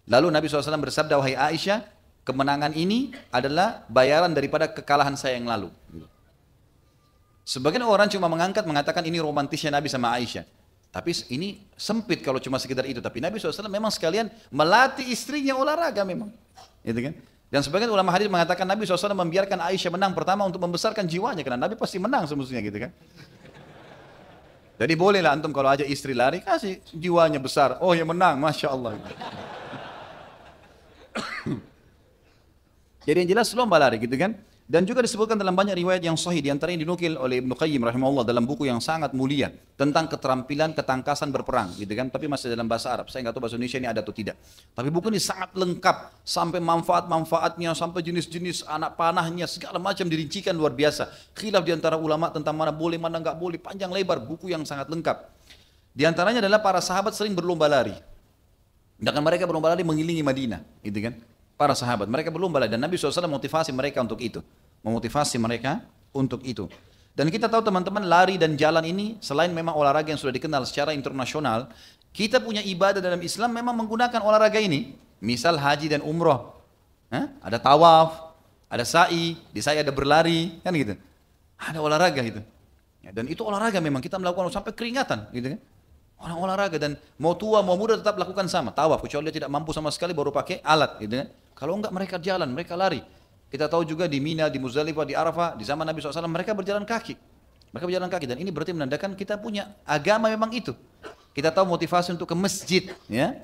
A: Lalu Nabi SAW bersabda, wahai Aisyah, kemenangan ini adalah bayaran daripada kekalahan saya yang lalu. Sebagian orang cuma mengangkat mengatakan ini romantisnya Nabi sama Aisyah. Tapi ini sempit kalau cuma sekedar itu. Tapi Nabi SAW memang sekalian melatih istrinya olahraga memang. Gitu kan? Dan sebagian ulama hadis mengatakan Nabi SAW membiarkan Aisyah menang pertama untuk membesarkan jiwanya. Karena Nabi pasti menang semestinya gitu kan. Jadi bolehlah antum kalau aja istri lari, kasih jiwanya besar. Oh ya menang, Masya Allah. Jadi yang jelas lomba lari gitu kan. Dan juga disebutkan dalam banyak riwayat yang sahih, diantaranya dinukil oleh Ibnu Qayyim rahimahullah dalam buku yang sangat mulia tentang keterampilan ketangkasan berperang, gitu kan. Tapi masih dalam bahasa Arab. Saya nggak tahu bahasa Indonesia ini ada atau tidak. Tapi buku ini sangat lengkap sampai manfaat-manfaatnya, sampai jenis-jenis anak panahnya, segala macam dirincikan luar biasa. Khilaf diantara ulama tentang mana boleh, mana nggak boleh, panjang lebar. Buku yang sangat lengkap. Di antaranya adalah para sahabat sering berlomba lari. Dan mereka berlomba lari mengelilingi Madinah, gitu kan. Para sahabat, mereka berlomba lari dan Nabi SAW motivasi mereka untuk itu. Memotivasi mereka untuk itu. Dan kita tahu teman-teman lari dan jalan ini selain memang olahraga yang sudah dikenal secara internasional, kita punya ibadah dalam Islam memang menggunakan olahraga ini. Misal haji dan umroh. Ada tawaf, ada sa'i, di sa'i ada berlari, kan gitu. Ada olahraga itu. Ya, dan itu olahraga memang kita melakukan sampai keringatan, gitu kan. Orang olahraga dan mau tua mau muda tetap lakukan sama. Tawaf, kecuali dia tidak mampu sama sekali baru pakai alat, gitu kan. Kalau enggak mereka jalan, mereka lari. Kita tahu juga di Mina, di Muzdalifah, di Arafah, di zaman Nabi SAW mereka berjalan kaki. Mereka berjalan kaki dan ini berarti menandakan kita punya agama memang itu. Kita tahu motivasi untuk ke masjid, ya.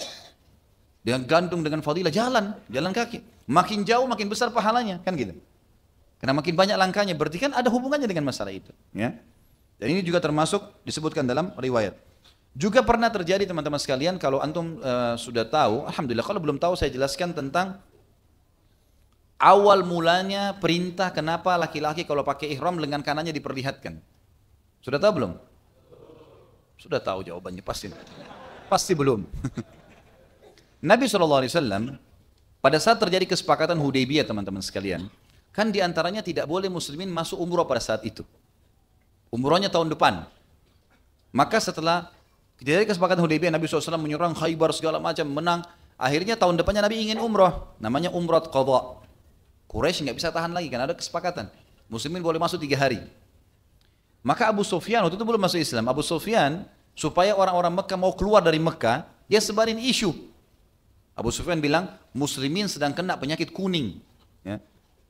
A: Dengan gantung dengan fadilah jalan kaki. Makin jauh makin besar pahalanya, kan gitu. Karena makin banyak langkahnya, berarti kan ada hubungannya dengan masalah itu, ya. Dan ini juga termasuk disebutkan dalam riwayat. Juga pernah terjadi teman-teman sekalian kalau antum sudah tahu, alhamdulillah, kalau belum tahu saya jelaskan tentang awal mulanya perintah kenapa laki-laki kalau pakai ihram lengan kanannya diperlihatkan. Sudah tahu belum? Sudah tahu jawabannya pasti. Pasti belum. Nabi SAW pada saat terjadi kesepakatan Hudaybiyah teman-teman sekalian, kan diantaranya tidak boleh muslimin masuk umrah pada saat itu. Umrahnya tahun depan. Maka setelah terjadi kesepakatan Hudaybiyah, Nabi SAW menyerang Khaybar segala macam, menang. Akhirnya tahun depannya Nabi ingin umrah, namanya umrah qadha. Quraisy nggak bisa tahan lagi kan ada kesepakatan. Muslimin boleh masuk 3 hari. Maka Abu Sufyan waktu itu belum masuk Islam. Abu Sufyan supaya orang-orang Mekah mau keluar dari Mekah, dia sebarin isu. Abu Sufyan bilang muslimin sedang kena penyakit kuning. Ya.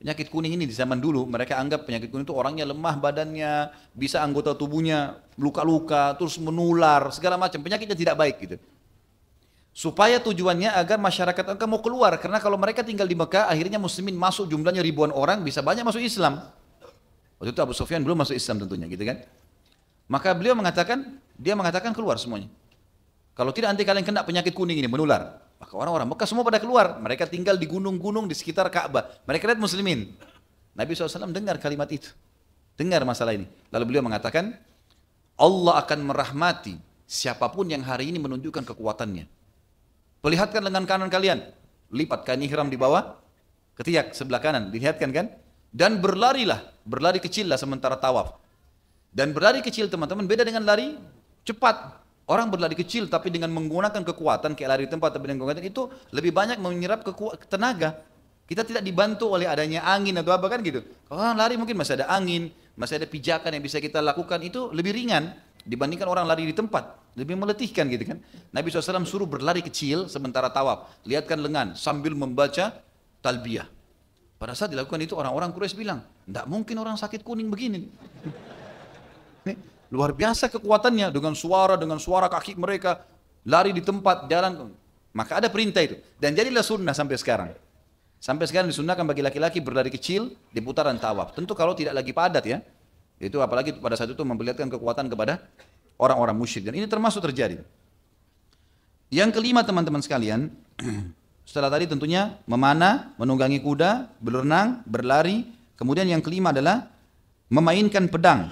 A: Penyakit kuning ini di zaman dulu mereka anggap penyakit kuning itu orangnya lemah badannya, bisa anggota tubuhnya luka-luka, terus menular, segala macam penyakitnya tidak baik gitu. Supaya tujuannya agar masyarakat Mekah mau keluar. Karena kalau mereka tinggal di Mekah, akhirnya muslimin masuk jumlahnya ribuan orang, bisa banyak masuk Islam. Waktu itu Abu Sufyan belum masuk Islam tentunya, gitu kan. Maka beliau mengatakan, dia mengatakan keluar semuanya. Kalau tidak nanti kalian kena penyakit kuning ini, menular. Maka orang-orang Mekah semua pada keluar. Mereka tinggal di gunung-gunung di sekitar Ka'bah. Mereka lihat muslimin. Nabi SAW dengar kalimat itu. Dengar masalah ini. Lalu beliau mengatakan, Allah akan merahmati siapapun yang hari ini menunjukkan kekuatannya. Perlihatkan lengan kanan kalian, lipat kain ihram di bawah, ketiak sebelah kanan, dilihatkan kan? Dan berlarilah, berlari kecil lah sementara tawaf. Dan berlari kecil teman-teman beda dengan lari cepat. Orang berlari kecil tapi dengan menggunakan kekuatan, kayak lari di tempat tapi dengan kekuatan itu lebih banyak menyerap tenaga. Kita tidak dibantu oleh adanya angin atau apa kan gitu. Kalau orang lari mungkin masih ada angin, masih ada pijakan yang bisa kita lakukan, itu lebih ringan dibandingkan orang lari di tempat, lebih meletihkan gitu kan. Nabi SAW suruh berlari kecil sementara tawaf, lihatkan lengan sambil membaca talbiyah. Pada saat dilakukan itu orang-orang Quraisy bilang, tidak mungkin orang sakit kuning begini. Luar biasa kekuatannya dengan suara kaki mereka lari di tempat jalan. Maka ada perintah itu dan jadilah sunnah sampai sekarang. Sampai sekarang disunnahkan bagi laki-laki berlari kecil di putaran tawaf. Tentu kalau tidak lagi padat ya. Itu apalagi pada saat itu memperlihatkan kekuatan kepada orang-orang musyrik. Dan ini termasuk terjadi. Yang kelima teman-teman sekalian, setelah tadi tentunya memanah, menunggangi kuda, berenang, berlari. Kemudian yang kelima adalah memainkan pedang.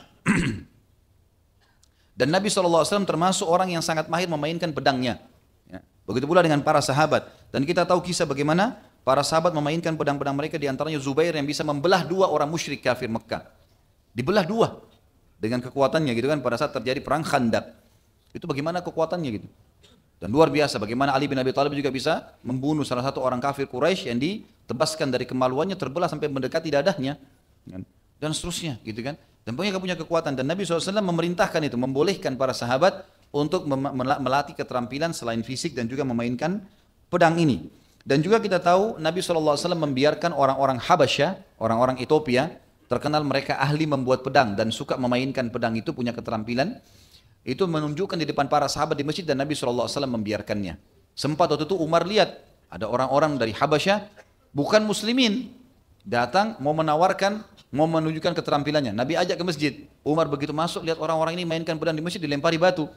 A: Dan Nabi SAW termasuk orang yang sangat mahir memainkan pedangnya. Ya. Begitu pula dengan para sahabat. Dan kita tahu kisah bagaimana para sahabat memainkan pedang-pedang mereka, diantaranya Zubair yang bisa membelah 2 orang musyrik kafir Mekah. Dibelah 2 dengan kekuatannya gitu kan pada saat terjadi perang Khandaq. Itu bagaimana kekuatannya gitu. Dan luar biasa bagaimana Ali bin Abi Thalib juga bisa membunuh salah satu orang kafir Quraisy yang ditebaskan dari kemaluannya terbelah sampai mendekati dadahnya. Dan seterusnya gitu kan. Dan punya kekuatan. Dan Nabi SAW memerintahkan itu, membolehkan para sahabat untuk melatih keterampilan selain fisik dan juga memainkan pedang ini. Dan juga kita tahu Nabi SAW membiarkan orang-orang Habasyah, orang-orang Ethiopia, terkenal mereka ahli membuat pedang dan suka memainkan pedang itu, punya keterampilan. Itu menunjukkan di depan para sahabat di masjid dan Nabi SAW membiarkannya. Sempat waktu itu Umar lihat, ada orang-orang dari Habasyah, bukan muslimin, datang mau menawarkan, mau menunjukkan keterampilannya. Nabi ajak ke masjid. Umar begitu masuk, lihat orang-orang ini mainkan pedang di masjid, dilempari batu.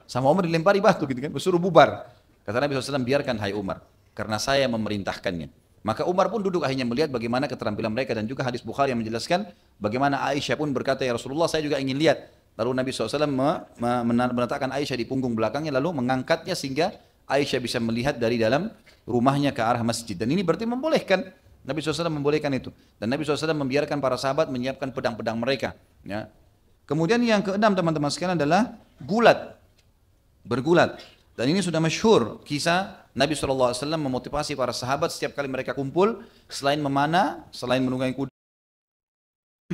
A: Sama Umar dilempari batu gitu kan, bersuruh bubar. Kata Nabi SAW, biarkan hai Umar, karena saya memerintahkannya. Maka Umar pun duduk akhirnya melihat bagaimana keterampilan mereka, dan juga hadis Bukhari yang menjelaskan bagaimana Aisyah pun berkata, ya Rasulullah saya juga ingin lihat. Lalu Nabi SAW meletakkan Aisyah di punggung belakangnya, lalu mengangkatnya sehingga Aisyah bisa melihat dari dalam rumahnya ke arah masjid. Dan ini berarti membolehkan, Nabi SAW membolehkan itu. Dan Nabi SAW membiarkan para sahabat menyiapkan pedang-pedang mereka. Ya. Kemudian yang keenam teman-teman sekalian adalah gulat, bergulat. Dan ini sudah masyhur kisah Nabi SAW memotivasi para sahabat setiap kali mereka kumpul, selain memanah, selain menunggangi kuda,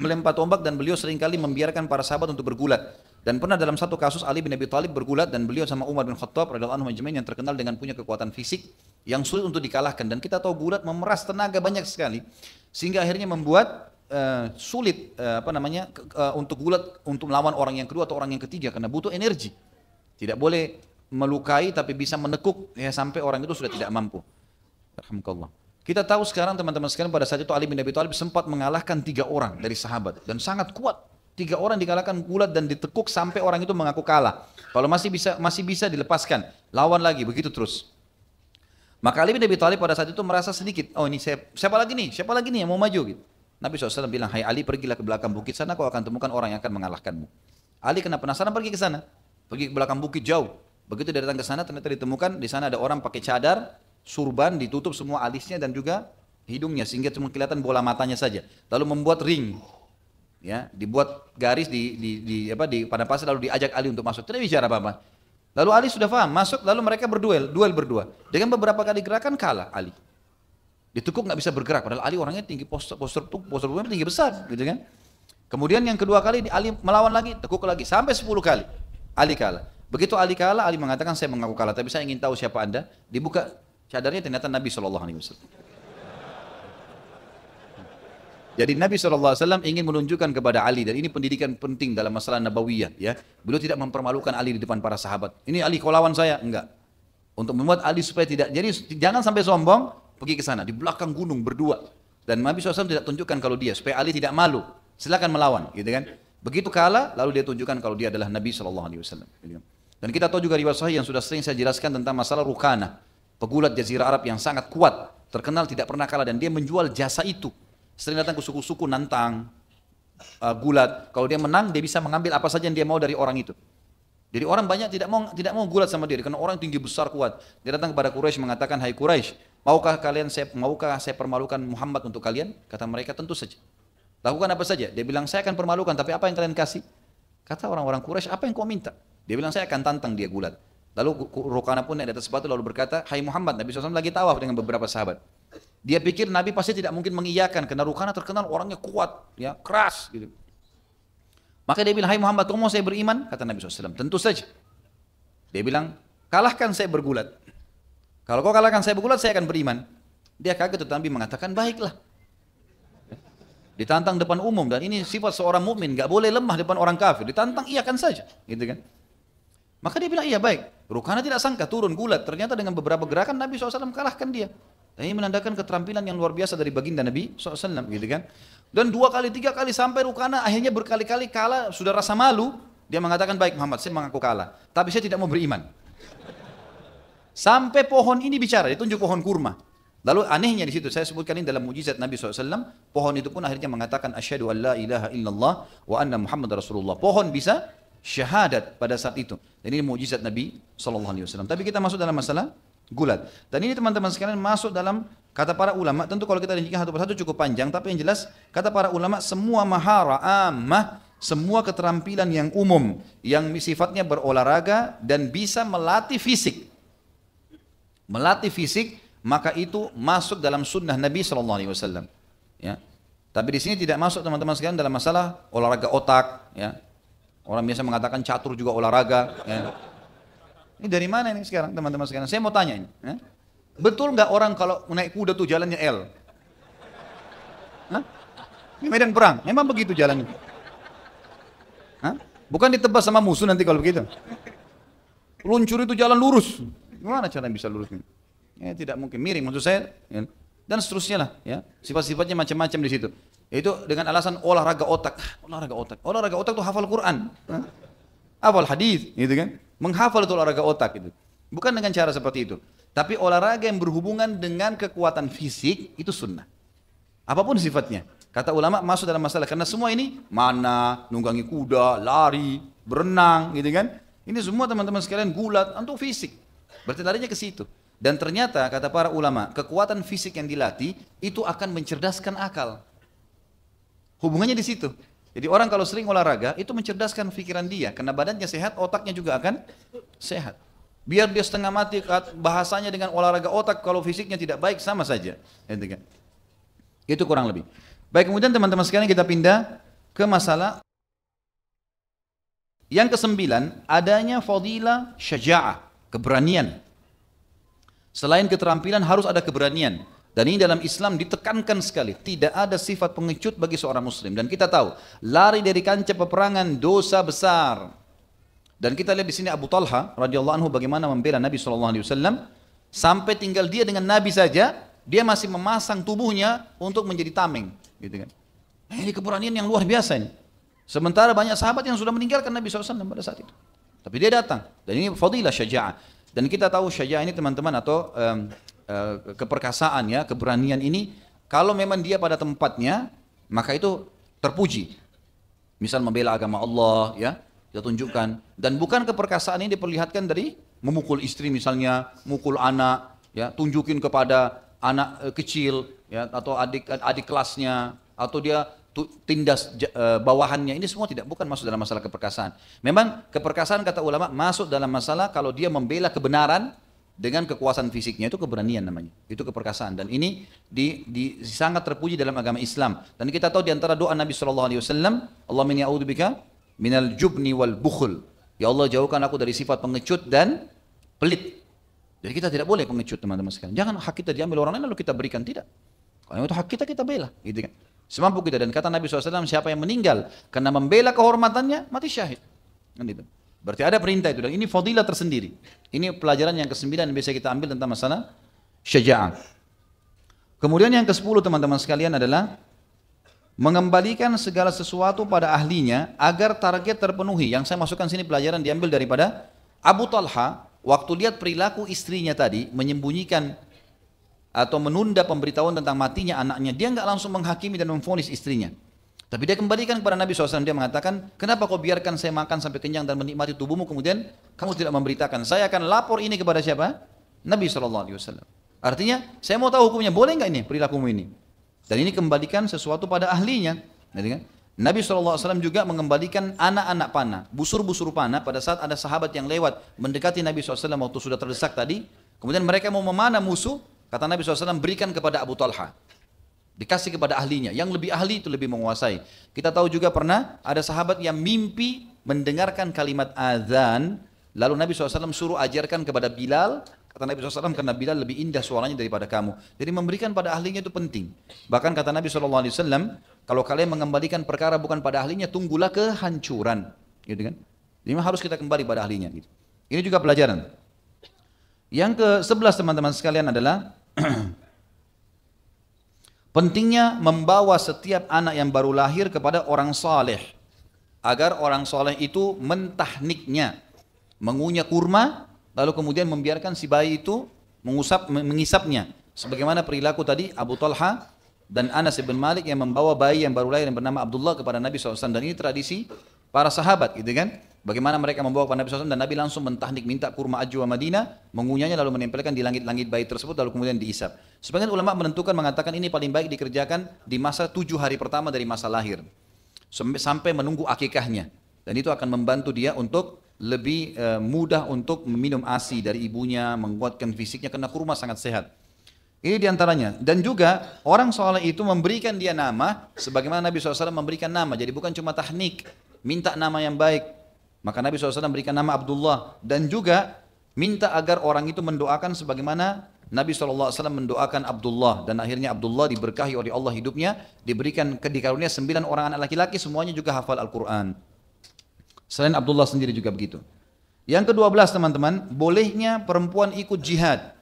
A: melempar tombak, dan beliau seringkali membiarkan para sahabat untuk bergulat. Dan pernah dalam satu kasus Ali bin Abi Thalib bergulat, dan beliau sama Umar bin Khattab radhiyallahu anhu majma'in yang terkenal dengan punya kekuatan fisik yang sulit untuk dikalahkan. Dan kita tahu gulat memeras tenaga banyak sekali, sehingga akhirnya membuat sulit untuk gulat untuk melawan orang yang kedua atau orang yang ketiga, karena butuh energi. Tidak boleh melukai tapi bisa menekuk ya, sampai orang itu sudah tidak mampu. Alhamdulillah. Kita tahu sekarang teman-teman sekalian, pada saat itu Ali bin Abi Thalib sempat mengalahkan 3 orang dari sahabat dan sangat kuat. 3 orang dikalahkan gulat dan ditekuk sampai orang itu mengaku kalah. Kalau masih bisa dilepaskan, lawan lagi, begitu terus. Maka Ali bin Abi Thalib pada saat itu merasa sedikit, oh ini siapa lagi nih yang mau maju gitu. Nabi SAW bilang, hai Ali, pergilah ke belakang bukit sana, kau akan temukan orang yang akan mengalahkanmu. Ali kena penasaran, pergi ke sana, pergi ke belakang bukit jauh. Begitu dia datang ke sana, ternyata ditemukan di sana ada orang pakai cadar, surban, ditutup semua alisnya dan juga hidungnya sehingga cuma kelihatan bola matanya saja. Lalu membuat ring, ya, dibuat garis pada pasir, lalu diajak Ali untuk masuk. Tidak bicara apa-apa. Lalu Ali sudah paham, masuk, lalu mereka duel berdua. Dengan beberapa kali gerakan kalah Ali. Ditekuk nggak bisa bergerak, padahal Ali orangnya tinggi, postur tubuhnya tinggi besar, gitu kan. Kemudian yang kedua kali Ali melawan lagi, tekuk lagi, sampai 10 kali Ali kalah. Begitu Ali kalah, Ali mengatakan saya mengaku kalah, tapi saya ingin tahu siapa anda. Dibuka cadarnya, ternyata Nabi SAW. Jadi Nabi SAW ingin menunjukkan kepada Ali, dan ini pendidikan penting dalam masalah nabawiyah. Ya, beliau tidak mempermalukan Ali di depan para sahabat. Ini Ali kau lawan saya, enggak. Untuk membuat Ali supaya tidak, jadi jangan sampai sombong, pergi ke sana di belakang gunung berdua. Dan Nabi SAW tidak tunjukkan kalau dia, supaya Ali tidak malu. Silakan melawan, gitu kan? Begitu kalah, lalu dia tunjukkan kalau dia adalah Nabi SAW. Dan kita tahu juga riwayat sahih yang sudah sering saya jelaskan tentang masalah Rukana, pegulat Jazirah Arab yang sangat kuat, terkenal tidak pernah kalah, dan dia menjual jasa itu. Sering datang ke suku-suku nantang gulat. Kalau dia menang, dia bisa mengambil apa saja yang dia mau dari orang itu. Jadi orang banyak tidak mau gulat sama dia, karena orang tinggi besar kuat. Dia datang kepada Quraisy mengatakan, hai Quraisy, maukah saya permalukan Muhammad untuk kalian? Kata mereka, tentu saja. Lakukan apa saja. Dia bilang, saya akan permalukan, tapi apa yang kalian kasih? Kata orang-orang Quraisy, apa yang kau minta? Dia bilang, saya akan tantang dia gulat. Lalu Rukana pun naik di atas batu lalu berkata, hai Muhammad, Nabi SAW lagi tawaf dengan beberapa sahabat. Dia pikir Nabi pasti tidak mungkin mengiyakan, karena Rukana terkenal orangnya kuat, ya, keras gitu. Maka dia bilang, hai Muhammad, kamu mau saya beriman? Kata Nabi SAW, tentu saja. Dia bilang, kalahkan saya bergulat. Kalau kau kalahkan saya bergulat, saya akan beriman. Dia kaget, tetapi mengatakan, baiklah. Ditantang depan umum, dan ini sifat seorang mukmin, gak boleh lemah depan orang kafir. Ditantang, iyakan saja, gitu kan. Maka dia bilang, iya baik. Rukana tidak sangka turun gulat. Ternyata dengan beberapa gerakan Nabi SAW kalahkan dia. Dan ini menandakan keterampilan yang luar biasa dari baginda Nabi SAW, gitu kan. Dan 2 kali, 3 kali sampai Rukana akhirnya berkali-kali kalah, sudah rasa malu. Dia mengatakan, baik Muhammad, saya mengaku kalah. Tapi saya tidak mau beriman. Sampai pohon ini bicara, ditunjuk pohon kurma. Lalu anehnya di situ, saya sebutkan ini dalam mujizat Nabi SAW. Pohon itu pun akhirnya mengatakan, asyhadu an la ilaha illallah wa anna Muhammad Rasulullah. Pohon bisa syahadat pada saat itu. Dan ini mukjizat Nabi SAW. Tapi kita masuk dalam masalah gulat. Dan ini teman-teman sekalian masuk dalam kata para ulama. Tentu kalau kita rinci satu persatu cukup panjang. Tapi yang jelas kata para ulama, semua mahara ammah, semua keterampilan yang umum, yang sifatnya berolahraga dan bisa melatih fisik. Melatih fisik, maka itu masuk dalam sunnah Nabi SAW. Ya. Tapi di sini tidak masuk teman-teman sekalian dalam masalah olahraga otak, ya. Orang biasa mengatakan catur juga olahraga. Ya. Ini dari mana ini sekarang teman-teman sekarang? Saya mau tanya ini. Ya. Betul nggak orang kalau naik kuda tuh jalannya L? Hah? Ini medan perang, memang begitu jalannya. Hah? Bukan ditebas sama musuh nanti kalau begitu. Luncur itu jalan lurus. Gimana cara bisa lurus ini? Ya, tidak mungkin, miring maksud saya. Ya. Dan seterusnya lah. Ya. Sifat-sifatnya macam-macam di situ. Itu dengan alasan olahraga otak. Olahraga otak. Olahraga otak itu hafal Quran. Hah? Hafal hadis, gitu kan? Menghafal itu olahraga otak itu. Bukan dengan cara seperti itu. Tapi olahraga yang berhubungan dengan kekuatan fisik itu sunnah. Apapun sifatnya. Kata ulama masuk dalam masalah karena semua ini mana, nunggangi kuda, lari, berenang, gitu kan? Ini semua teman-teman sekalian gulat untuk fisik. Berarti larinya ke situ. Dan ternyata kata para ulama, kekuatan fisik yang dilatih itu akan mencerdaskan akal. Hubungannya di situ. Jadi orang kalau sering olahraga itu mencerdaskan pikiran dia karena badannya sehat, otaknya juga akan sehat. Biar dia setengah mati bahasanya dengan olahraga otak kalau fisiknya tidak baik sama saja. Gitu kan? Itu kurang lebih. Baik, kemudian teman-teman sekalian kita pindah ke masalah yang ke-9, adanya fadilah syaja'ah, keberanian. Selain keterampilan harus ada keberanian. Dan ini dalam Islam ditekankan sekali, tidak ada sifat pengecut bagi seorang muslim. Dan kita tahu, lari dari kancah peperangan dosa besar. Dan kita lihat di sini Abu Talha radhiyallahu anhu bagaimana membela Nabi SAW sampai tinggal dia dengan Nabi saja, dia masih memasang tubuhnya untuk menjadi tameng. Gitu kan. Ini keberanian yang luar biasa ini. Sementara banyak sahabat yang sudah meninggalkan Nabi SAW pada saat itu. Tapi dia datang. Dan ini fadilah syaja'ah. Dan kita tahu syaja'ah ini teman-teman atau keperkasaan ya, keberanian ini. Kalau memang dia pada tempatnya, maka itu terpuji. Misal membela agama Allah ya, kita tunjukkan. Dan bukan keperkasaan ini diperlihatkan dari memukul istri misalnya, mukul anak, ya, tunjukin kepada anak kecil ya, atau adik kelasnya, atau dia tindas bawahannya. Ini semua bukan masuk dalam masalah keperkasaan. Memang keperkasaan kata ulama masuk dalam masalah kalau dia membela kebenaran dengan kekuasaan fisiknya, itu keberanian namanya. Itu keperkasaan dan ini sangat terpuji dalam agama Islam. Dan kita tahu di antara doa Nabi SAW, Allahumma inni a'udzubika minal jubni wal bukhl. Ya Allah, jauhkan aku dari sifat pengecut dan pelit. Jadi kita tidak boleh pengecut teman-teman sekalian. Jangan hak kita diambil orang lain lalu kita berikan, tidak. Kalau itu hak kita, kita bela, gitu kan. Semampu kita. Dan kata Nabi SAW, siapa yang meninggal karena membela kehormatannya, mati syahid. Kan gitu. Berarti ada perintah itu. Dan ini fadilah tersendiri. Ini pelajaran yang ke-9 yang bisa kita ambil tentang masalah syaja'ah. Kemudian yang ke-10 teman-teman sekalian adalah mengembalikan segala sesuatu pada ahlinya agar target terpenuhi. Yang saya masukkan sini pelajaran diambil daripada Abu Talha. Waktu lihat perilaku istrinya tadi, menyembunyikan atau menunda pemberitahuan tentang matinya anaknya, dia nggak langsung menghakimi dan memvonis istrinya. Tapi dia kembalikan kepada Nabi SAW, dia mengatakan, kenapa kau biarkan saya makan sampai kenyang dan menikmati tubuhmu, kemudian kamu tidak memberitakan, saya akan lapor ini kepada siapa? Nabi SAW. Artinya, saya mau tahu hukumnya, boleh nggak ini perilakumu ini? Dan ini kembalikan sesuatu pada ahlinya. Nabi SAW juga mengembalikan anak-anak panah, busur-busur panah pada saat ada sahabat yang lewat mendekati Nabi SAW waktu sudah terdesak tadi. Kemudian mereka mau memanah musuh, kata Nabi SAW berikan kepada Abu Talha. Dikasih kepada ahlinya, yang lebih ahli itu lebih menguasai. Kita tahu juga pernah ada sahabat yang mimpi mendengarkan kalimat azan, lalu Nabi SAW suruh ajarkan kepada Bilal. Kata Nabi SAW, karena Bilal lebih indah suaranya daripada kamu. Jadi memberikan pada ahlinya itu penting. Bahkan kata Nabi SAW, kalau kalian mengembalikan perkara bukan pada ahlinya, tunggulah kehancuran. Gitu kan? Jadi harus kita kembali pada ahlinya. Gitu. Ini juga pelajaran. Yang ke-11 teman-teman sekalian adalah pentingnya membawa setiap anak yang baru lahir kepada orang saleh. Agar orang saleh itu mentahniknya. Mengunyah kurma, lalu kemudian membiarkan si bayi itu mengisapnya. Sebagaimana perilaku tadi Abu Talha dan Anas bin Malik yang membawa bayi yang baru lahir yang bernama Abdullah kepada Nabi SAW. Dan ini tradisi para sahabat, gitu kan? Bagaimana mereka membawa kepada Nabi SAW dan Nabi langsung mentahnik, minta kurma ajwa Madinah, mengunyahnya lalu menempelkan di langit-langit bayi tersebut lalu kemudian diisap. Sebagian ulama menentukan mengatakan ini paling baik dikerjakan di masa 7 hari pertama dari masa lahir. Sampai menunggu akikahnya. Dan itu akan membantu dia untuk lebih mudah untuk meminum ASI dari ibunya, menguatkan fisiknya karena kurma sangat sehat. Ini diantaranya. Dan juga orang soleh itu memberikan dia nama, sebagaimana Nabi SAW memberikan nama. Jadi bukan cuma tahnik, minta nama yang baik. Maka Nabi SAW berikan nama Abdullah. Dan juga minta agar orang itu mendoakan sebagaimana Nabi SAW mendoakan Abdullah. Dan akhirnya Abdullah diberkahi oleh Allah hidupnya, diberikan dikarunia 9 orang anak laki-laki, semuanya juga hafal Al-Quran. Selain Abdullah sendiri juga begitu. Yang ke-12 teman-teman, bolehnya perempuan ikut jihad.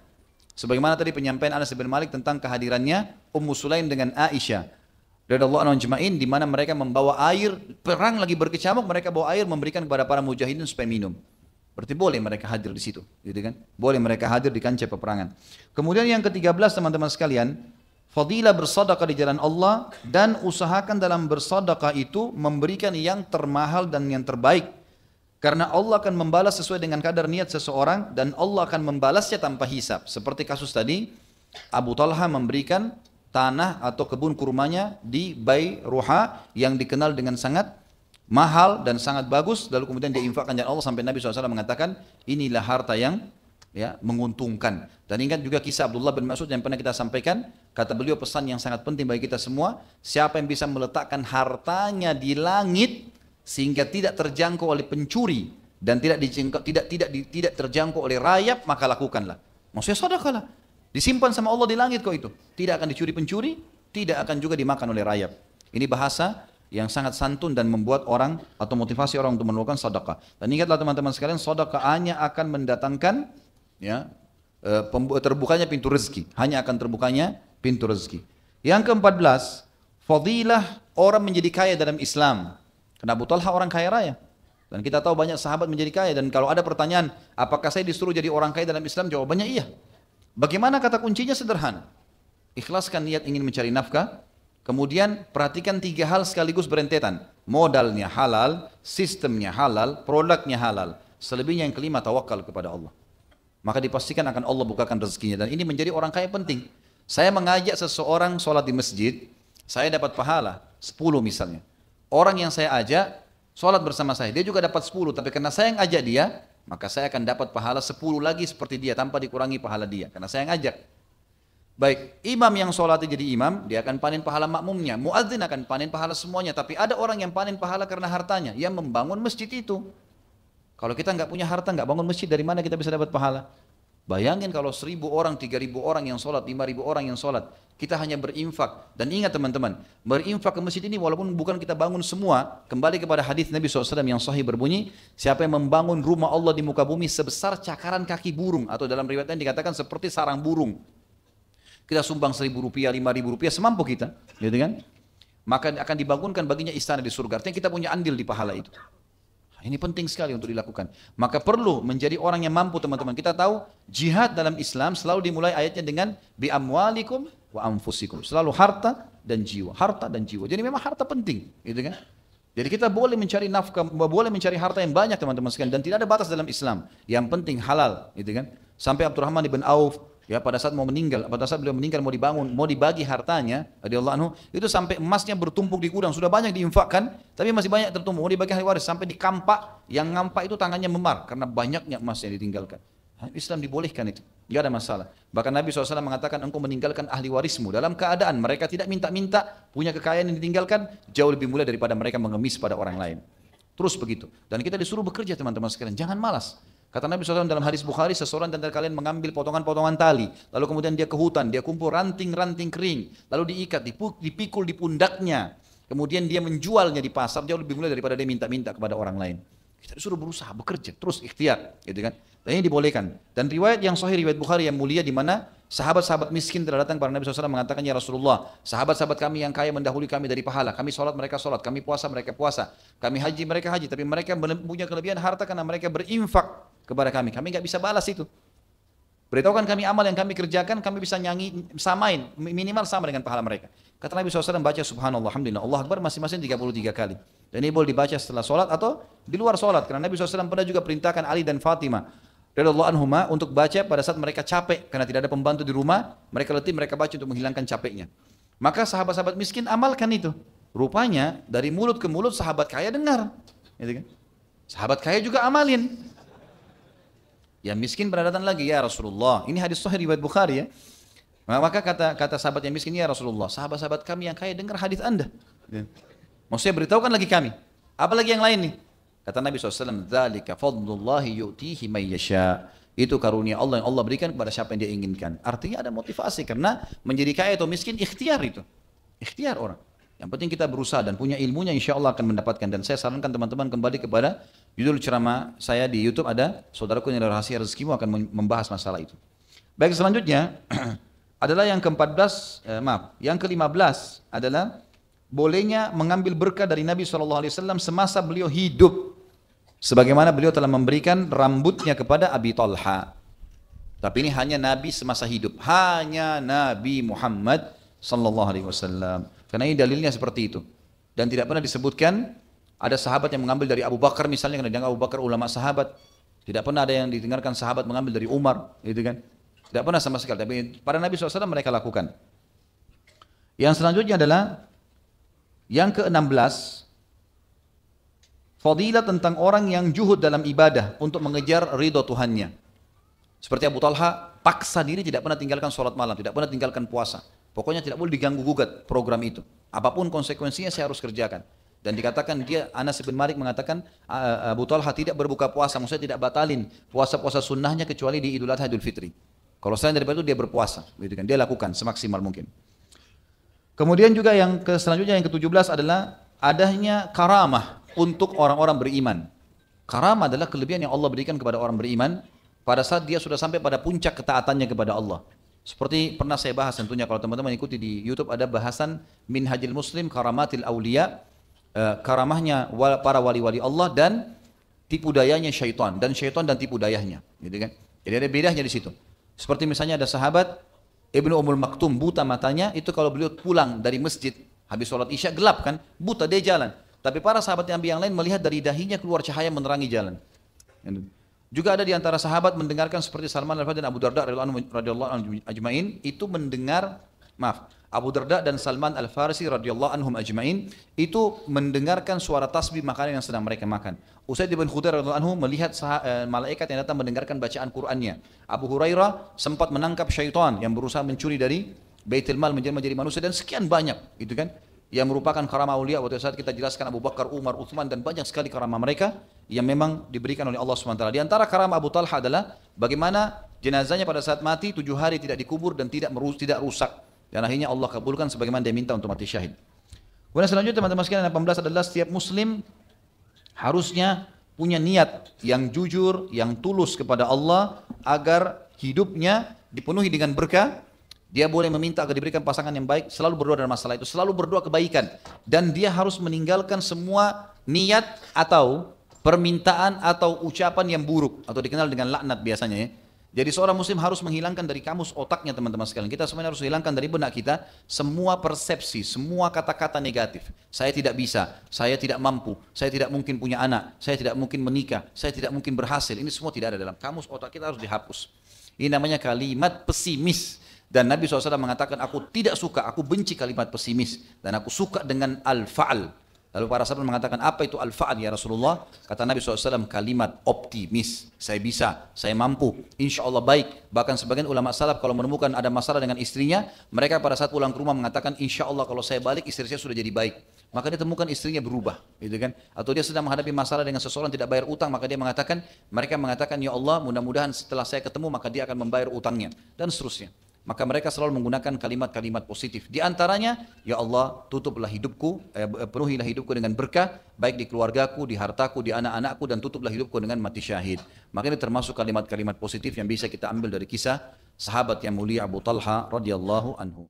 A: Sebagaimana tadi penyampaian Anas bin Malik tentang kehadirannya Ummu Sulaim dengan Aisyah radhiyallahu anha ajma'in, di mana mereka membawa air, perang lagi berkecamuk, mereka bawa air memberikan kepada para mujahidin supaya minum. Berarti boleh mereka hadir di situ, gitu kan? Boleh mereka hadir di kancah peperangan. Kemudian yang ke-13 teman-teman sekalian, fadilah bersedekah di jalan Allah, dan usahakan dalam bersedekah itu memberikan yang termahal dan yang terbaik. Karena Allah akan membalas sesuai dengan kadar niat seseorang, dan Allah akan membalasnya tanpa hisab. Seperti kasus tadi, Abu Talha memberikan tanah atau kebun kurmanya di Bayruha yang dikenal dengan sangat mahal dan sangat bagus, lalu kemudian dia infakkan jalan Allah sampai Nabi SAW mengatakan inilah harta yang menguntungkan. Dan ingat juga kisah Abdullah bin Mas'ud yang pernah kita sampaikan, kata beliau pesan yang sangat penting bagi kita semua, siapa yang bisa meletakkan hartanya di langit sehingga tidak terjangkau oleh pencuri dan tidak terjangkau oleh rayap, maka lakukanlah. Maksudnya sedekahlah. Disimpan sama Allah di langit kok itu. Tidak akan dicuri pencuri, tidak akan juga dimakan oleh rayap. Ini bahasa yang sangat santun dan membuat orang atau motivasi orang untuk melakukan sedekah. Dan ingatlah teman-teman sekalian, sedekah hanya akan mendatangkan terbukanya pintu rezeki. Hanya akan terbukanya pintu rezeki. Yang ke-14, fadilah orang menjadi kaya dalam Islam. Karena Abu Talha orang kaya raya. Dan kita tahu banyak sahabat menjadi kaya. Dan kalau ada pertanyaan, apakah saya disuruh jadi orang kaya dalam Islam? Jawabannya iya. Bagaimana? Kata kuncinya sederhana. Ikhlaskan niat ingin mencari nafkah, kemudian perhatikan 3 hal sekaligus berentetan. Modalnya halal, sistemnya halal, produknya halal. Selebihnya yang kelima, tawakal kepada Allah. Maka dipastikan akan Allah bukakan rezekinya. Dan ini menjadi orang kaya penting. Saya mengajak seseorang sholat di masjid, saya dapat pahala 10 misalnya. Orang yang saya ajak sholat bersama saya, dia juga dapat 10. Tapi karena saya yang ajak dia, maka saya akan dapat pahala 10 lagi seperti dia tanpa dikurangi pahala dia, karena saya yang ajak. Baik, imam yang sholatnya jadi imam, dia akan panen pahala makmumnya. Muadzin akan panen pahala semuanya. Tapi ada orang yang panen pahala karena hartanya, yang membangun masjid itu. Kalau kita nggak punya harta, nggak bangun masjid, dari mana kita bisa dapat pahala? Bayangin kalau 1000 orang, 3000 orang yang sholat, 5000 orang yang sholat, kita hanya berinfak. Dan ingat teman-teman, berinfak ke masjid ini walaupun bukan kita bangun semua, kembali kepada hadis Nabi SAW yang sahih berbunyi, siapa yang membangun rumah Allah di muka bumi sebesar cakaran kaki burung, atau dalam riwayat lain dikatakan seperti sarang burung. Kita sumbang 1000 rupiah, 5000 rupiah, semampu kita, gitu kan? Maka akan dibangunkan baginya istana di surga. Artinya kita punya andil di pahala itu. Ini penting sekali untuk dilakukan. Maka perlu menjadi orang yang mampu teman-teman. Kita tahu jihad dalam Islam selalu dimulai ayatnya dengan bi amwalikum wa anfusikum. Selalu harta dan jiwa, harta dan jiwa. Jadi memang harta penting, gitu kan? Jadi kita boleh mencari nafkah, boleh mencari harta yang banyak teman-teman sekalian, dan tidak ada batas dalam Islam. Yang penting halal, gitu kan? Sampai Abdurrahman bin Auf, ya pada saat mau meninggal, pada saat beliau meninggal mau dibangun, mau dibagi hartanya, radhiyallahu anhu, itu sampai emasnya bertumpuk di gudang, sudah banyak diinfakkan, tapi masih banyak tertumpuk, mau dibagi ahli waris, sampai di kampak, yang ngampak itu tangannya memar karena banyaknya emas yang ditinggalkan. Islam dibolehkan itu, tidak ada masalah. Bahkan Nabi SAW mengatakan engkau meninggalkan ahli warismu dalam keadaan mereka tidak minta-minta, punya kekayaan yang ditinggalkan jauh lebih mulia daripada mereka mengemis pada orang lain. Terus begitu. Dan kita disuruh bekerja teman-teman sekalian, jangan malas. Kata Nabi SAW dalam hadis Bukhari, seseorang antara kalian mengambil potongan-potongan tali, lalu kemudian dia ke hutan, dia kumpul ranting-ranting kering, lalu diikat, dipikul di pundaknya, kemudian dia menjualnya di pasar, jauh lebih mulia daripada dia minta-minta kepada orang lain. Kita disuruh berusaha, bekerja, terus ikhtiar, gitu kan? Dan ini dibolehkan. Dan riwayat yang sahih, riwayat Bukhari yang mulia, di mana sahabat-sahabat miskin telah datang kepada Nabi SAW mengatakan, ya Rasulullah, sahabat-sahabat kami yang kaya mendahului kami dari pahala, kami sholat, mereka sholat, kami puasa, mereka puasa, kami haji, mereka haji, tapi mereka punya kelebihan harta karena mereka berinfak kepada kami nggak bisa balas itu. Beritahukan kami amal yang kami kerjakan, kami bisa nyanyi, samain, minimal sama dengan pahala mereka. Kata Nabi SAW, baca subhanallah, alhamdulillah, Allah Akbar masing-masing 33 kali. Dan ini boleh dibaca setelah sholat atau di luar sholat. Karena Nabi SAW pernah juga perintahkan Ali dan Fatimah radhiyallahu anhuma untuk baca pada saat mereka capek, karena tidak ada pembantu di rumah, mereka letih, mereka baca untuk menghilangkan capeknya. Maka sahabat-sahabat miskin amalkan itu. Rupanya dari mulut ke mulut sahabat kaya dengar. Gitu kan? Sahabat kaya juga amalin. Yang miskin pernah datang lagi, ya Rasulullah, ini hadis sahih riwayat Bukhari ya. Maka kata sahabat yang miskin, ya Rasulullah, sahabat-sahabat kami yang kaya dengar hadis Anda. Maksudnya beritahukan lagi kami. Apalagi yang lain nih? Kata Nabi SAW, "Dzalika fadlullahi yu'tihi may yasha." Itu karunia Allah yang Allah berikan kepada siapa yang dia inginkan. Artinya ada motivasi, karena menjadi kaya atau miskin ikhtiar itu. Ikhtiar orang. Yang penting kita berusaha dan punya ilmunya, insya Allah akan mendapatkan. Dan saya sarankan teman-teman kembali kepada judul ceramah saya di YouTube, ada Saudaraku yang ada rahasia rezekimu, akan membahas masalah itu. Baik, selanjutnya adalah yang yang ke-15 adalah bolehnya mengambil berkah dari Nabi SAW semasa beliau hidup. Sebagaimana beliau telah memberikan rambutnya kepada Abi Talha. Tapi ini hanya Nabi semasa hidup, hanya Nabi Muhammad SAW. Karena ini dalilnya seperti itu. Dan tidak pernah disebutkan ada sahabat yang mengambil dari Abu Bakar misalnya, karena dianggap Abu Bakar ulama sahabat. Tidak pernah ada yang didengarkan sahabat mengambil dari Umar, gitu kan? Tidak pernah sama sekali. Tapi pada Nabi SAW mereka lakukan. Yang selanjutnya adalah yang ke-16, fadilah tentang orang yang juhud dalam ibadah untuk mengejar ridho Tuhannya. Seperti Abu Talha, paksa diri tidak pernah tinggalkan sholat malam, tidak pernah tinggalkan puasa. Pokoknya tidak boleh diganggu-gugat program itu. Apapun konsekuensinya saya harus kerjakan. Dan dikatakan dia, Anas bin Malik mengatakan Abu Talha tidak berbuka puasa, maksudnya tidak batalin puasa-puasa sunnahnya kecuali di Idul Adha, Idul Fitri. Kalau selain daripada itu dia berpuasa, gitu kan? Dia lakukan semaksimal mungkin. Kemudian juga yang selanjutnya yang ke-17 adalah adanya karamah untuk orang-orang beriman. Karamah adalah kelebihan yang Allah berikan kepada orang beriman pada saat dia sudah sampai pada puncak ketaatannya kepada Allah. Seperti pernah saya bahas tentunya, kalau teman-teman ikuti di YouTube ada bahasan Minhajil Muslim Karamatil Aulia, karamahnya para wali-wali Allah dan tipu dayanya syaitan, dan syaitan dan tipu dayanya, gitu kan? Jadi ada bedanya di situ. Seperti misalnya ada sahabat Ibnu Ummul Maktum, buta matanya, itu kalau beliau pulang dari masjid habis sholat isya gelap kan, buta dia jalan. Tapi para sahabat yang lain melihat dari dahinya keluar cahaya menerangi jalan. Juga ada di antara sahabat mendengarkan seperti Salman Al-Farisi dan Abu Darda radhiyallahu anhum ajmain, itu mendengar, Abu Darda dan Salman Al-Farisi radhiyallahu anhum ajmain itu mendengarkan suara tasbih makanan yang sedang mereka makan. Usaid bin Khudair radhiyallahu anhu melihat malaikat yang datang mendengarkan bacaan Qur'annya. Abu Hurairah sempat menangkap syaitan yang berusaha mencuri dari Baitul Mal menjadi manusia, dan sekian banyak, gitu kan? Yang merupakan karamah aulia. Waktu saat kita jelaskan Abu Bakar, Umar, Uthman, dan banyak sekali karamah mereka yang memang diberikan oleh Allah SWT. Di antara karamah Abu Talha adalah bagaimana jenazahnya pada saat mati 7 hari tidak dikubur dan tidak rusak. Dan akhirnya Allah kabulkan sebagaimana dia minta untuk mati syahid. Kemudian selanjutnya teman-teman sekalian, 18 adalah setiap muslim harusnya punya niat yang jujur, yang tulus kepada Allah agar hidupnya dipenuhi dengan berkah. Dia boleh meminta agar diberikan pasangan yang baik, selalu berdoa dalam masalah itu, selalu berdoa kebaikan. Dan dia harus meninggalkan semua niat atau permintaan atau ucapan yang buruk, atau dikenal dengan laknat biasanya ya. Jadi seorang muslim harus menghilangkan dari kamus otaknya teman-teman sekalian. Kita semuanya harus hilangkan dari benak kita semua persepsi, semua kata-kata negatif. Saya tidak bisa, saya tidak mampu, saya tidak mungkin punya anak, saya tidak mungkin menikah, saya tidak mungkin berhasil. Ini semua tidak ada dalam kamus otak kita, harus dihapus. Ini namanya kalimat pesimis. Dan Nabi SAW mengatakan, aku tidak suka, aku benci kalimat pesimis. Dan aku suka dengan al-fa'al. Lalu para sahabat mengatakan, apa itu al-fa'al ya Rasulullah? Kata Nabi SAW, kalimat optimis. Saya bisa, saya mampu, insya Allah baik. Bahkan sebagian ulama salaf kalau menemukan ada masalah dengan istrinya, mereka pada saat pulang ke rumah mengatakan, insya Allah kalau saya balik istri saya sudah jadi baik. Maka dia temukan istrinya berubah, gitu kan? Atau dia sedang menghadapi masalah dengan seseorang tidak bayar utang, maka dia mengatakan, mereka mengatakan, ya Allah mudah-mudahan setelah saya ketemu maka dia akan membayar utangnya, dan seterusnya. Maka mereka selalu menggunakan kalimat-kalimat positif. Di antaranya, ya Allah tutuplah hidupku, penuhilah hidupku dengan berkah, baik di keluargaku, di hartaku, di anak-anakku, dan tutuplah hidupku dengan mati syahid. Maka ini termasuk kalimat-kalimat positif yang bisa kita ambil dari kisah sahabat yang mulia Abu Talha radhiyallahu anhu.